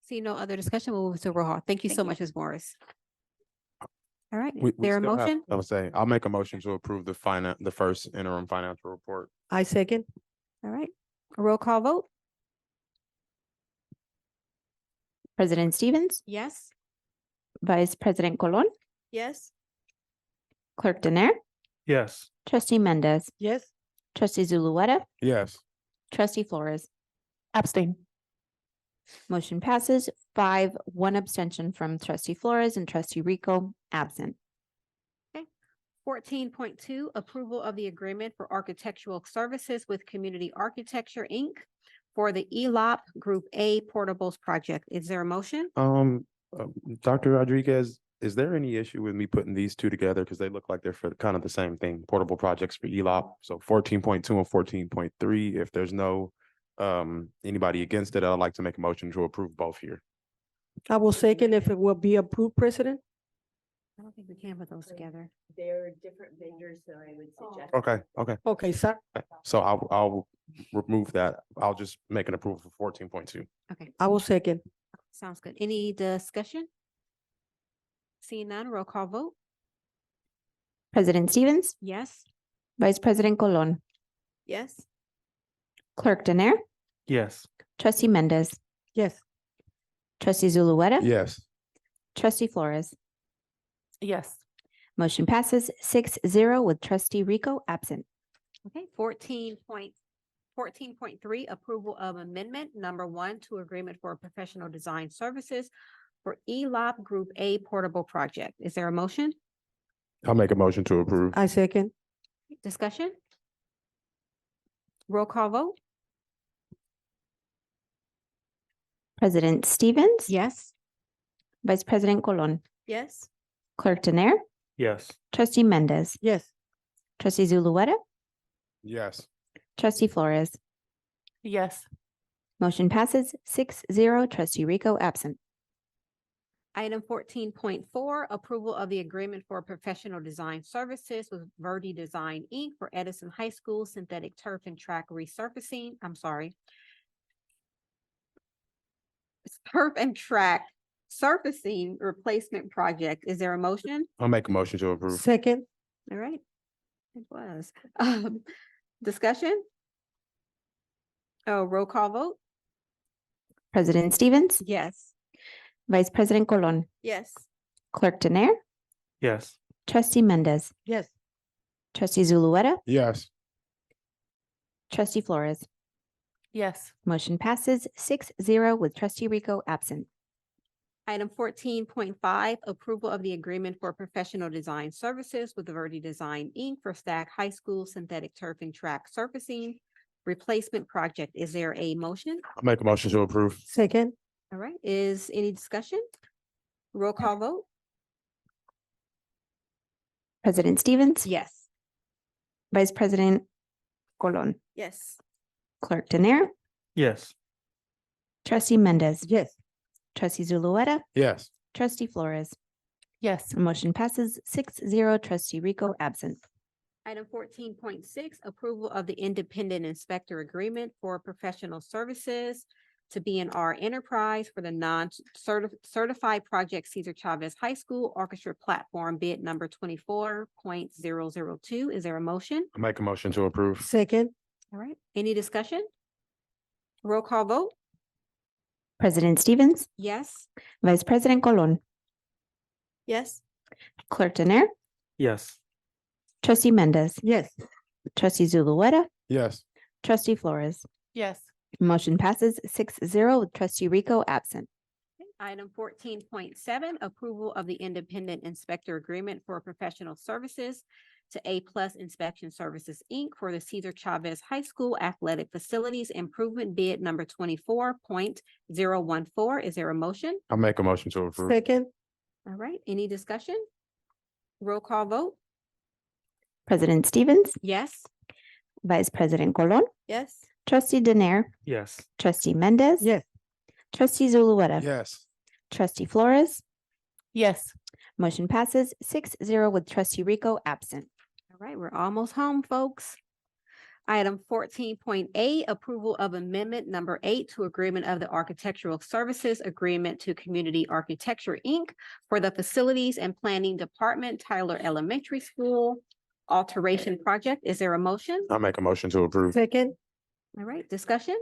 See no other discussion, we'll move to roll call. Thank you so much, Ms. Morris. All right, We there a still have- motion? I would say, I'll make a motion to approve the first interim financial report. I second. All right, a roll call vote? President Stevens, Yes. Vice President Colon, Yes. Clerk Denier, Yes. Trustee Mendez, Yes. Trustee Zulueta, Yes. Trustee Flores. Abstain. Motion passes 5, 1 abstention from Trustee Flores and Trustee Rico absent. 14.2, approval of the agreement for architectural services with Community Architecture, Inc. for the ELOP Group A Portables project. Is there a motion? Dr. Rodriguez, is there any issue with me putting these two together? Because they look like they're for kind of the same thing, portable projects for ELOP. So 14.2 and 14.3, if there's no anybody against it, I'd like to make a motion to approve both here. I will second if it will be approved, President. I don't think we can put those together. They're different vendors, so I would suggest. Okay. Okay, sir. So I'll remove that. I'll just make an approval for 14.2. Okay, I will second. sounds good. Any discussion? Seeing none, roll call vote. President Stevens, Yes. Vice President Colon, Yes. Clerk Denier, Yes. Trustee Mendez, Yes. Trustee Zulueta, Yes. Trustee Flores. Yes. Motion passes 6-0 with Trustee Rico absent. Okay, 14.3, approval of amendment number 1 to agreement for professional design services for ELOP Group A portable project. Is there a motion? I'll make a motion to approve. I second. Discussion? Roll call vote? President Stevens, Yes. Vice President Colon, Yes. Clerk Denier, Yes. Trustee Mendez, Yes. Trustee Zulueta, Yes. Trustee Flores. Yes. Motion passes 6-0. Trustee Rico absent. Item 14.4, approval of the agreement for professional design services with Verdi Design, Inc. for Edison High School synthetic turf and track resurfacing. Turf and track surfacing replacement project. Is there a motion? I'll make a motion to approve. Second. All right. It was. Discussion? Oh, roll call vote? President Stevens, Yes. Vice President Colon, Yes. Clerk Denier, Yes. Trustee Mendez, Yes. Trustee Zulueta, Yes. Trustee Flores. Yes. Motion passes 6-0 with Trustee Rico absent. Item 14.5, approval of the agreement for professional design services with Verdi Design, Inc. for Stack High School synthetic turf and track surfacing replacement project. Is there a motion? I'll make a motion to approve. Second. All right, is any discussion? Roll call vote? President Stevens, Yes. Vice President Colon, Yes. Clerk Denier, Yes. Trustee Mendez, Yes. Trustee Zulueta, Yes. Trustee Flores. Yes. Motion passes 6-0. Trustee Rico absent. Item 14.6, approval of the independent inspector agreement for professional services to B&R Enterprise for the non-certified project Cesar Chavez High School Orchestra Platform bid number 24.002. Is there a motion? I'll make a motion to approve. Second. All right, any discussion? Roll call vote? President Stevens, Yes. Vice President Colon, Yes. Clerk Denier, Yes. Trustee Mendez, Yes. Trustee Zulueta, Yes. Trustee Flores. Yes. Motion passes 6-0 with Trustee Rico absent. Item 14.7, approval of the independent inspector agreement for professional services to A+ Inspection Services, Inc. for the Cesar Chavez High School Athletic Facilities Improvement bid number 24.014. Is there a motion? I'll make a motion to approve. Second. All right, any discussion? Roll call vote? President Stevens, Yes. Vice President Colon, Yes. Trustee Denier, Yes. Trustee Mendez, Yes. Trustee Zulueta, Yes. Trustee Flores. Yes. Motion passes 6-0 with Trustee Rico absent. All right, we're almost home, folks. Item 14.8, approval of amendment number 8 to agreement of the Architectural Services Agreement to Community Architecture, Inc. for the Facilities and Planning Department, Tyler Elementary School alteration project. Is there a motion? I'll make a motion to approve. Second. All right, discussion?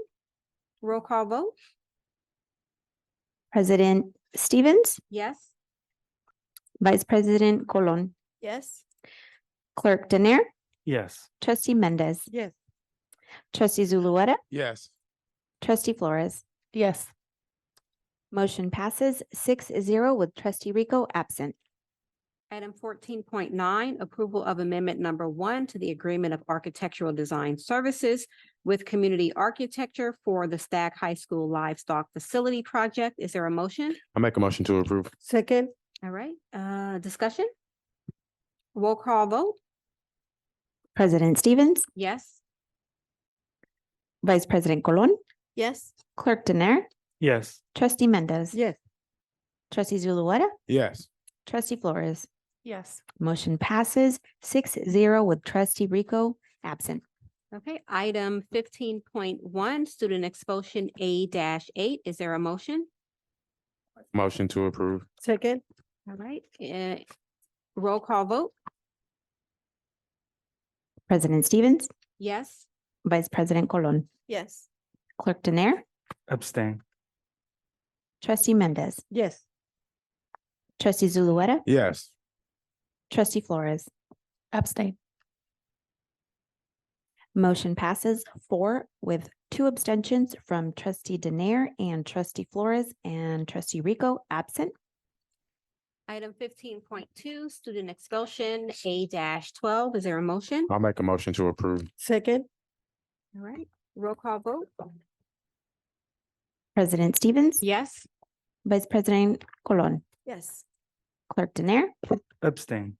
Roll call vote? President Stevens, Yes. Vice President Colon, Yes. Clerk Denier, Yes. Trustee Mendez, Yes. Trustee Zulueta, Yes. Trustee Flores. Yes. Motion passes 6-0 with Trustee Rico absent. Item 14.9, approval of amendment number 1 to the agreement of architectural design services with community architecture for the Stack High School Livestock Facility Project. Is there a motion? I'll make a motion to approve. Second. All right, discussion? Roll call vote? President Stevens, Yes. Vice President Colon, Yes. Clerk Denier, Yes. Trustee Mendez, Yes. Trustee Zulueta, Yes. Trustee Flores. Yes. Motion passes 6-0 with trustee Rico absent. Okay, item 15.1, student expulsion A-8. Is there a motion? Motion to approve. Second. All right, roll call vote. President Stevens, Yes. Vice President Colon, Yes. Clerk Denier, Abstain. Trustee Mendez, Yes. Trustee Zulueta, Yes. Trustee Flores. Abstain. Motion passes 4 with 2 abstentions from Trustee Denier and Trustee Flores and Trustee Rico absent. Item 15.2, student expulsion A-12. Is there a motion? I'll make a motion to approve. Second. All right, roll call vote. President Stevens, Yes. Vice President Colon, Yes. Clerk Denier, Abstain.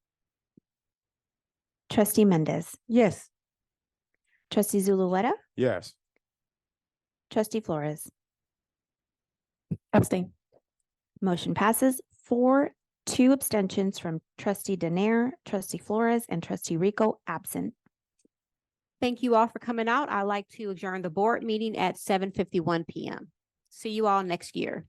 Trustee Mendez, Yes. Trustee Zulueta, Yes. Trustee Flores. Abstain. Motion passes 4, 2 abstentions from Trustee Denier, Trustee Flores, and Trustee Rico absent. Thank you all for coming out. I'd like to adjourn the board meeting at 7:51 p.m. See you all next year.